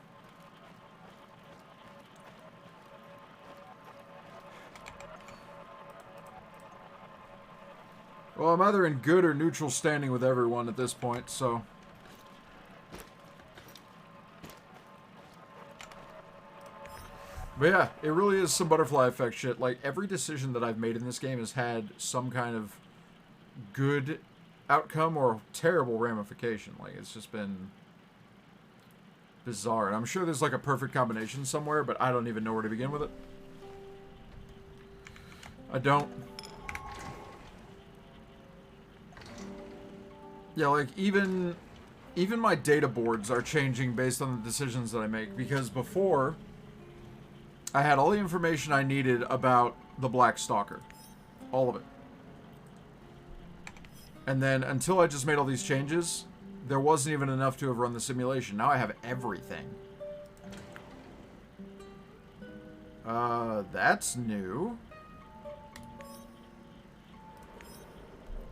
Well, I'm either in good or neutral standing with everyone at this point, so... But yeah, it really is some butterfly effect shit. Like, every decision that I've made in this game has had some kind of good outcome or terrible ramification. Like, it's just been bizarre. And I'm sure there's like a perfect combination somewhere, but I don't even know where to begin with it. I don't. Yeah, like, even my data boards are changing based on the decisions that I make, because before I had all the information I needed about the Black Stalker. All of it. And then, until I just made all these changes, there wasn't even enough to have run the simulation. Now I have everything. That's new.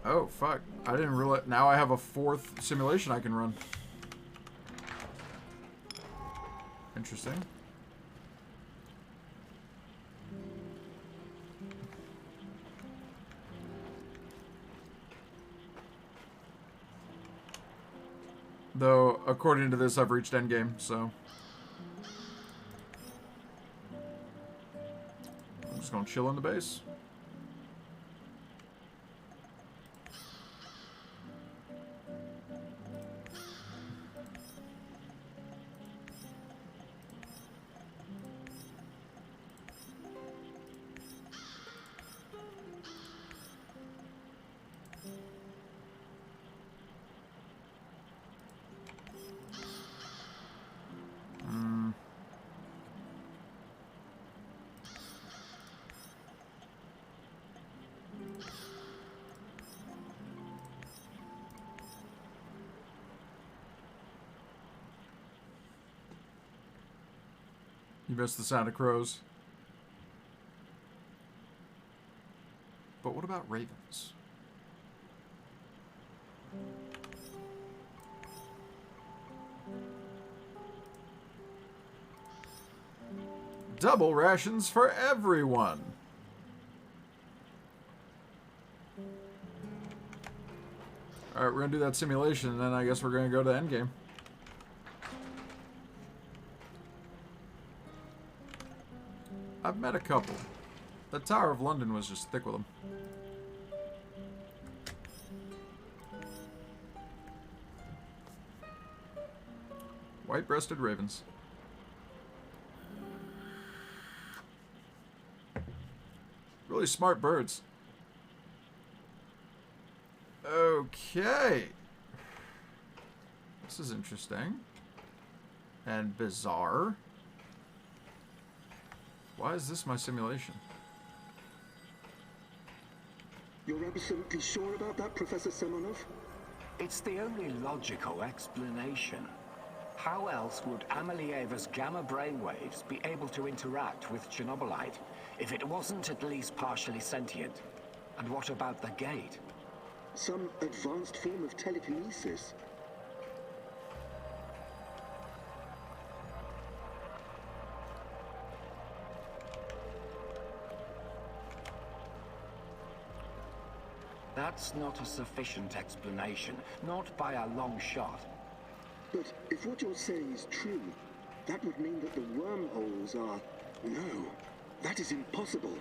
Oh, fuck. I didn't realize. Now I have a fourth simulation I can run. Interesting. Though, according to this, I've reached endgame, so... I'm just gonna chill in the base. You missed the sound of crows. But what about ravens? Double rations for everyone. Alright, we're gonna do that simulation, and then I guess we're gonna go to endgame. I've met a couple. The Tower of London was just thick with them. White-breasted ravens. Really smart birds. Okay. This is interesting. And bizarre. Why is this my simulation? You're absolutely sure about that, Professor Semenov? It's the only logical explanation. How else would Amelieva's gamma brainwaves be able to interact with Chernobylite if it wasn't at least partially sentient? And what about the gate? Some advanced form of telekinesis. That's not a sufficient explanation, not by a long shot. But if what you're saying is true, that would mean that the wormholes are... No, that is impossible.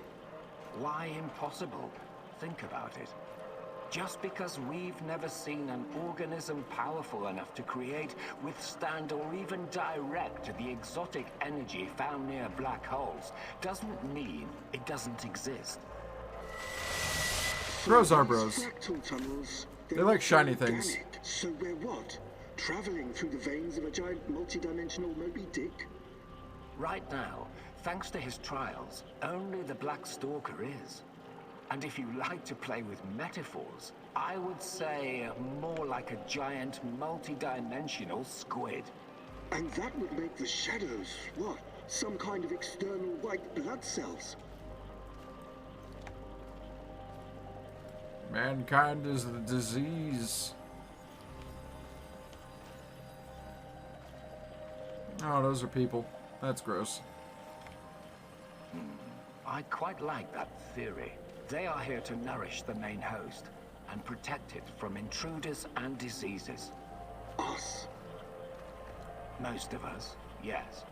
Why impossible? Think about it. Just because we've never seen an organism powerful enough to create, withstand, or even direct the exotic energy found near black holes doesn't mean it doesn't exist. Bros are bros. Fractal tunnels, They like shiny things. organic. So we're what? Traveling through the veins of a giant multi-dimensional Moby Dick? Right now, thanks to his trials, only the Black Stalker is. And if you like to play with metaphors, I would say more like a giant multi-dimensional squid. And that would make the shadows, what? Some kind of external white blood cells? Mankind is the disease. Oh, those are people. That's gross. I quite like that theory. They are here to nourish the main host and protect it from intruders and diseases. Us? Most of us, yes.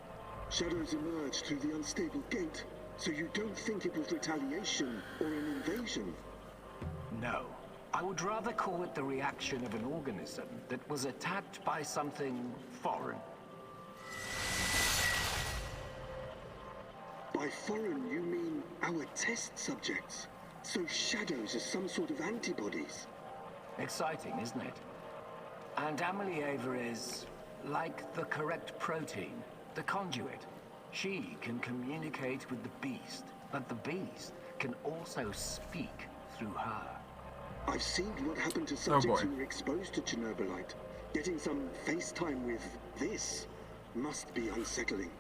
Shadows emerged through the unstable gate, so you don't think it was retaliation or an invasion? No. I would rather call it the reaction of an organism that was attacked by something foreign. By foreign, you mean our test subjects? So shadows are some sort of antibodies? Exciting, isn't it? And Amelie Ava is like the correct protein, the conduit. She can communicate with the beast, but the beast can also speak through her. I've seen what happened to subjects who were exposed to Chernobylite. Getting some FaceTime with this must be unsettling.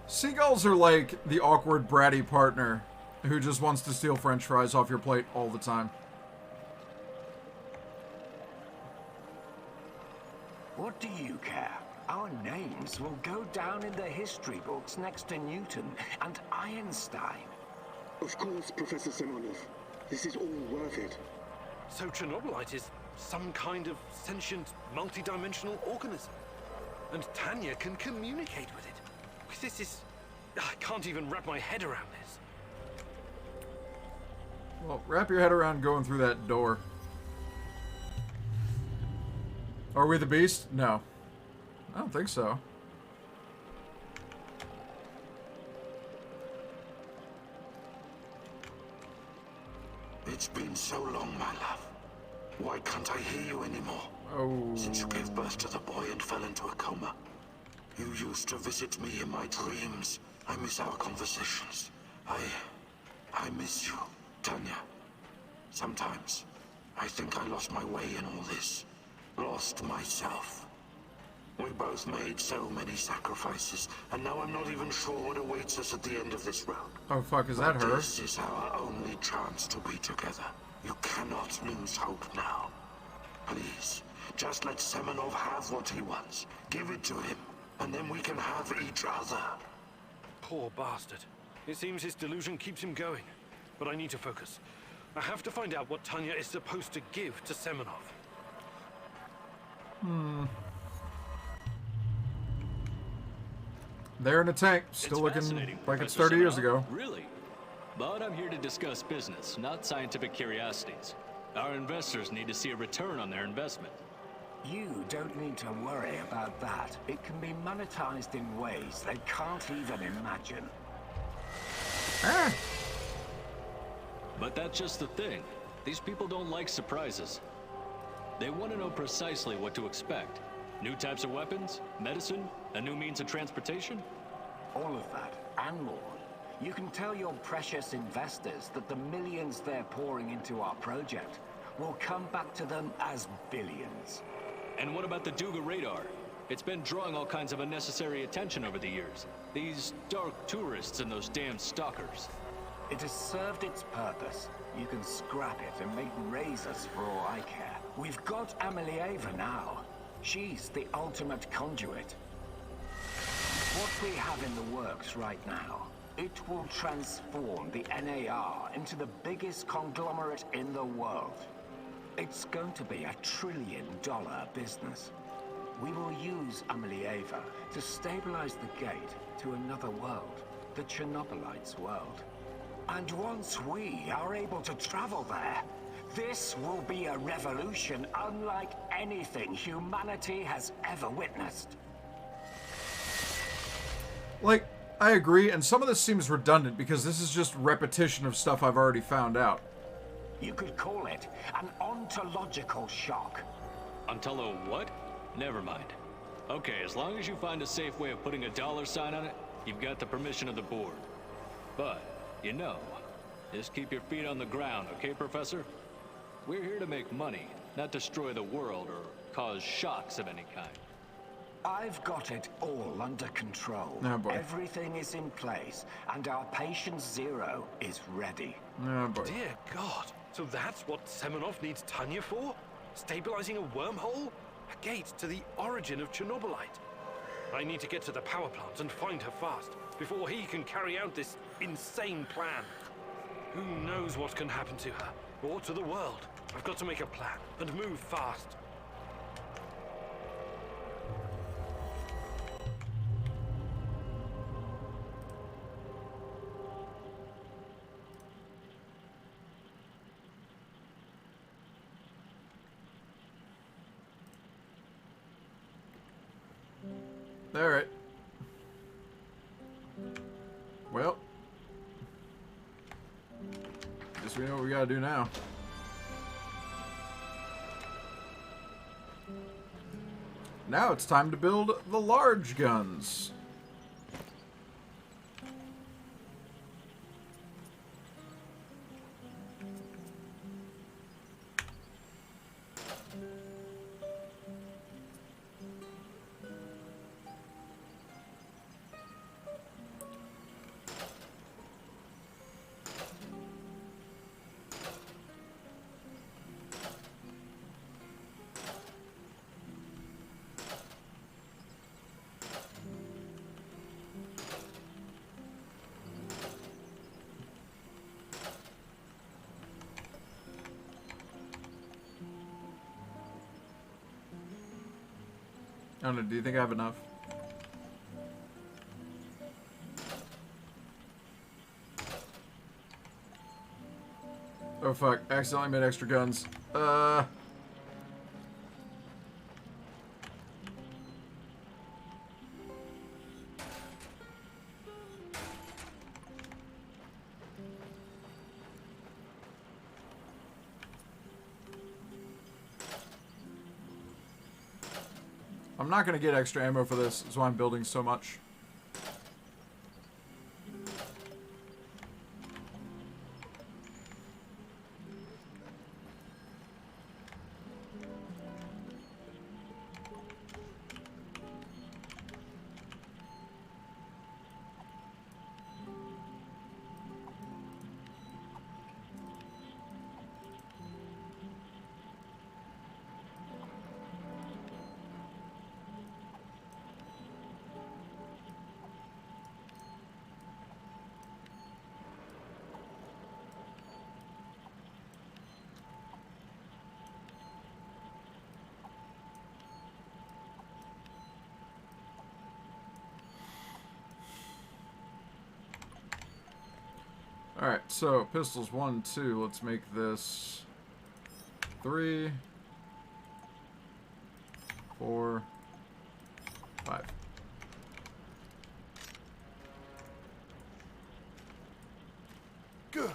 Seagulls are like the awkward bratty partner who just wants to steal french fries off your plate all the time. What do you care? Our names will go down in the history books next to Newton and Einstein. Of course, Professor Semonov. This is all worth it. So Chernobylite is some kind of sentient, multi-dimensional organism. And Tanya can communicate with it. This is... I can't even wrap my head around this. Well, wrap your head around going through that door. Are we the beast? No. I don't think so. It's been so long, my love. Why can't I hear you anymore? Oh. Since you gave birth to the boy and fell into a coma. You used to visit me in my dreams. I miss our conversations. I miss you, Tanya. Sometimes, I think I lost my way in all this. Lost myself. We both made so many sacrifices, and now I'm not even sure what awaits us at the end of this road. Oh, fuck, is that her? This is our only chance to be together. You cannot lose hope now. Please, just let Semenov have what he wants. Give it to him, and then we can have each other. Poor bastard. It seems his delusion keeps him going. But I need to focus. I have to find out what Tanya is supposed to give to Semenov. They're in a tank, still looking like it's 30 years ago. Really? But I'm here to discuss business, not scientific curiosities. Our investors need to see a return on their investment. You don't need to worry about that. It can be monetized in ways they can't even imagine. But that's just the thing. These people don't like surprises. They want to know precisely what to expect. New types of weapons, medicine, a new means of transportation? All of that, and more. You can tell your precious investors that the millions they're pouring into our project will come back to them as billions. And what about the Duga radar? It's been drawing all kinds of unnecessary attention over the years. These dark tourists and those damn stalkers. It has served its purpose. You can scrap it and make razors for all I care. We've got Amelieva now. She's the ultimate conduit. What we have in the works right now, it will transform the NAR into the biggest conglomerate in the world. It's going to be $1 trillion business. We will use Amelieva to stabilize the gate to another world, the Chernobylite's world. And once we are able to travel there, this will be a revolution unlike anything humanity has ever witnessed. Like, I agree, and some of this seems redundant because this is just repetition of stuff I've already found out. You could call it an ontological shock. Ontolo what? Never mind. Okay, as long as you find a safe way of putting a $ sign on it, you've got the permission of the board. But, you know, just keep your feet on the ground, okay, Professor? We're here to make money, not destroy the world or cause shocks of any kind. I've got it all under control. Oh, boy. Everything is in place, and our patient zero is ready. Oh, boy. Dear God. So that's what Semenov needs Tanya for? Stabilizing a wormhole? A gate to the origin of Chernobylite. I need to get to the power plant and find her fast, before he can carry out this insane plan. Who knows what can happen to her, or to the world? I've got to make a plan, and move fast. Alright. Well. Guess we know what we gotta do now. Now it's time to build the large guns. I don't know, do you think I have enough? Oh fuck, accidentally made extra guns. I'm not going to get extra ammo for this, that's why I'm building so much. Alright, so pistols 1, 2, let's make this 3, 4, 5. Good.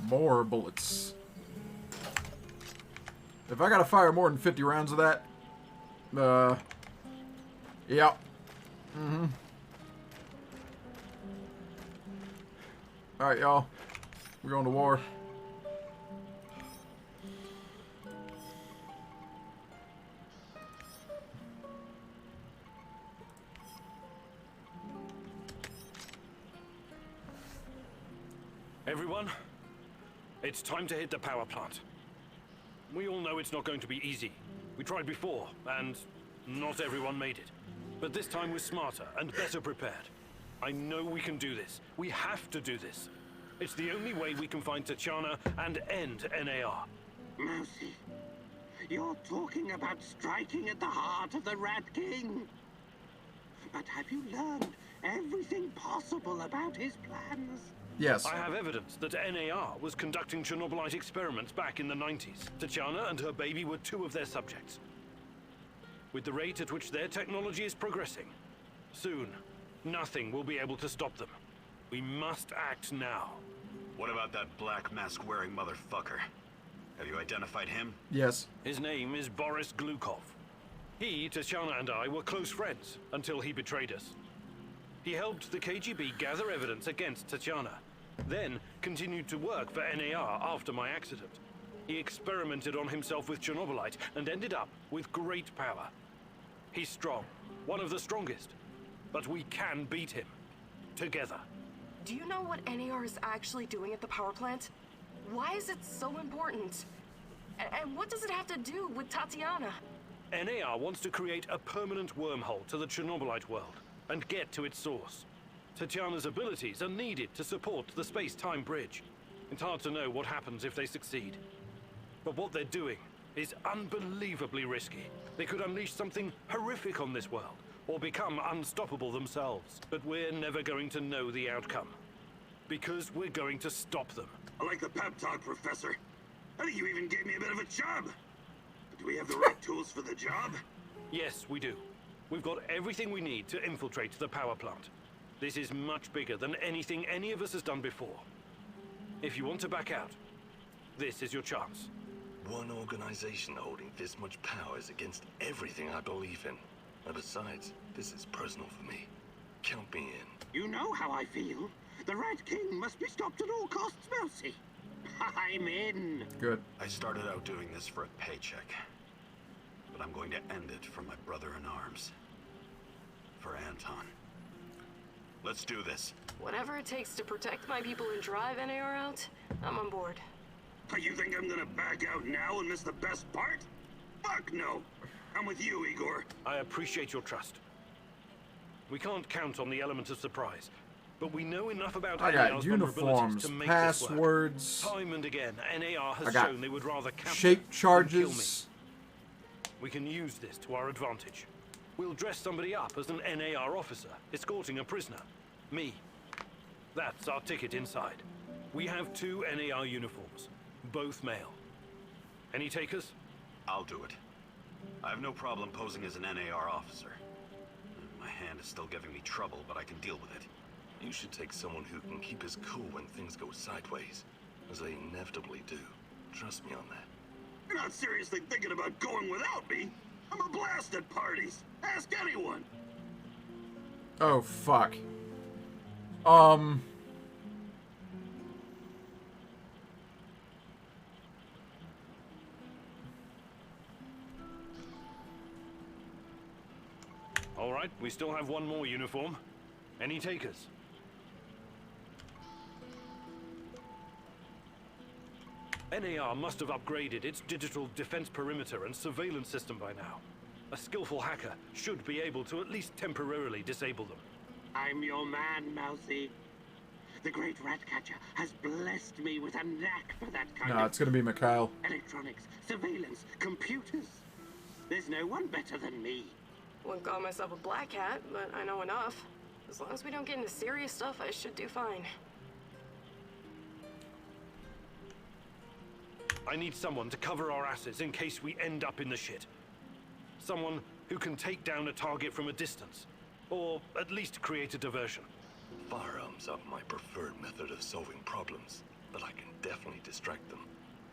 More bullets. If I gotta fire more than 50 rounds of that, yeah. Alright, y'all. We're going to war. Everyone, it's time to hit the power plant. We all know it's not going to be easy. We tried before, and not everyone made it. But this time we're smarter and better prepared. I know we can do this. We have to do this. It's the only way we can find Tatiana and end NAR. Mousy, you're talking about striking at the heart of the Rat King. But have you learned everything possible about his plans? Yes. I have evidence that NAR was conducting Chernobylite experiments back in the 90s. Tatiana and her baby were two of their subjects. With the rate at which their technology is progressing, soon, nothing will be able to stop them. We must act now. What about that black mask-wearing motherfucker? Have you identified him? Yes. His name is Boris Glukov. He, Tatiana, and I were close friends until he betrayed us. He helped the KGB gather evidence against Tatiana, then continued to work for NAR after my accident. He experimented on himself with Chernobylite and ended up with great power. He's strong, one of the strongest, but we can beat him. Together. Do you know what NAR is actually doing at the power plant? Why is it so important? And what does it have to do with Tatiana? NAR wants to create a permanent wormhole to the Chernobylite world and get to its source. Tatiana's abilities are needed to support the space-time bridge. It's hard to know what happens if they succeed. But what they're doing is unbelievably risky. They could unleash something horrific on this world, or become unstoppable themselves. But we're never going to know the outcome. Because we're going to stop them. I like the pep talk, Professor. I think you even gave me a bit of a job. But do we have the right tools for the job? Yes, we do. We've got everything we need to infiltrate the power plant. This is much bigger than anything any of us has done before. If you want to back out, this is your chance. One organization holding this much power is against everything I believe in. And besides, this is personal for me. Count me in. You know how I feel. The Rat King must be stopped at all costs, Mousy. I'm in. Good. I started out doing this for a paycheck. But I'm going to end it for my brother-in-arms. For Anton. Let's do this. Whatever it takes to protect my people and drive NAR out, I'm on board. You think I'm gonna back out now and miss the best part? Fuck no. I'm with you, Igor. I appreciate your trust. We can't count on the element of surprise, but we know enough about I NAR's got vulnerabilities uniforms, to make passwords. This work. Time and again, NAR has I got shown they would rather capture shape charges. than kill me. We can use this to our advantage. We'll dress somebody up as an NAR officer, escorting a prisoner. Me. That's our ticket inside. We have 2 NAR uniforms, both male. Any takers? I'll do it. I have no problem posing as an NAR officer. My hand is still giving me trouble, but I can deal with it. You should take someone who can keep his cool when things go sideways, as they inevitably do. Trust me on that. You're not seriously thinking about going without me? I'm a blast at parties. Ask anyone. Oh, fuck. All right, we still have one more uniform. Any takers? NAR must have upgraded its digital defense perimeter and surveillance system by now. A skillful hacker should be able to at least temporarily disable them. I'm your man, Mousy. The great Ratcatcher has blessed me with a knack for that kind No, of... it's gonna be Mikhail. Electronics, surveillance, computers. There's no one better than me. Wouldn't call myself a black hat, but I know enough. As long as we don't get into serious stuff, I should do fine. I need someone to cover our asses in case we end up in the shit. Someone who can take down a target from a distance, or at least create a diversion. Firearms are my preferred method of solving problems, but I can definitely distract them.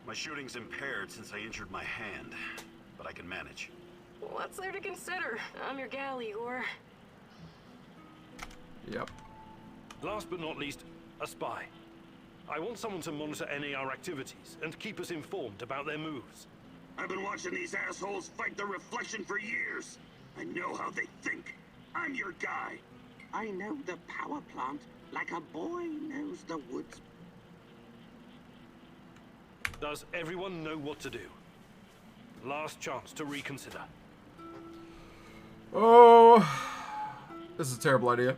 My shooting's impaired since I injured my hand, but I can manage. What's there to consider? I'm your gal, Igor. Yep. Last but not least, a spy. I want someone to monitor NAR activities and keep us informed about their moves. I've been watching these assholes fight the reflection for years. I know how they think. I'm your guy. I know the power plant like a boy knows the woods. Does everyone know what to do? Last chance to reconsider. Oh, this is a terrible idea.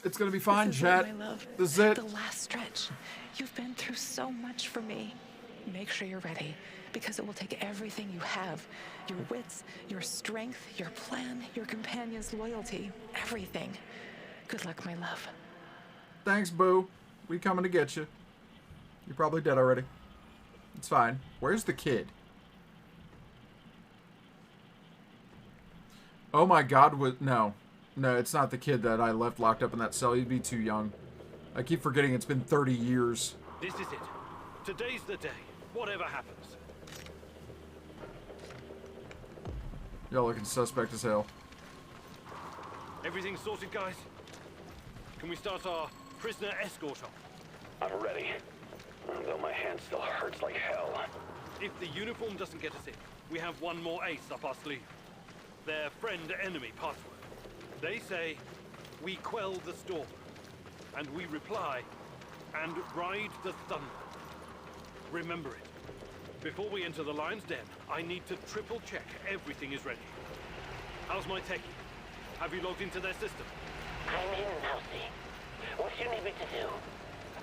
It's gonna be fine, this is chat. It, my love. This is it. The last stretch. You've been through so much for me. Make sure you're ready, because it will take everything you have. Your wits, your strength, your plan, your companion's loyalty, everything. Good luck, my love. Thanks, boo. We coming to get you. You're probably dead already. It's fine. Where's the kid? Oh my god, no. No, it's not the kid that I left locked up in that cell. He'd be too young. I keep forgetting it's been 30 years. This is it. Today's the day. Whatever happens. Y'all looking suspect as hell. Everything sorted, guys? Can we start our prisoner escort on? I'm ready. Though my hand still hurts like hell. If the uniform doesn't get us in, we have one more ace up our sleeve. Their friend-enemy password. They say, we quell the storm. And we reply, and ride the thunder. Remember it. Before we enter the lion's den, I need to triple check everything is ready. How's my techie? Have you logged into their system? I'm in, Mousy. What do you need me to do?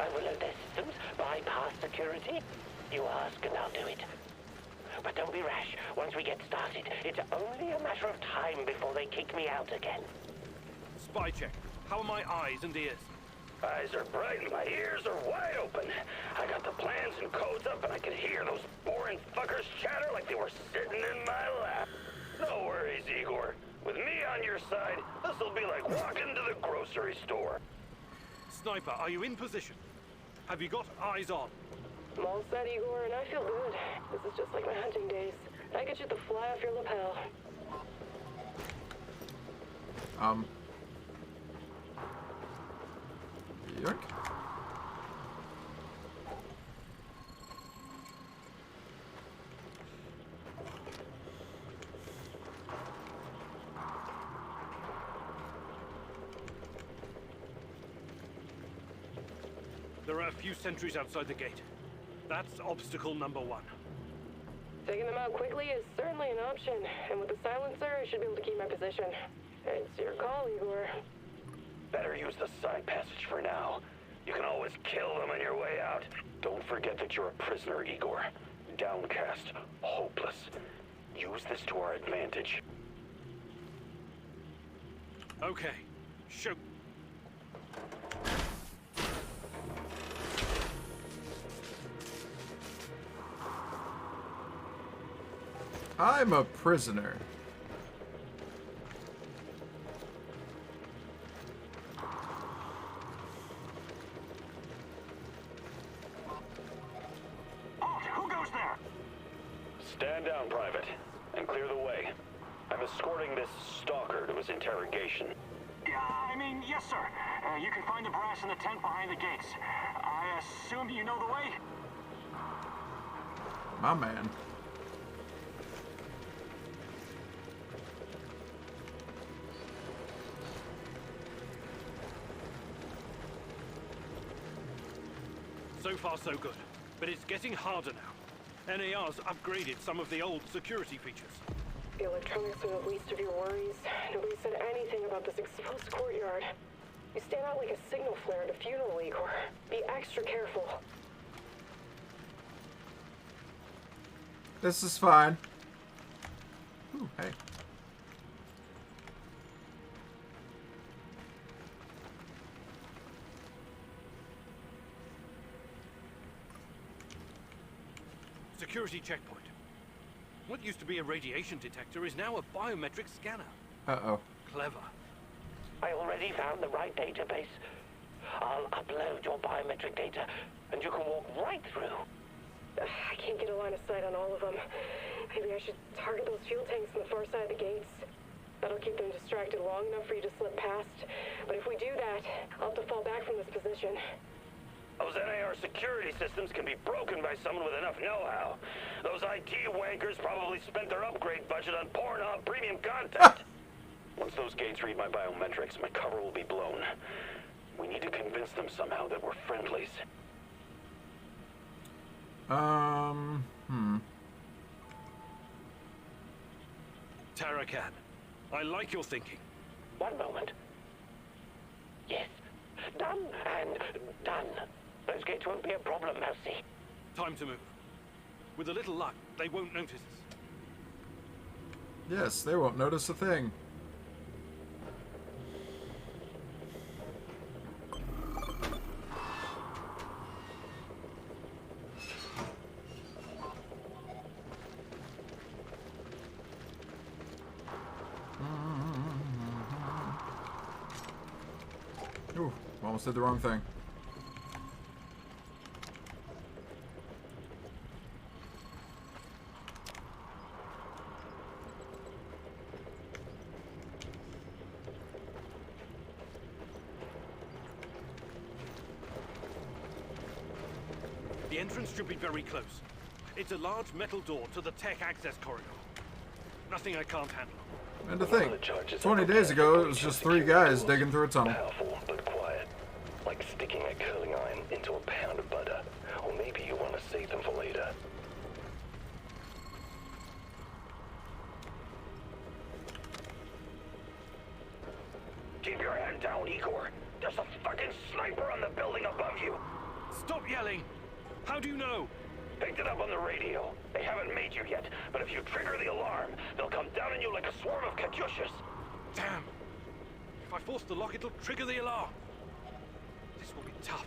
Overload their systems, bypass security? You ask and I'll do it. But don't be rash. Once we get started, it's only a matter of time before they kick me out again. Spy check. How are my eyes and ears? Eyes are bright and my ears are wide open. I got the plans and codes up and I could hear those boring fuckers chatter like they were sitting in my lap. No worries, Igor. With me on your side, this'll be like walking to the grocery store. Sniper, are you in position? Have you got eyes on? I'm all set, Igor, and I feel good. This is just like my hunting days. I could shoot the fly off your lapel. Yoink. There are a few sentries outside the gate. That's obstacle number 1. Taking them out quickly is certainly an option, and with the silencer, I should be able to keep my position. It's your call, Igor. Better use the side passage for now. You can always kill them on your way out. Don't forget that you're a prisoner, Igor. Downcast, hopeless. Use this to our advantage. Okay, shoot. I'm a prisoner. Who goes there? Stand down, Private, and clear the way. I'm escorting this stalker to his interrogation. Yeah, yes, sir. You can find the brass in the tent behind the gates. I assume you know the way? My man. So far, so good. But it's getting harder now. NAR's upgraded some of the old security features. The electronics are the least of your worries. Nobody said anything about this exposed courtyard. You stand out like a signal flare at a funeral, Igor. Be extra careful. This is fine. Ooh, hey. Security checkpoint. What used to be a radiation detector is now a biometric scanner. Uh-oh. Clever. I already found the right database. I'll upload your biometric data, and you can walk right through. I can't get a line of sight on all of them. Maybe I should target those fuel tanks on the far side of the gates. That'll keep them distracted long enough for you to slip past. But if we do that, I'll have to fall back from this position. Those NAR security systems can be broken by someone with enough know-how. Those IT wankers probably spent their upgrade budget on Pornhub premium content. Once those gates read my biometrics, my cover will be blown. We need to convince them somehow that we're friendlies. Tarakan, I like your thinking. One moment. Yes. Done and done. Those gates won't be a problem, Mousy. Time to move. With a little luck, they won't notice us. Yes, they won't notice a thing. Ooh, almost did the wrong thing. The entrance should be very close. It's a large metal door to the tech access corridor. Nothing I can't handle. And to think, 20 days ago, it was just 3 guys digging through a tunnel. Powerful, but quiet. Like sticking a curling iron into a pound of butter. Or maybe you want to save them for later. Keep your head down, Igor. There's a fucking sniper on the building above you. Stop yelling! How do you know? Picked it up on the radio. They haven't made you yet, but if you trigger the alarm, they'll come down on you like a swarm of Katyushas. Damn! If I force the lock, it'll trigger the alarm. This will be tough.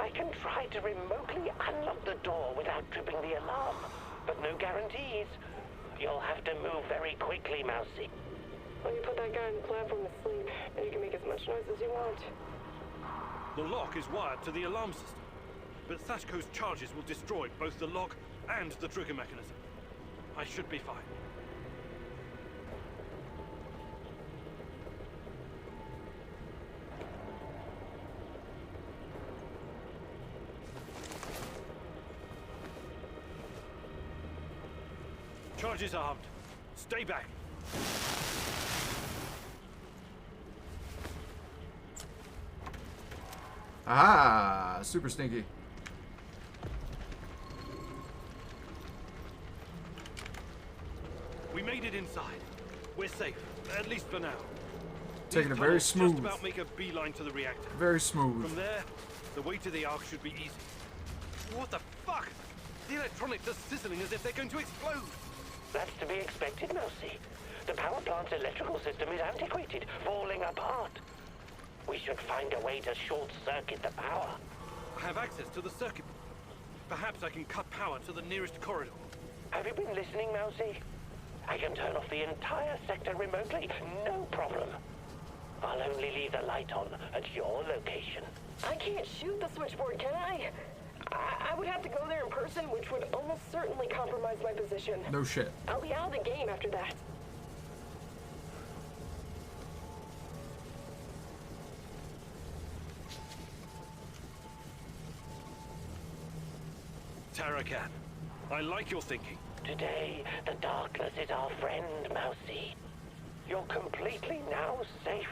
I can try to remotely unlock the door without tripping the alarm, but no guarantees. You'll have to move very quickly, Mousy. Well, you put that guy on the platform to sleep, and you can make as much noise as you want. The lock is wired to the alarm system, but Sashko's charges will destroy both the lock and the trigger mechanism. I should be fine. Charges armed. Stay back. Ah, super stinky. We made it inside. We're safe, at least for now. Taking it These very tunnels smooth. Just about make a beeline to the reactor. Very smooth. From there, the way to the Ark should be easy. What the fuck? The electronics are sizzling as if they're going to explode. That's to be expected, Mousy. The power plant's electrical system is antiquated, falling apart. We should find a way to short-circuit the power. I have access to the circuit. Perhaps I can cut power to the nearest corridor. Have you been listening, Mousy? I can turn off the entire sector remotely, no problem. I'll only leave the light on at your location. I can't shoot the switchboard, can I? I would have to go there in person, which would almost certainly compromise my position. No shit. I'll be out of the game after that. Tarakan, I like your thinking. Today, the darkness is our friend, Mousy. You're completely now safe.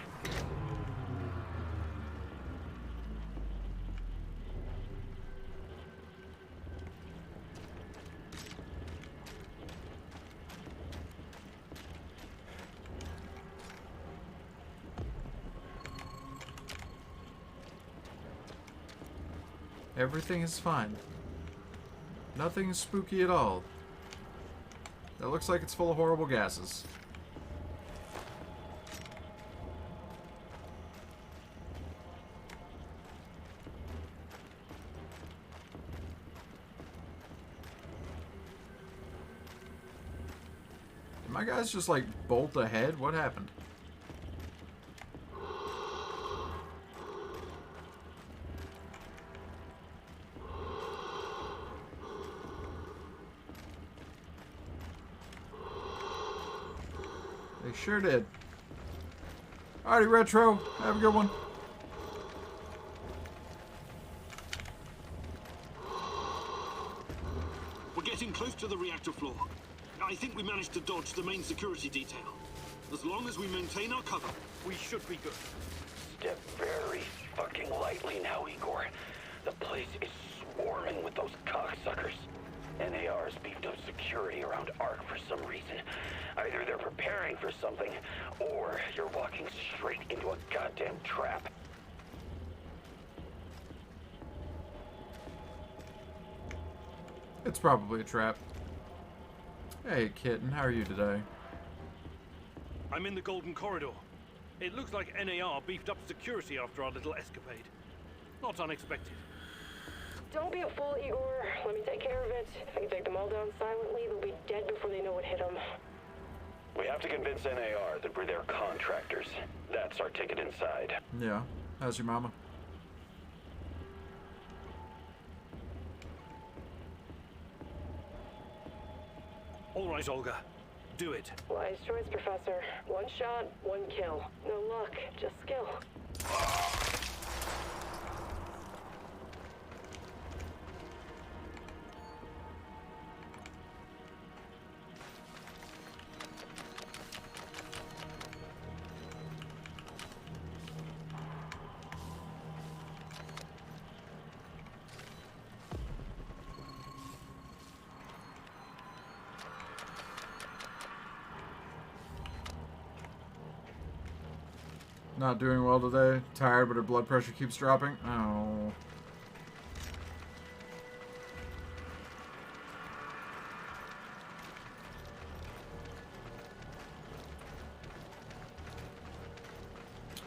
Everything is fine. Nothing is spooky at all. That looks like it's full of horrible gases. Did my guys just like bolt ahead? What happened? They sure did. Alrighty, Retro. Have a good one. We're getting close to the reactor floor. I think we managed to dodge the main security detail. As long as we maintain our cover, we should be good. Step very fucking lightly now, Igor. The place is swarming with those cocksuckers. NAR's beefed up security around ARC for some reason. Either they're preparing for something, or you're walking straight into a goddamn trap. It's probably a trap. Hey, kitten, how are you today? I'm in the Golden Corridor. It looks like NAR beefed up security after our little escapade. Not unexpected. Don't be a fool, Igor. Let me take care of it. If I can take them all down silently, they'll be dead before they know what hit them. We have to convince NAR that we're their contractors. That's our ticket inside. Yeah. How's your mama? All right, Olga. Do it. Wise choice, Professor. One shot, one kill. No luck, just skill. Not doing well today. Tired, but her blood pressure keeps dropping. Oh.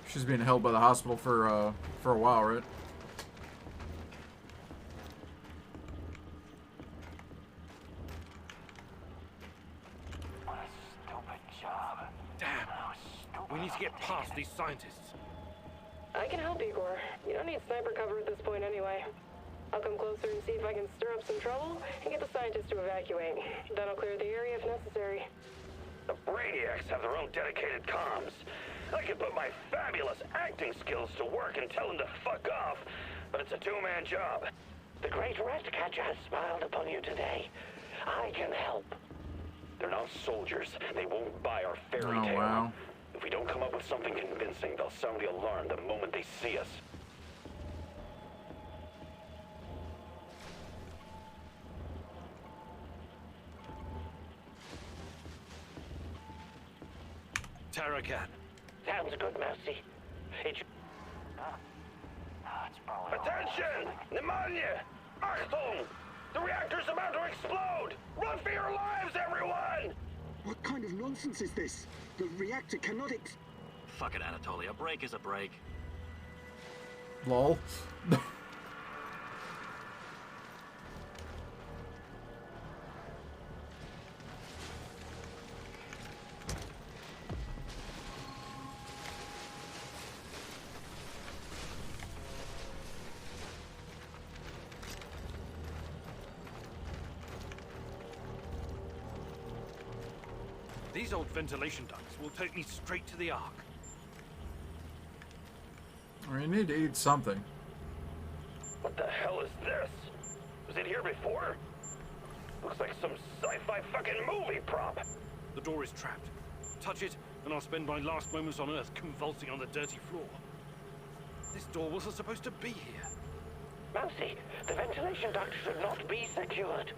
She's being held by the hospital for a while, right? We need to get past these scientists. I can help, Igor. You don't need sniper cover at this point anyway. I'll come closer and see if I can stir up some trouble and get the scientists to evacuate. Then I'll clear the area if necessary. The Brainiacs have their own dedicated comms. I could put my fabulous acting skills to work and tell them to fuck off, but it's a two-man job. The great Ratcatcher has smiled upon you today. I can help. They're not soldiers. They won't buy our fairy tale. Wow. If we don't come up with something convincing, they'll sound the alarm the moment they see us. Tarakan. Sounds good, Mousy. It's Attention! Pneumonia! Achtung! The reactor's about to explode! Run for your lives, everyone! What kind of nonsense is this? The reactor cannot Fuck it, Anatoly. A break is a break. Lol. These old ventilation ducts will take me straight to the Ark. We need to eat something. What the hell is this? Was it here before? Looks like some sci-fi fucking movie prop. The door is trapped. Touch it, and I'll spend my last moments on Earth convulsing on the dirty floor. This door wasn't supposed to be here. Mousy, the ventilation duct should not be secured.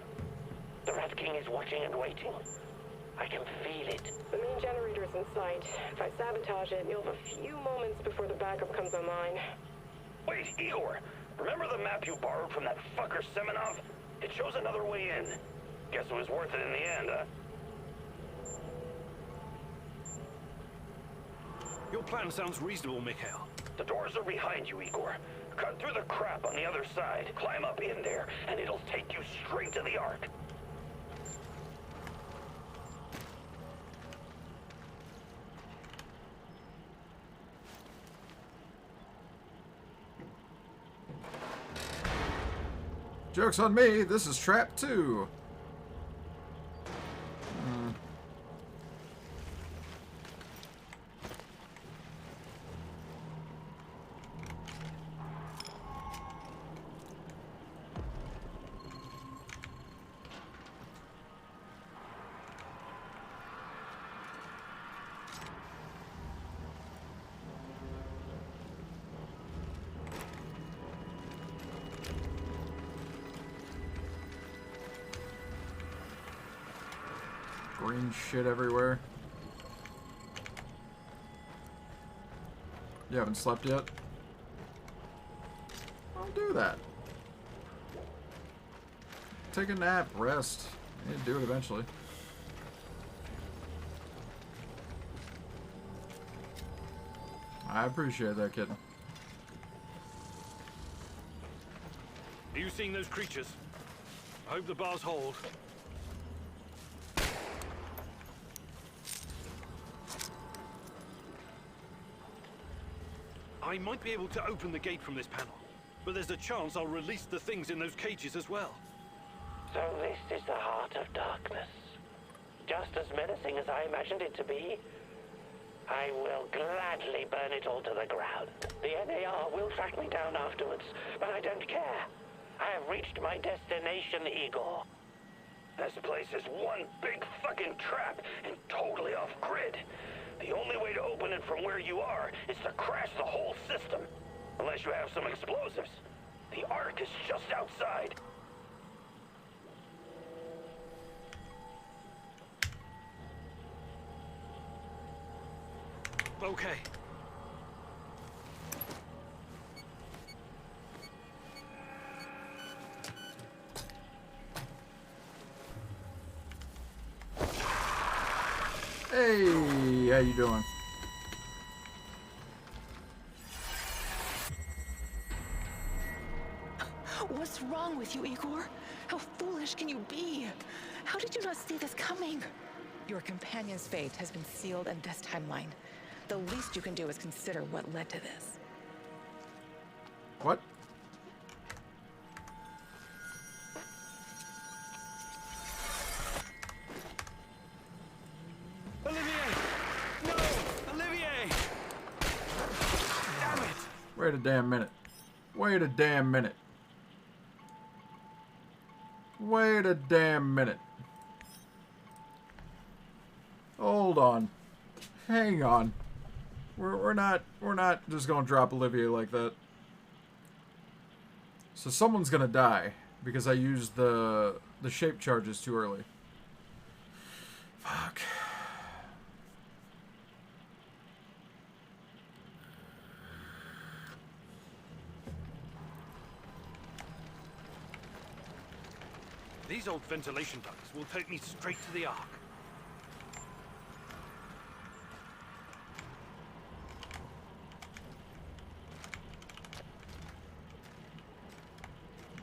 The Rat King is watching and waiting. I can feel it. The main generator's in sight. If I sabotage it, you'll have a few moments before the backup comes online. Wait, Igor. Remember the map you borrowed from that fucker Semenov? It shows another way in. Guess it was worth it in the end, huh? Your plan sounds reasonable, Mikhail. The doors are behind you, Igor. Cut through the crap on the other side. Climb up in there, and it'll take you straight to the Ark. Joke's on me, this is trap 2. Green shit everywhere. You haven't slept yet? Don't do that. Take a nap, rest. You need to do it eventually. I appreciate that, kid. Are you seeing those creatures? I hope the bars hold. I might be able to open the gate from this panel, but there's a chance I'll release the things in those cages as well. So this is the heart of darkness. Just as menacing as I imagined it to be. I will gladly burn it all to the ground. The NAR will track me down afterwards, but I don't care. I have reached my destination, Igor. This place is one big fucking trap and totally off-grid. The only way to open it from where you are is to crash the whole system. Unless you have some explosives. The Ark is just outside. Okay. Hey, how you doing? What's wrong with you, Igor? How foolish can you be? How did you not see this coming? Your companion's fate has been sealed in this timeline. The least you can do is consider what led to this. What? Olivier! No! Olivier! Damn it! Wait a damn minute. Wait a damn minute. Wait a damn minute. Hold on. Hang on. We're not just gonna drop Olivier like that. So someone's gonna die because I used the shape charges too early. Fuck. These old ventilation ducts will take me straight to the Ark.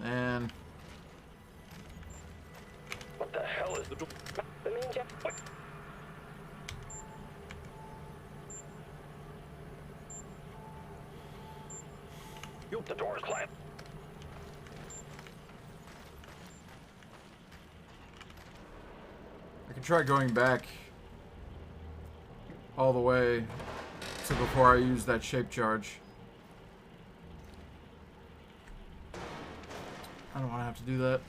And What the hell is the door? The main jet. The door's clamped. I can try going back all the way to before I use that shape charge. I don't want to have to do that.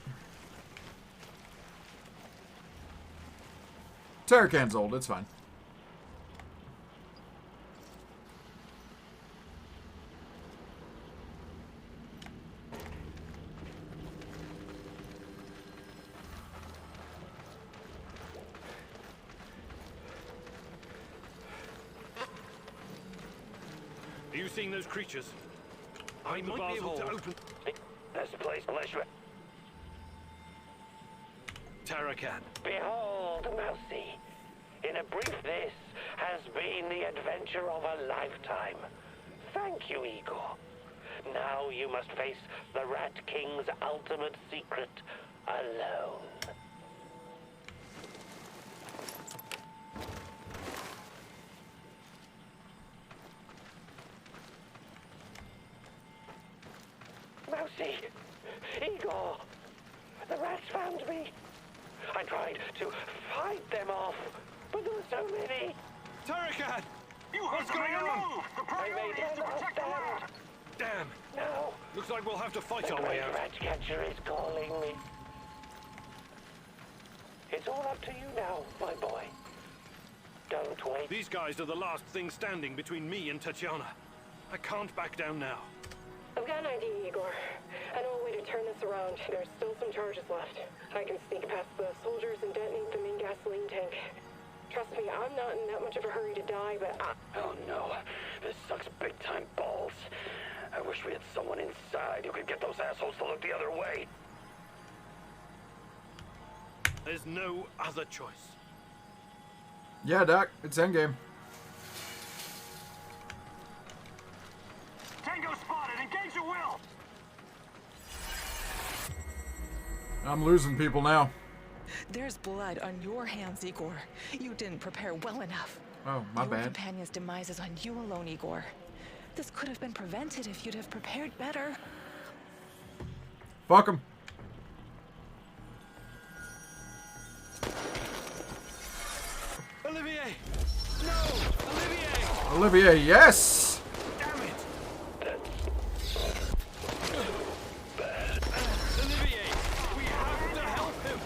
Terracan's old, it's fine. Are you seeing those creatures? I might be able to open... This place, unless you... Terracan. Behold, Mousy. In a brief, this has been the adventure of a lifetime. Thank you, Igor. Now you must face the Rat King's ultimate secret alone. Mousy! Igor! The rats found me! I tried to fight them off, but there were so many! Terracan! What's going on? The priority is to protect the lab. Damn! No! Looks like we'll have to fight The our way great out. rat catcher is calling me. It's all up to you now, my boy. Don't wait. These guys are the last thing standing between me and Tatiana. I can't back down now. I've got an idea, Igor. I know a way to turn this around. There's still some charges left. I can sneak past the soldiers and detonate the main gasoline tank. I'm not in that much of a hurry to die, but Oh no, this sucks big time balls. I wish we had someone inside who could get those assholes to look the other way. There's no other choice. Yeah, Doc, it's endgame. Tango spotted. Engage at will. I'm losing people now. There's blood on your hands, Igor. You didn't prepare well enough. Oh, my Your bad. companion's demise is on you alone, Igor. This could have been prevented if you'd have prepared better. Fuck him. Olivier! No! Olivier! Olivier, yes! Damn it! Olivier! We have to help him!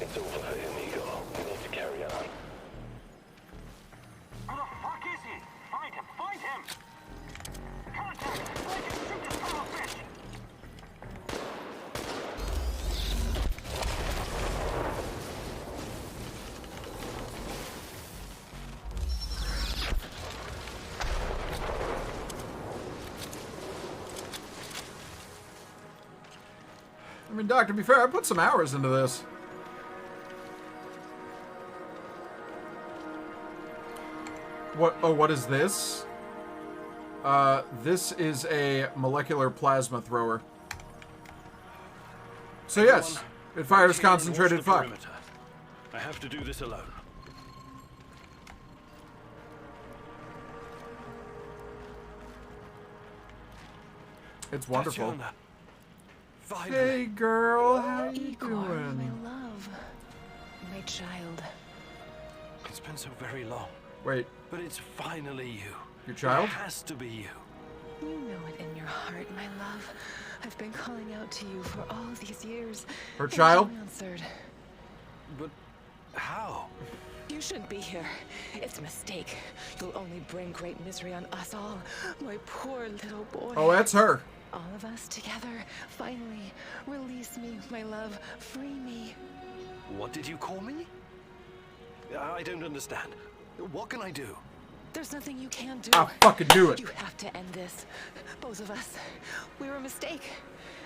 It's over for him, Igor. We need to carry on. Who the fuck is he? Find him! Find him! Contact! Break and shoot this fellow bitch! I mean, Doc, to be fair, I put some hours into this. What? Oh, what is this? This is a molecular plasma thrower. So yes, it fires concentrated fire. I have to do this alone. It's wonderful. Tatiana. Finally. Hey, girl, how you Igor, doing? my love. My child. It's been so very long. Wait, But it's finally you. your child? It has to be you. You know it in your heart, my love. I've been calling out to you for all these years. Her and child? you answered. But how? You shouldn't be here. It's a mistake. You'll only bring great misery on us all. My poor little boy. Oh, that's her. All of us together. Finally, release me, my love. Free me. What did you call me? I don't understand. What can I do? There's nothing you can do. I fucking knew it. You have to end this. Both of us. We were a mistake.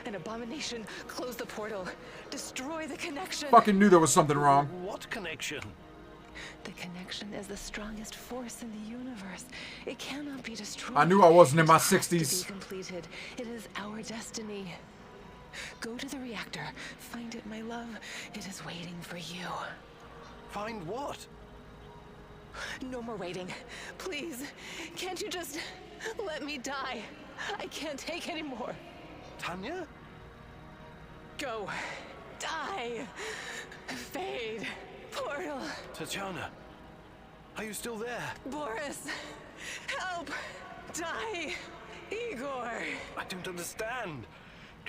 An abomination. Close the portal. Destroy the connection. Fucking knew there was something wrong. What connection? The connection is the strongest force in the universe. It cannot be destroyed. I knew I wasn't in my It has to 60s. be completed. It is our destiny. Go to the reactor. Find it, my love. It is waiting for you. Find what? No more waiting. Please, can't you just let me die? I can't take any more. Tanya? Go. Die. Fade. Portal. Tatiana, are you still there? Boris. Help. Die. Igor. I don't understand.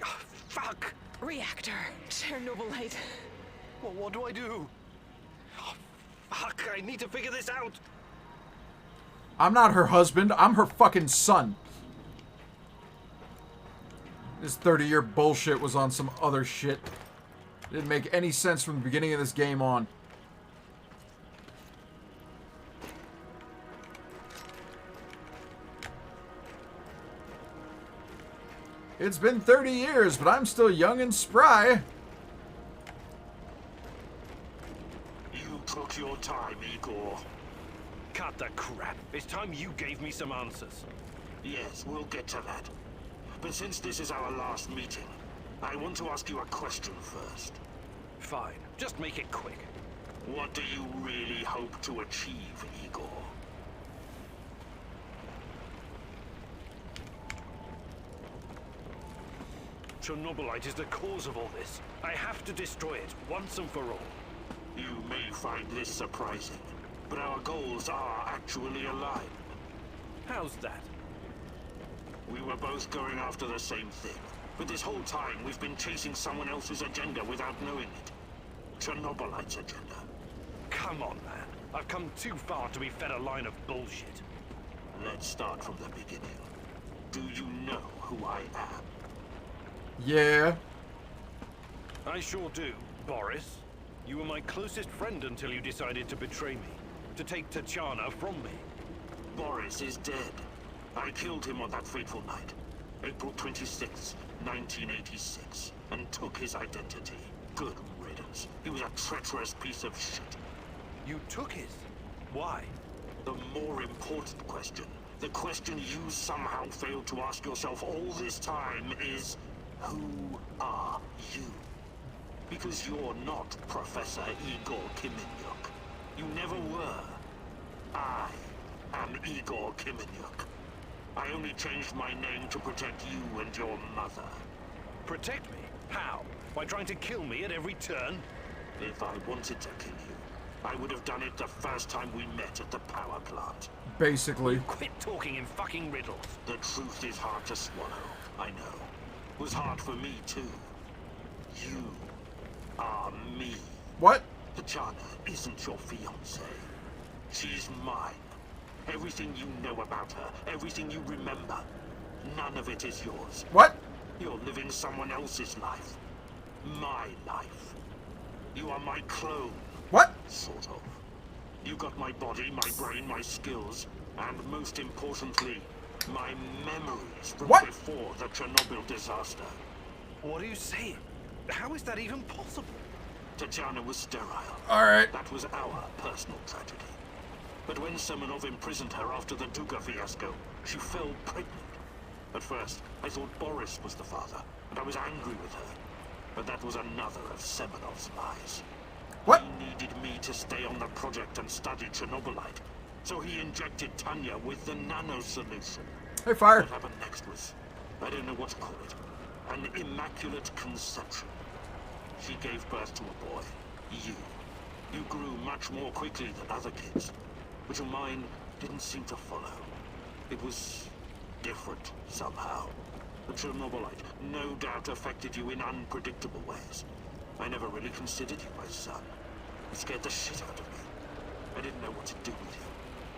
Oh, fuck. Reactor. Chernobylite. Well, what do I do? Oh, fuck, I need to figure this out. I'm not her husband. I'm her fucking son. This 30-year bullshit was on some other shit. Didn't make any sense from the beginning of this game on. It's been 30 years, but I'm still young and spry. You took your time, Igor. Cut the crap. It's time you gave me some answers. Yes, we'll get to that. But since this is our last meeting, I want to ask you a question first. Fine. Just make it quick. What do you really hope to achieve, Igor? Chernobylite is the cause of all this. I have to destroy it once and for all. You may find this surprising, but our goals are actually aligned. How's that? We were both going after the same thing, but this whole time we've been chasing someone else's agenda without knowing it. Chernobylite's agenda. Come on, man. I've come too far to be fed a line of bullshit. Let's start from the beginning. Do you know who I am? Yeah. I sure do, Boris. You were my closest friend until you decided to betray me. to take Tatiana from me. Boris is dead. I killed him on that fateful night, April 26, 1986, and took his identity. Good riddance. He was a treacherous piece of shit. You took his? Why? The more important question, the question you somehow failed to ask yourself all this time is, who are you? Because you're not Professor Igor Kiminyuk. You never were. I am Igor Kiminyuk. I only changed my name to protect you and your mother. Protect me? How? By trying to kill me at every turn? If I wanted to kill you, I would have done it the first time we met at the power plant. Basically. Quit talking in fucking riddles. The truth is hard to swallow, I know. It was hard for me too. You are me. What? Tatiana isn't your fiancée. She's mine. Everything you know about her, everything you remember, none of it is yours. What? You're living someone else's life. My life. You are my clone. What? Sort of. You got my body, my brain, my skills, and most importantly, my memories from before the Chernobyl disaster. What are you saying? How is that even possible? Tatiana was sterile. Alright. That was our personal tragedy. But when Semenov imprisoned her after the Duga fiasco, she fell pregnant. At first, I thought Boris was the father, and I was angry with her. But that was another of Semenov's lies. What? He needed me to stay on the project and study Chernobylite, so he injected Tanya with the nano solution. Hey, fire. What happened next was, I don't know what to call it, an immaculate conception. She gave birth to a boy, you. You grew much more quickly than other kids, but your mind didn't seem to follow. It was different somehow. The Chernobylite no doubt affected you in unpredictable ways. I never really considered you my son. It scared the shit out of me. I didn't know what to do with you.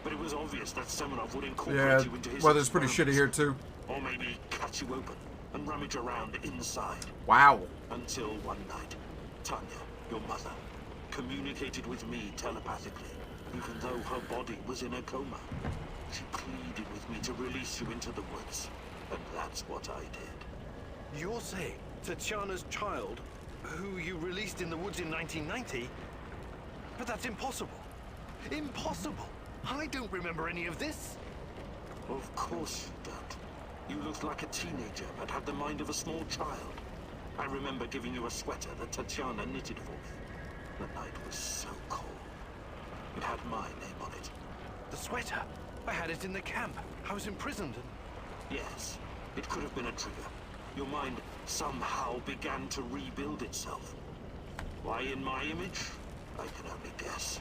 But it was obvious that Semenov would incorporate you into his weather's pretty shitty here too. Or maybe cut you open and rummage around inside. Wow. Until one night, Tanya, your mother, communicated with me telepathically, even though her body was in a coma. She pleaded with me to release you into the woods, and that's what I did. You're saying Tatiana's child, who you released in the woods in 1990? But that's impossible. Impossible! I don't remember any of this. Of course you don't. You looked like a teenager, but had the mind of a small child. I remember giving you a sweater that Tatiana knitted for me. The night was so cold. It had my name on it. The sweater? I had it in the camp. I was imprisoned and... Yes, it could have been a trigger. Your mind somehow began to rebuild itself. Why in my image? I can only guess.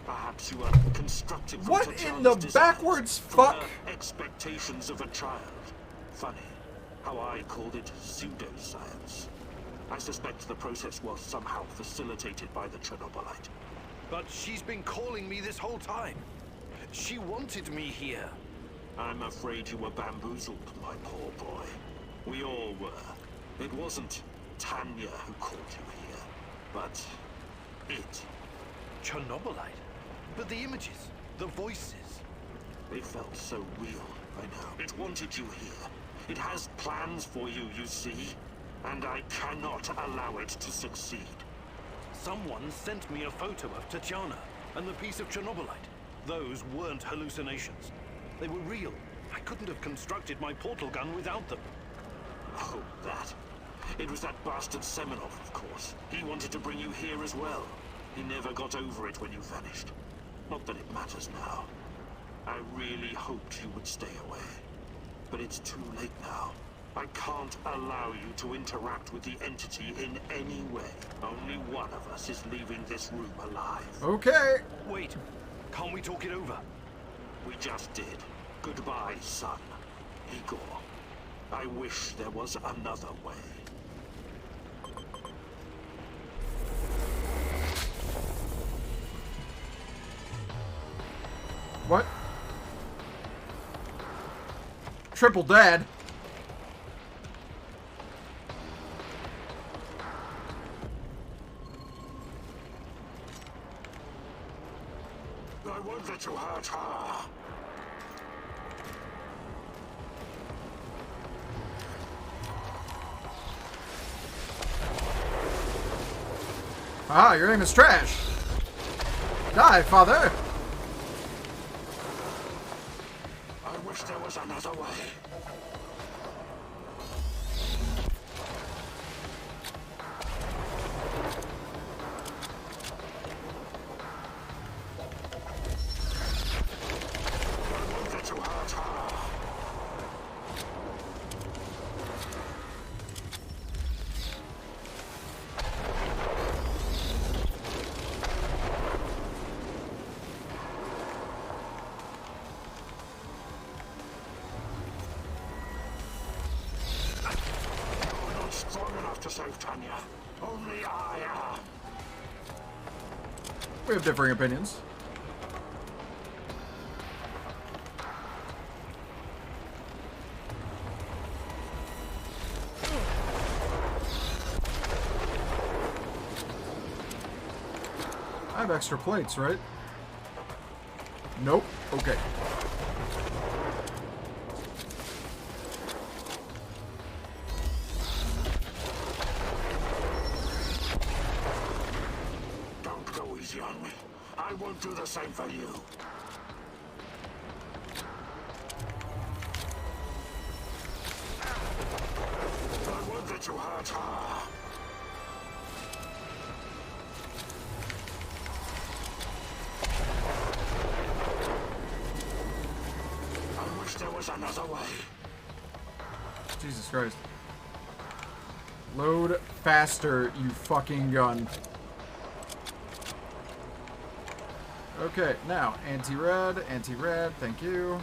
Perhaps you were constructed from what Tatiana's in the desires, backwards from fuck? her expectations of a child. Funny how I called it pseudoscience. I suspect the process was somehow facilitated by the Chernobylite. But she's been calling me this whole time. She wanted me here. I'm afraid you were bamboozled, my poor boy. We all were. It wasn't Tanya who called you here, but it. Chernobylite? But the images, the voices. They felt so real, I know. It wanted you here. It has plans for you, you see. And I cannot allow it to succeed. Someone sent me a photo of Tatiana and the piece of Chernobylite. Those weren't hallucinations. They were real. I couldn't have constructed my portal gun without them. Oh, that. It was that bastard Semenov, of course. He wanted to bring you here as well. He never got over it when you vanished. Not that it matters now. I really hoped you would stay away. But it's too late now. I can't allow you to interact with the entity in any way. Only one of us is leaving this room alive. Okay. Wait. Can't we talk it over? We just did. Goodbye, son. Igor. I wish there was another way. What? Triple dad. I won't let you hurt her. Ah, your aim is trash. Die, father. I wish there was another way. I won't let you hurt her. You're not strong enough to save Tanya. Only I am. We have differing opinions. I have extra plates, right? Nope. Okay. Don't go easy on me. I won't do the same for you. I won't let you hurt her. I wish there was another way. Jesus Christ. Load faster, you fucking gun. Okay, now, anti-red, thank you.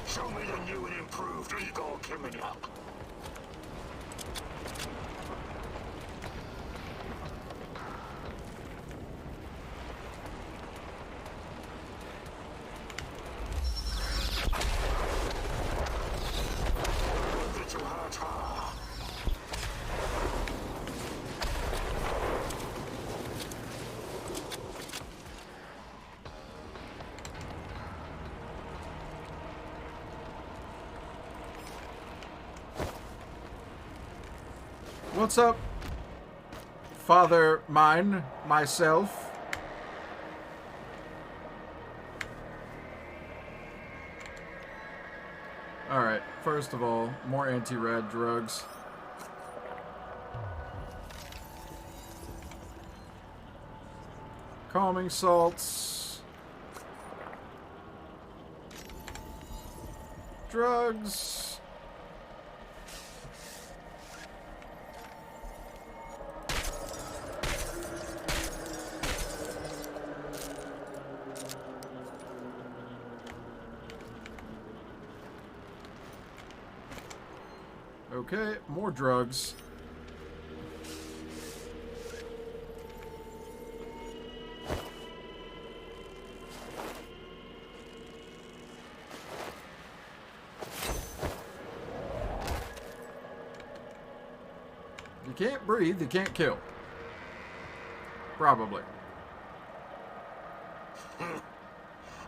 Show me the new and improved Igor Kiminiak. Did you hurt her? What's up, father mine, myself? Alright, first of all, more anti-red drugs. Calming salts. Drugs. Okay, more drugs. You can't breathe, you can't kill. Probably.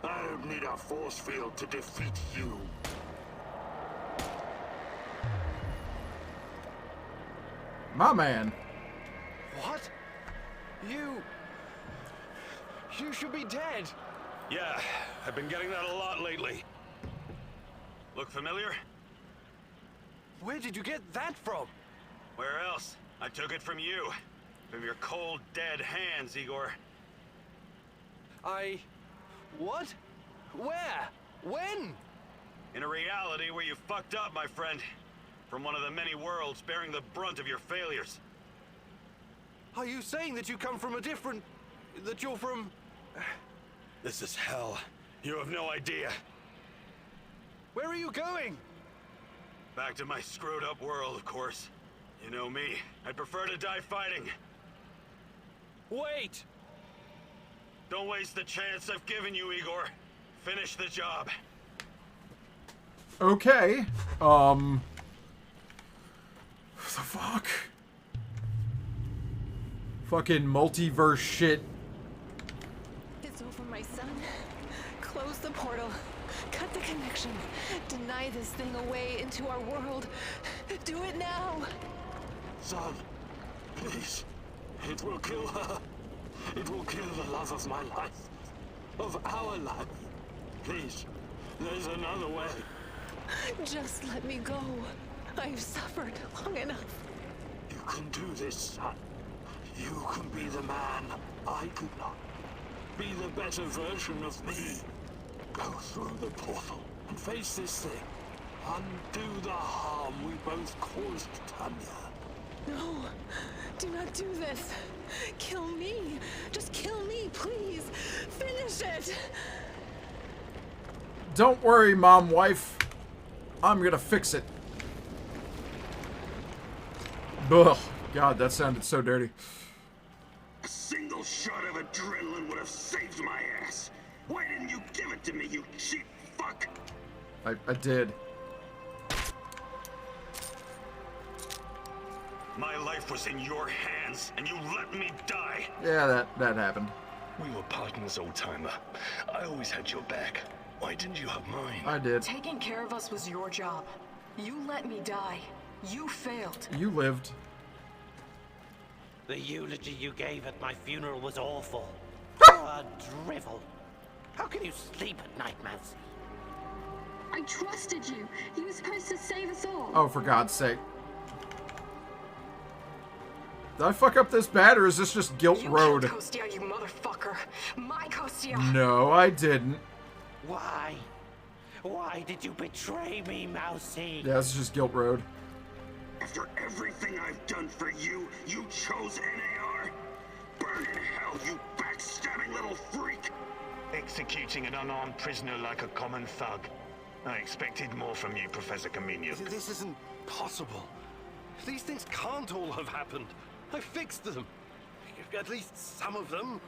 I don't need a force field to defeat you. My man. What? You should be dead. Yeah, I've been getting that a lot lately. Look familiar? Where did you get that from? Where else? I took it from you. From your cold, dead hands, Igor. What? Where? When? In a reality where you fucked up, my friend. From one of the many worlds bearing the brunt of your failures. Are you saying that you come from a different... that you're from... This is hell. You have no idea. Where are you going? Back to my screwed up world, of course. You know me. I'd prefer to die fighting. Wait! Don't waste the chance I've given you, Igor. Finish the job. Okay. What the fuck? Fucking multiverse shit. It's over, my son. Close the portal. Cut the connection. Deny this thing away into our world. Do it now. Son, please. It will kill her. It will kill the love of my life. Of our life. Please. There's another way. Just let me go. I've suffered long enough. You can do this, son. You can be the man I could not. Be the better version of me. Go through the portal and face this thing. Undo the harm we both caused Tanya. No, do not do this. Kill me. Just kill me, please. Finish it. Don't worry, mom, wife. I'm gonna fix it. Ugh. God, that sounded so dirty. A single shot of adrenaline would have saved my ass. Why didn't you give it to me, you cheap fuck? I did. My life was in your hands, and you let me die. Yeah, that happened. We were partners, old-timer. I always had your back. Why didn't you have mine? I did. Taking care of us was your job. You let me die. You failed. You lived. The eulogy you gave at my funeral was awful. Drivel. How can you sleep at night, Mousy? I trusted you. You were supposed to save us all. Oh, for God's sake. Did I fuck up this bad, or is this just Guilt Road? You killed Kostia, you motherfucker. My Kostia. No, I didn't. Why? Why did you betray me, Mousy? Yeah, this is just Guilt Road. After everything I've done for you, you chose NAR? Burn in hell, you backstabbing little freak! Executing an unarmed prisoner like a common thug. I expected more from you, Professor Comenius. This isn't possible. These things can't all have happened. I fixed them. At least some of them.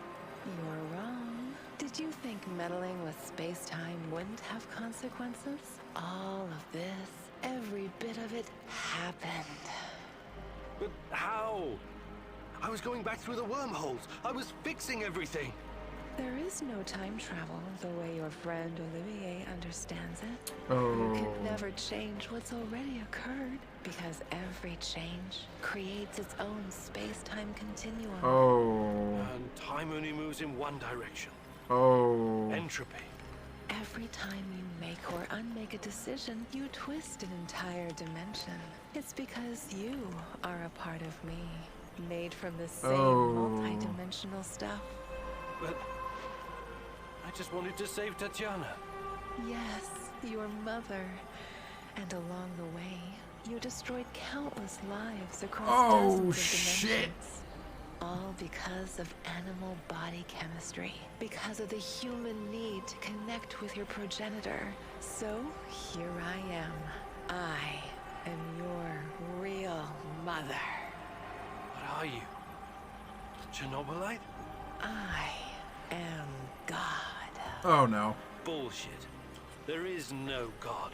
You're wrong. Did you think meddling with space-time wouldn't have consequences? All of this, every bit of it, happened. But how? I was going back through the wormholes. I was fixing everything. There is no time travel the way your friend Olivier understands it. Oh. You can never change what's already occurred, because every change creates its own space-time continuum. Oh. And time only moves in one direction. Oh. Entropy. Every time you make or unmake a decision, you twist an entire dimension. It's because you are a part of me, made from the same multi-dimensional stuff. But I just wanted to save Tatiana. Yes, your mother. And along the way, you destroyed countless lives across dozens of dimensions. All because of animal body chemistry. Because of the human need to connect with your progenitor. So, here I am. I am your real mother. What are you? Chernobylite? I am God. Oh no. Bullshit. There is no God.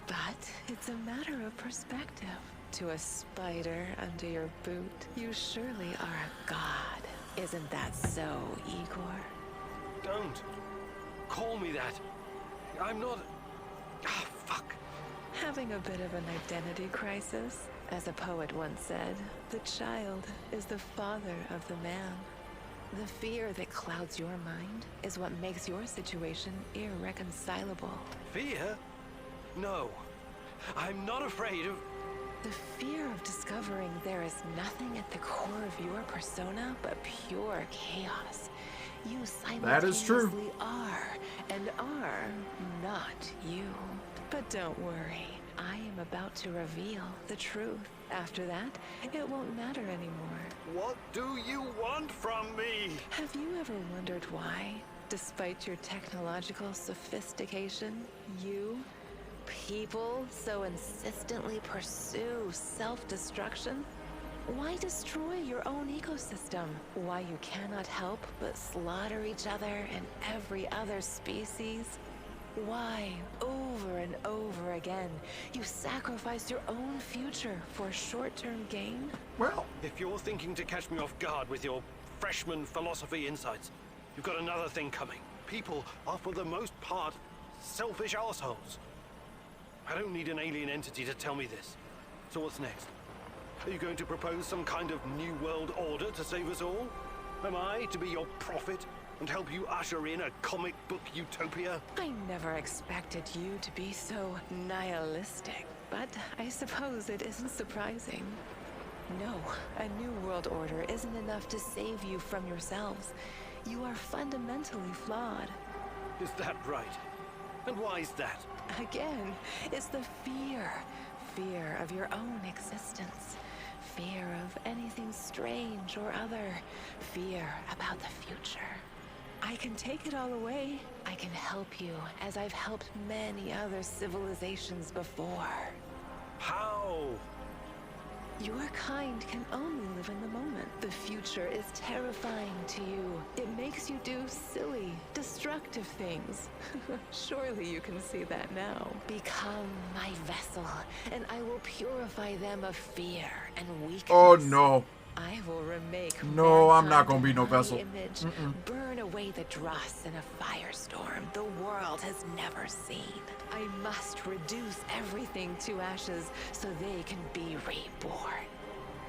But it's a matter of perspective. To a spider under your boot, you surely are a god. Isn't that so, Igor? Don't. Call me that. I'm not... Ah, fuck. Having a bit of an identity crisis? As a poet once said, the child is the father of the man. The fear that clouds your mind is what makes your situation irreconcilable. Fear? No. I'm not afraid of... The fear of discovering there is nothing at the core of your persona but pure chaos. You simultaneously are and are not you. But don't worry, I am about to reveal the truth. After that, it won't matter anymore. What do you want from me? Have you ever wondered why, despite your technological sophistication, you people so insistently pursue self-destruction? Why destroy your own ecosystem? Why you cannot help but slaughter each other and every other species? Why, over and over again, you sacrifice your own future for short-term gain? Well, if you're thinking to catch me off guard with your freshman philosophy insights, you've got another thing coming. People are, for the most part, selfish assholes. I don't need an alien entity to tell me this. So what's next? Are you going to propose some kind of new world order to save us all? Am I to be your prophet and help you usher in a comic book utopia? I never expected you to be so nihilistic, but I suppose it isn't surprising. No, a new world order isn't enough to save you from yourselves. You are fundamentally flawed. Is that right? And why is that? Again, it's the fear. Fear of your own existence. Fear of anything strange or other. Fear about the future. I can take it all away. I can help you, as I've helped many other civilizations before. How? Your kind can only live in the moment. The future is terrifying to you. It makes you do silly, destructive things. Surely you can see that now. Become my vessel, and I will purify them of fear and weakness. Oh no. I will remake No, I'm not gonna be no my vessel. image, burn away the dross in a firestorm the world has never seen. I must reduce everything to ashes so they can be reborn.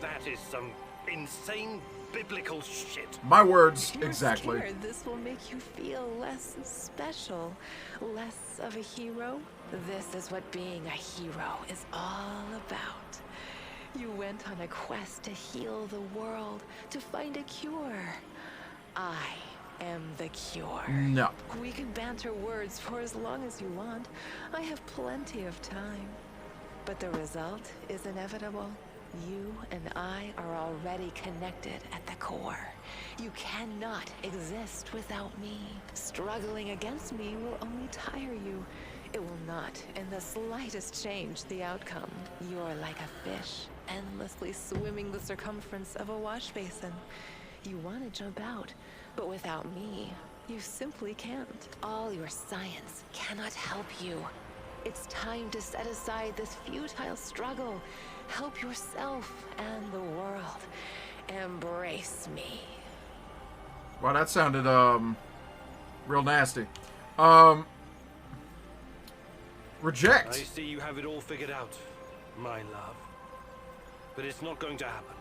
That is some insane biblical shit. My words, If you're exactly. scared this will make you feel less special, less of a hero. This is what being a hero is all about. You went on a quest to heal the world, to find a cure. I am the cure. No. We can banter words for as long as you want. I have plenty of time. But the result is inevitable. You and I are already connected at the core. You cannot exist without me. Struggling against me will only tire you. It will not in the slightest change the outcome. You're like a fish, endlessly swimming the circumference of a wash basin. You want to jump out, but without me, you simply can't. All your science cannot help you. It's time to set aside this futile struggle. Help yourself and the world. Embrace me. Wow, that sounded real nasty. Reject. I see you have it all figured out, my love. But it's not going to happen.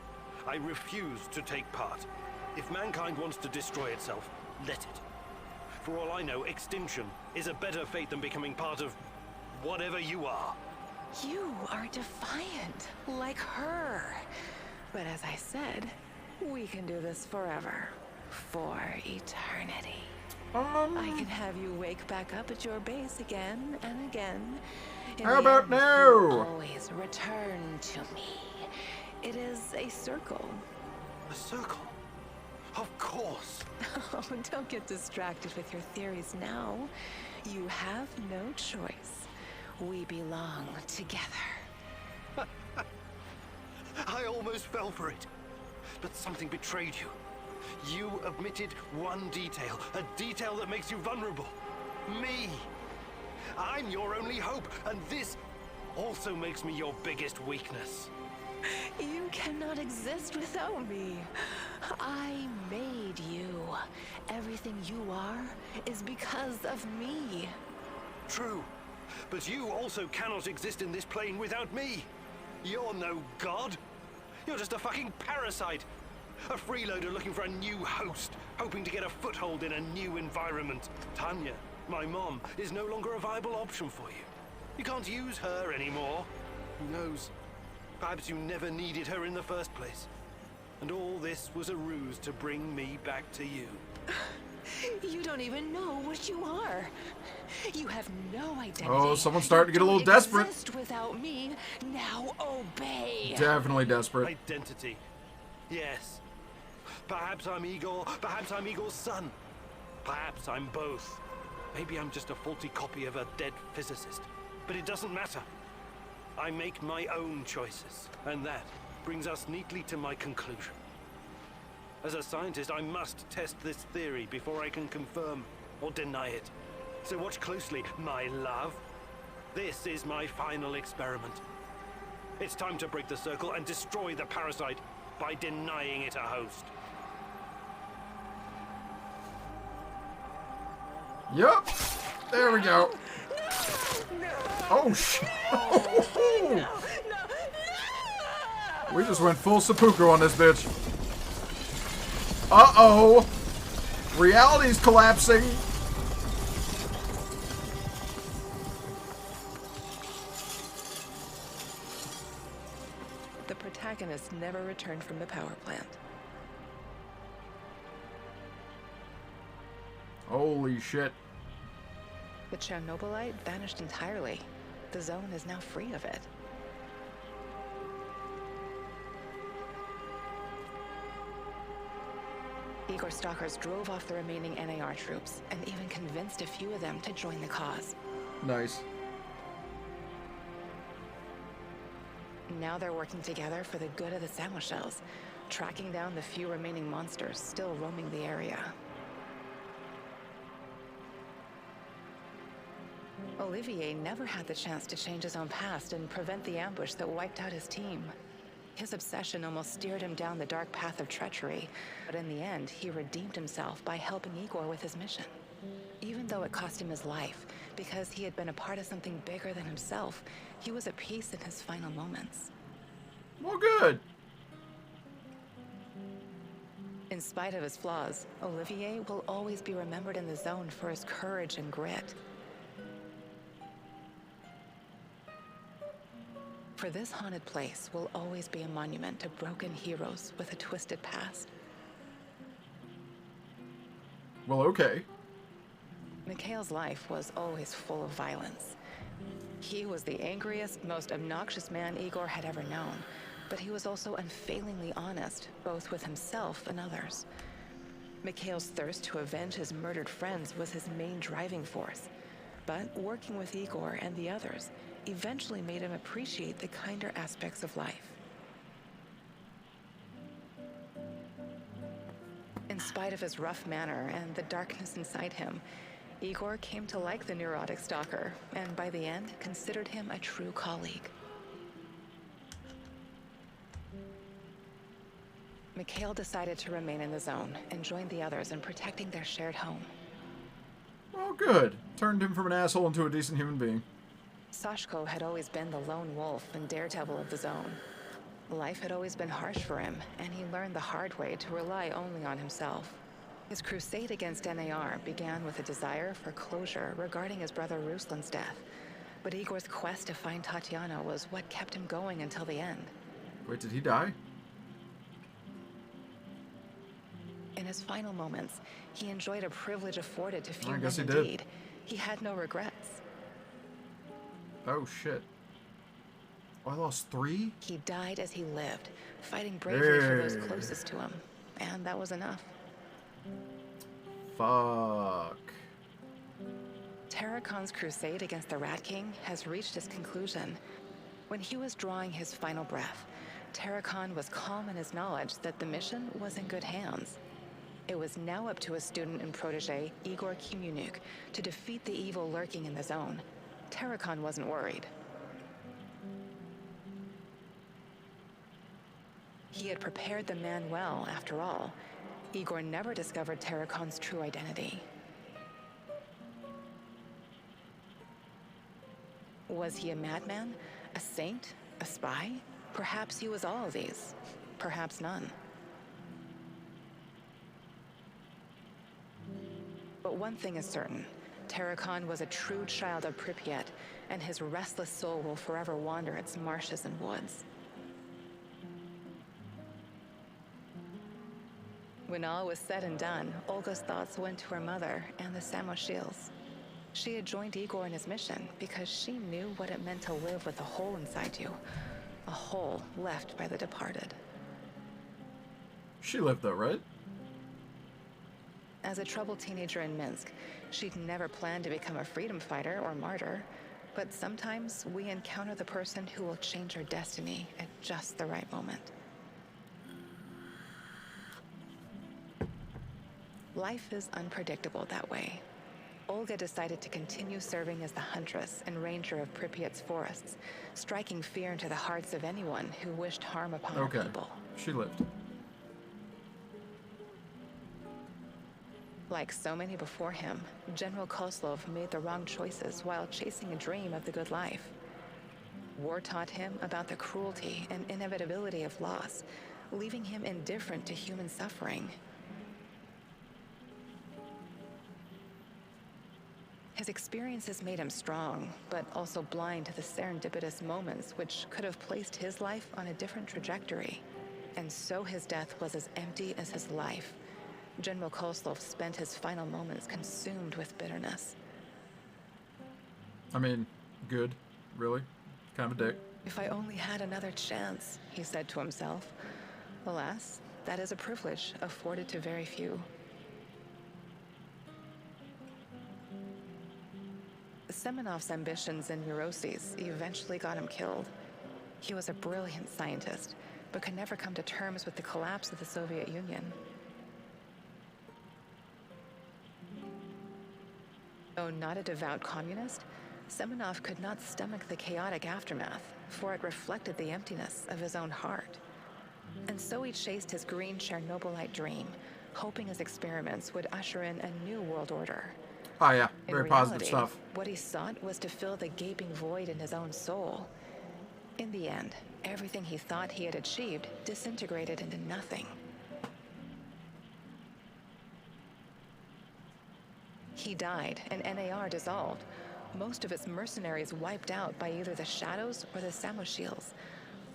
I refuse to take part. If mankind wants to destroy itself, let it. For all I know, extinction is a better fate than becoming part of whatever you are. You are defiant, like her. But as I said, we can do this forever. For eternity. I can have you wake back up at your base again and again. How about now? You always return to me. It is a circle. A circle? Of course. Oh, don't get distracted with your theories now. You have no choice. We belong together. I almost fell for it. But something betrayed you. You omitted one detail, a detail that makes you vulnerable. Me. I'm your only hope, and this also makes me your biggest weakness. You cannot exist without me. I made you. Everything you are is because of me. True, but you also cannot exist in this plane without me. You're no god. You're just a fucking parasite. A freeloader looking for a new host, hoping to get a foothold in a new environment. Tanya, my mom, is no longer a viable option for you. You can't use her anymore. Who knows? Perhaps you never needed her in the first place. And all this was a ruse to bring me back to you. You don't even know what you are. You have no identity. Oh, someone's starting to get a little desperate. Exist without me. Now obey. Definitely desperate. Identity. Yes. Perhaps I'm Igor. Perhaps I'm Igor's son. Perhaps I'm both. Maybe I'm just a faulty copy of a dead physicist. but it doesn't matter. I make my own choices, and that brings us neatly to my conclusion. As a scientist, I must test this theory before I can confirm or deny it. So watch closely, my love. This is my final experiment. It's time to break the circle and destroy the parasite by denying it a host. Yup. There we go. Oh, shit. We just went full seppuku on this bitch. Uh-oh. Reality's collapsing. The protagonist never returned from the power plant. Holy shit. The Chernobylite vanished entirely. The zone is now free of it. Igor stalkers drove off the remaining NAR troops and even convinced a few of them to join the cause. Nice. Now they're working together for the good of the Samoshels, tracking down the few remaining monsters still roaming the area. Olivier never had the chance to change his own past and prevent the ambush that wiped out his team. His obsession almost steered him down the dark path of treachery, but in the end, he redeemed himself by helping Igor with his mission. Even though it cost him his life, because he had been a part of something bigger than himself, he was at peace in his final moments. Well, good. In spite of his flaws, Olivier will always be remembered in the zone for his courage and grit. For this haunted place will always be a monument to broken heroes with a twisted past. Well, okay. Mikhail's life was always full of violence. He was the angriest, most obnoxious man Igor had ever known, but he was also unfailingly honest, both with himself and others. Mikhail's thirst to avenge his murdered friends was his main driving force, but working with Igor and the others eventually made him appreciate the kinder aspects of life. In spite of his rough manner and the darkness inside him, Igor came to like the neurotic stalker, and by the end, considered him a true colleague. Mikhail decided to remain in the zone and join the others in protecting their shared home. Well, good. Turned him from an asshole into a decent human being. Sashko had always been the lone wolf and daredevil of the zone. Life had always been harsh for him, and he learned the hard way to rely only on himself. His crusade against NAR began with a desire for closure regarding his brother Ruslan's death, but Igor's quest to find Tatiana was what kept him going until the end. Wait, did he die? In his final moments, he enjoyed a privilege afforded to few I men guess he did. indeed. He had no regrets. Oh, shit. Oh, I lost 3? He died as he lived, fighting bravely for those closest to him, and that was enough. Fuck. Terracon's crusade against the Rat King has reached its conclusion. When he was drawing his final breath, Terracon was calm in his knowledge that the mission was in good hands. It was now up to his student and protege, Igor Kimunuk, to defeat the evil lurking in the zone. Terracon wasn't worried. He had prepared the man well, after all. Igor never discovered Terracon's true identity. Was he a madman? A saint? A spy? Perhaps he was all of these. Perhaps none. But one thing is certain. Terracon was a true child of Pripyat, and his restless soul will forever wander its marshes and woods. When all was said and done, Olga's thoughts went to her mother and the Samoshels. She had joined Igor in his mission because she knew what it meant to live with a hole inside you. A hole left by the departed. She lived though, right? As a troubled teenager in Minsk, she'd never planned to become a freedom fighter or martyr, But sometimes we encounter the person who will change our destiny at just the right moment. Life is unpredictable that way. Olga decided to continue serving as the huntress and ranger of Pripyat's forests, striking fear into the hearts of anyone who wished harm upon her people. She lived. Like so many before him, General Kozlov made the wrong choices while chasing a dream of the good life. War taught him about the cruelty and inevitability of loss, leaving him indifferent to human suffering. His experiences made him strong, but also blind to the serendipitous moments which could have placed his life on a different trajectory. And so his death was as empty as his life. General Kozlov spent his final moments consumed with bitterness. I mean, good. Really? Kind of a dick. If I only had another chance, he said to himself. Alas, that is a privilege afforded to very few. Semenov's ambitions and neuroses eventually got him killed. He was a brilliant scientist, but could never come to terms with the collapse of the Soviet Union. Though not a devout communist, Semenov could not stomach the chaotic aftermath, for it reflected the emptiness of his own heart. And so he chased his green Chernobylite dream, hoping his experiments would usher in a new world order. Oh yeah, very In positive reality, stuff. What he sought was to fill the gaping void in his own soul. In the end, everything he thought he had achieved disintegrated into nothing. He died, and NAR dissolved. Most of its mercenaries wiped out by either the Shadows or the Samoshils.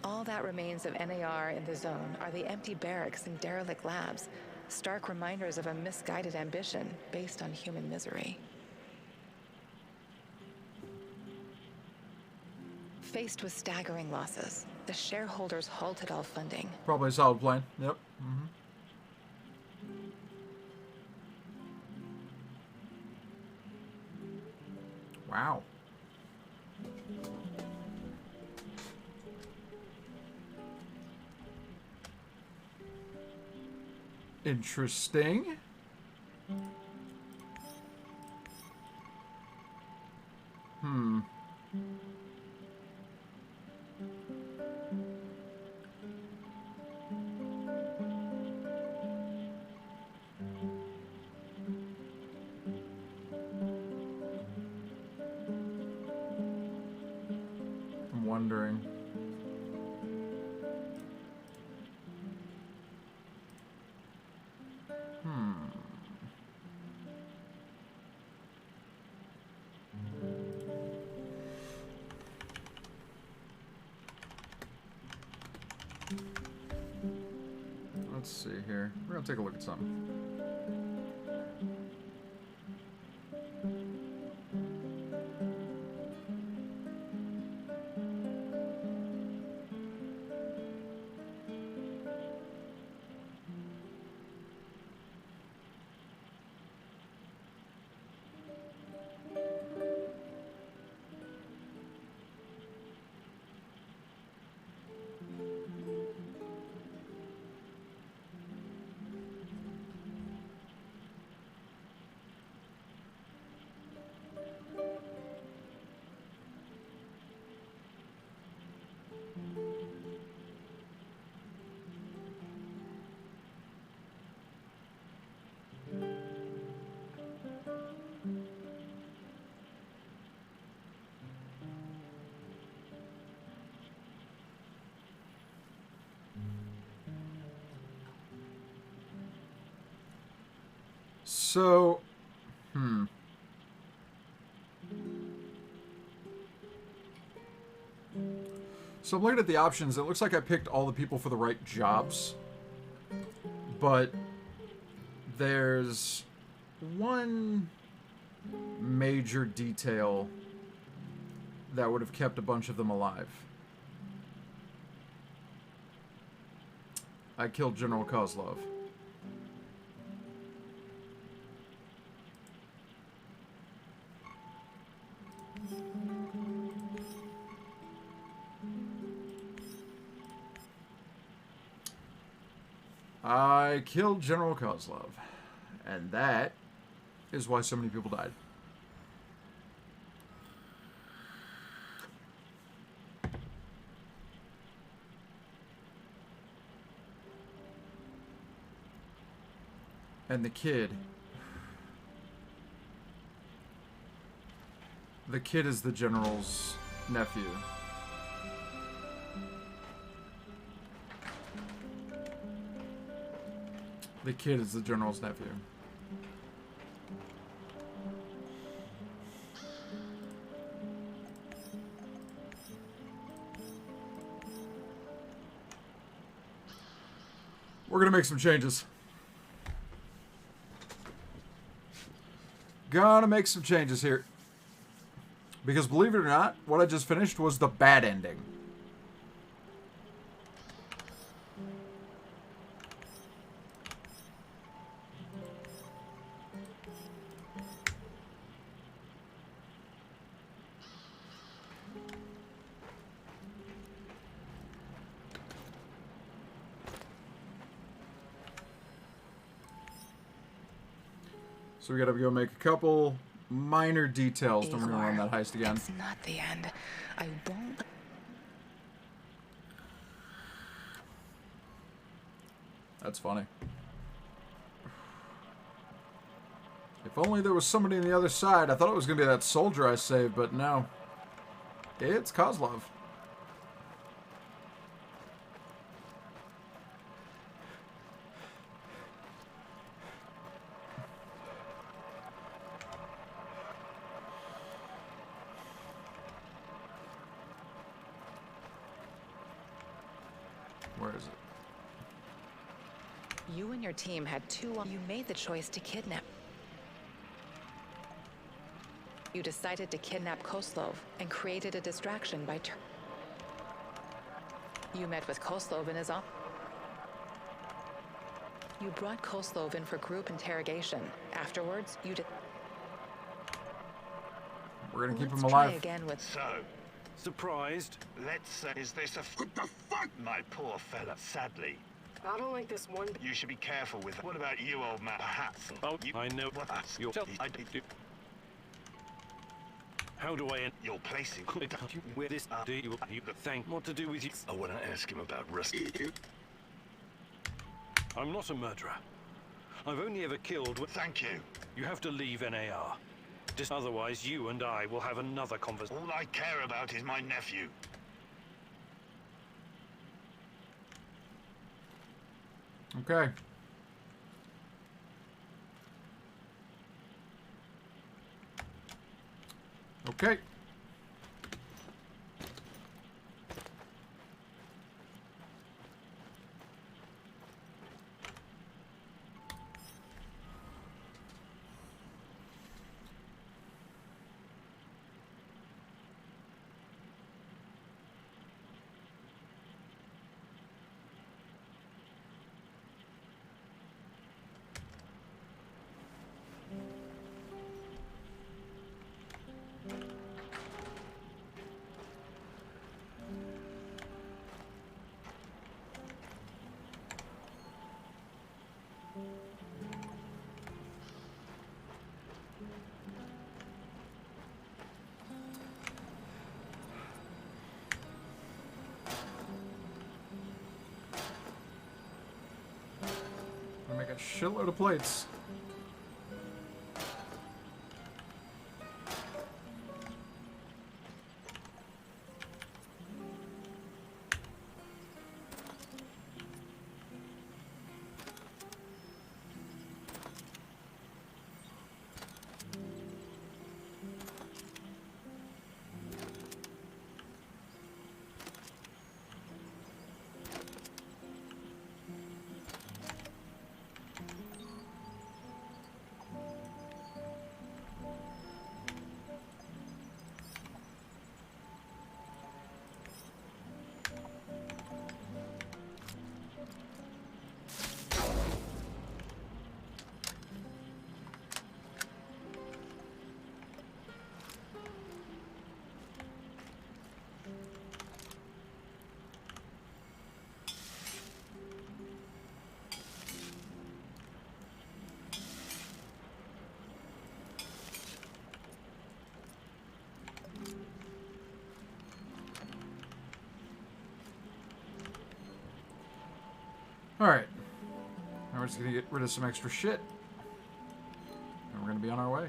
All that remains of NAR in the zone are the empty barracks and derelict labs, stark reminders of a misguided ambition based on human misery. Faced with staggering losses, the shareholders halted all funding. Probably a solid plan. Yep. Mm-hmm. Wow. Interesting. I'm wondering. Let's see here. We're gonna take a look at something. So, So I'm looking at the options. It looks like I picked all the people for the right jobs. But there's one major detail that would have kept a bunch of them alive. I killed General Kozlov. I killed General Kozlov. And that is why so many people died. And the kid. The kid is the general's nephew. The kid is the general's nephew. We're gonna make some changes. Gonna make some changes here. Because believe it or not, what I just finished was the bad ending. So we gotta go make a couple minor details, then we're gonna run that heist again. It's not the end. I won't. That's funny. If only there was somebody on the other side. I thought it was gonna be that soldier I saved, but no. It's Kozlov. Where is it? You and your team had you made the choice to kidnap. You decided to kidnap Kozlov and created a distraction by You met with Kozlov in his office. You brought Kozlov in for group interrogation. Afterwards, you did. We're gonna keep Let's him try alive. again with. So, surprised? Let's say, is this a what the fuck? My poor fella, sadly. I don't like this one. You should be careful with. What about you, old man? Perhaps. Oh, you, I know what you're. I do. How do I end? You're placing. With this, do you thank what to do with you? I want to ask him about rescue. I'm not a murderer. I've only ever killed. Thank you. You have to leave NAR. Just otherwise, you and I will have another conversation. All I care about is my nephew. Okay. Okay. I'll make a shitload of plates. Alright. Now we're just going to get rid of some extra shit. And we're going to be on our way.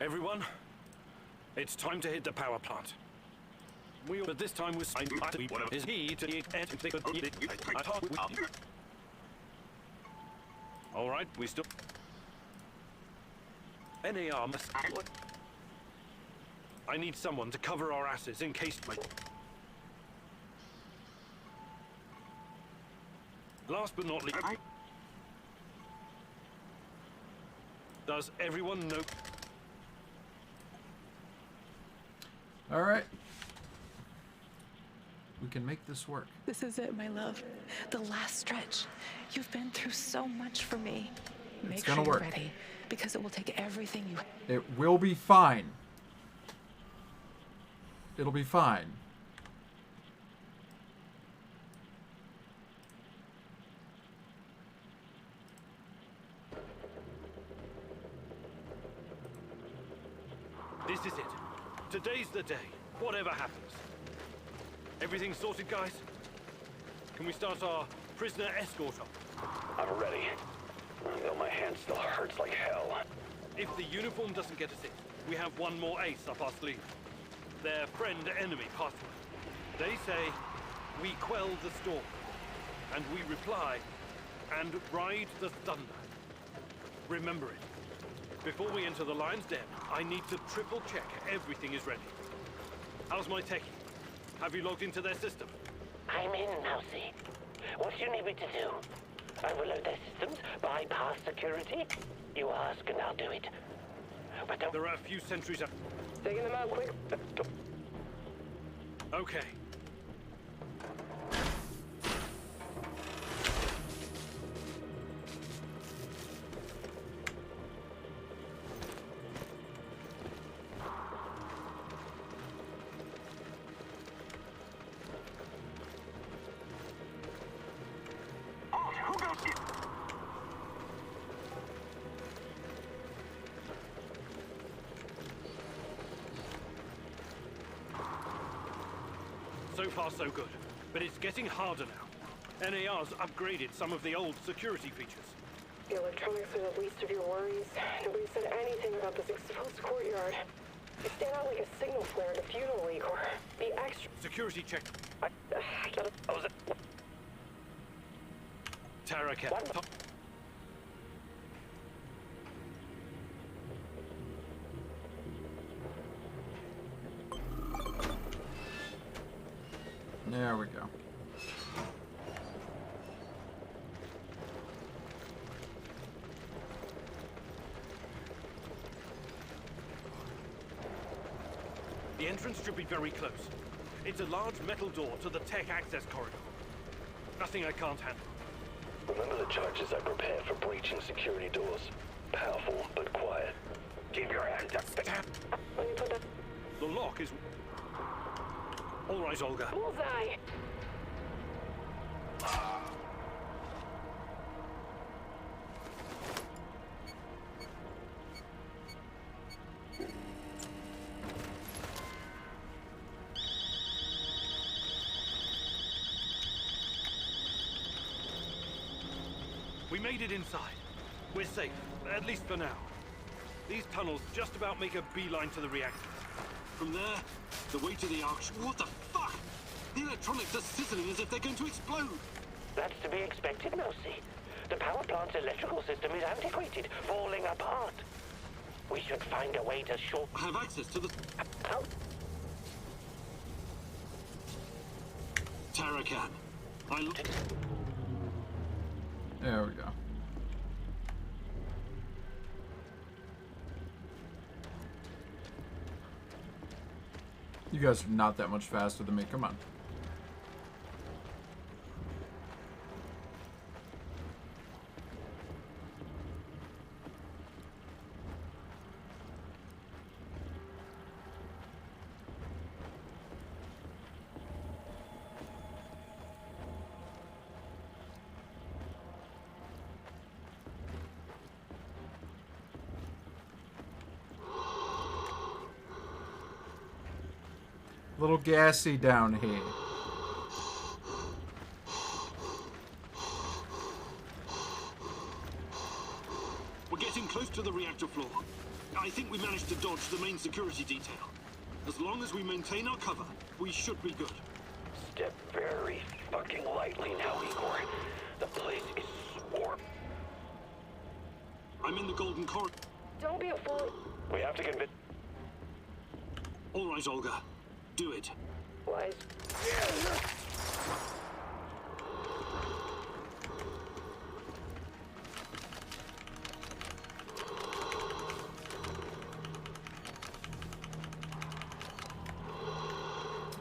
Everyone, it's time to hit the power plant. But this time we're signed is he to all right, we still NAR must. I need someone to cover our asses in case my. Last but not least, does everyone know? All right. We can make this work. This is it, my love. The last stretch. You've been through so much for me. Make sure you're ready, because it will take everything you... It will be fine. It'll be fine. This is it. Today's the day, whatever happens. Everything sorted, guys? Can we start our prisoner escort up? I'm ready. Though my hand still hurts like hell. If the uniform doesn't get us in, we have one more ace up our sleeve. Their friend-enemy password. They say, we quell the storm. And we reply, and ride the thunder. Remember it. Before we enter the lion's den, I need to triple check everything is ready. How's my techie? Have you logged into their system? I'm in, Mousy. What do you need me to do? Overload their systems? Bypass security? You ask and I'll do it. But don't... There are a few sentries up. Taking them out quick. Okay. So far, so good. But it's getting harder now. NAR's upgraded some of the old security features. The electronics are the least of your worries. Nobody said anything about this exposed courtyard. You stand out like a signal flare at a funeral, Igor. Be extra... Security check. I gotta... Oh, is it? Tarakat. There we go. The entrance should be very close. It's a large metal door to the tech access corridor. Nothing I can't handle. Remember the charges I prepared for breaching security doors. Powerful, but quiet. Keep your hand up. The lock is... All right, Olga. Bullseye! We made it inside. We're safe, at least for now. These tunnels just about make a beeline to the reactors. From there, the way to the arc... What the fuck? The electronics are sizzling as if they're going to explode. That's to be expected, Mousy. The power plant's electrical system is antiquated, falling apart. We should find a way to short... I have access to the... How? Tarakan. There we go. You guys are not that much faster than me. Come on. Little gassy down here. We're getting close to the reactor floor. I think we managed to dodge the main security detail. As long as we maintain our cover, we should be good. Step very fucking lightly now, Igor. The place is swarmed. I'm in the golden corridor. Don't be a fool. We have to convince... All right, Olga. Do it. Wise.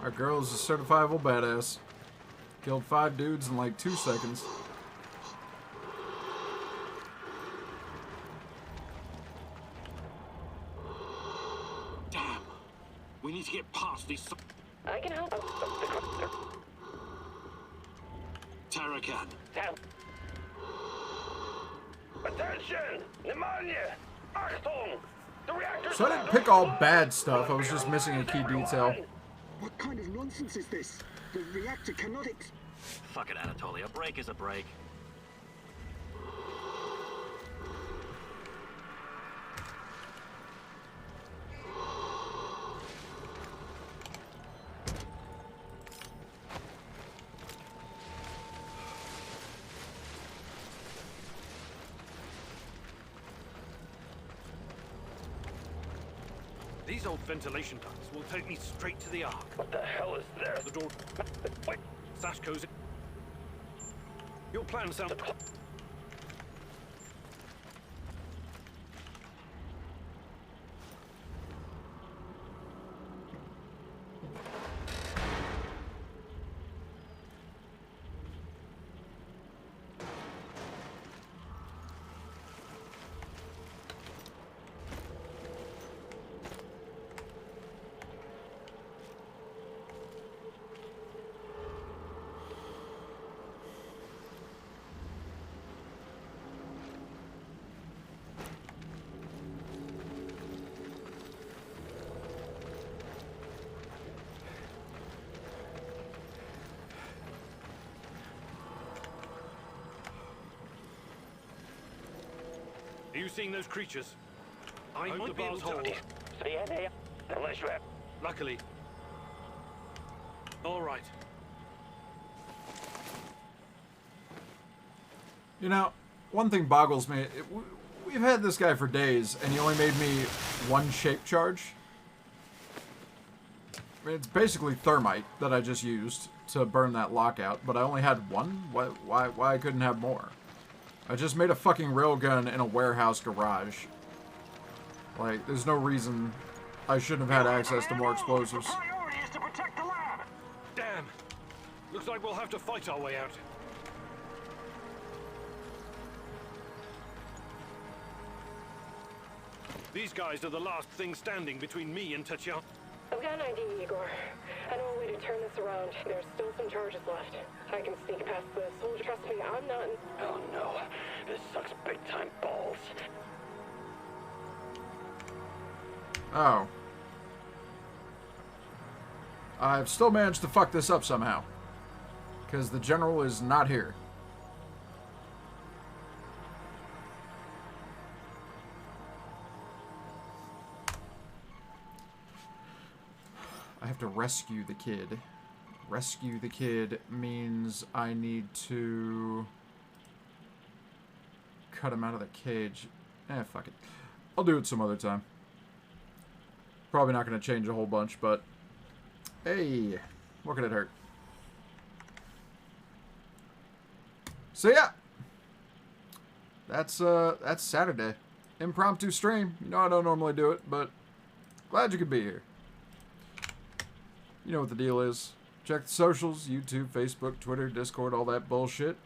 Our girl is a certifiable badass. Killed 5 dudes in like 2 seconds. Damn. We need to get past these... I can help. Tara can. Attention! Pneumonia! Achtung! The reactor's... So I didn't pick all bad stuff. I was just missing a key detail. What kind of nonsense is this? The reactor cannot Fuck it, Anatoly. A break is a break. These old ventilation ducts will take me straight to the Ark. What the hell is there? The door... Wait. Sashko's... Your plan sounds... Are you seeing those creatures? I hope the bar's hold. Unless you have... Luckily. All right. You know, one thing boggles me. We've had this guy for days, and he only made me 1 shape charge. I mean, it's basically thermite that I just used to burn that lockout, but I only had 1? Why I couldn't have more? I just made a fucking railgun in a warehouse garage. Like, there's no reason I shouldn't have had access to more explosives. Priority is to protect the lab. Damn. Looks like we'll have to fight our way out. These guys are the last thing standing between me and Tatiana. I've got an idea, Igor. I know a way to turn this around. There's still some charges left. I can sneak past the soldier. Trust me, I'm not... Oh no. This sucks big time balls. Oh. I've still managed to fuck this up somehow. Because the general is not here. I have to rescue the kid. Rescue the kid means I need to cut him out of the cage. Fuck it. I'll do it some other time. Probably not going to change a whole bunch, but hey, what could it hurt? So yeah, that's Saturday. Impromptu stream. You know I don't normally do it, but glad you could be here. You know what the deal is. Check the socials, YouTube, Facebook, Twitter, Discord, all that bullshit.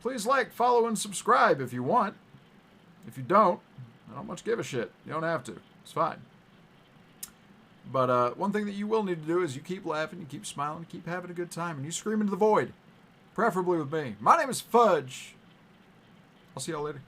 Please like, follow, and subscribe if you want. If you don't, I don't much give a shit. You don't have to. It's fine. But one thing that you will need to do is you keep laughing, you keep smiling, keep having a good time, and you scream into the void. Preferably with me. My name is Fudge. I'll see y'all later.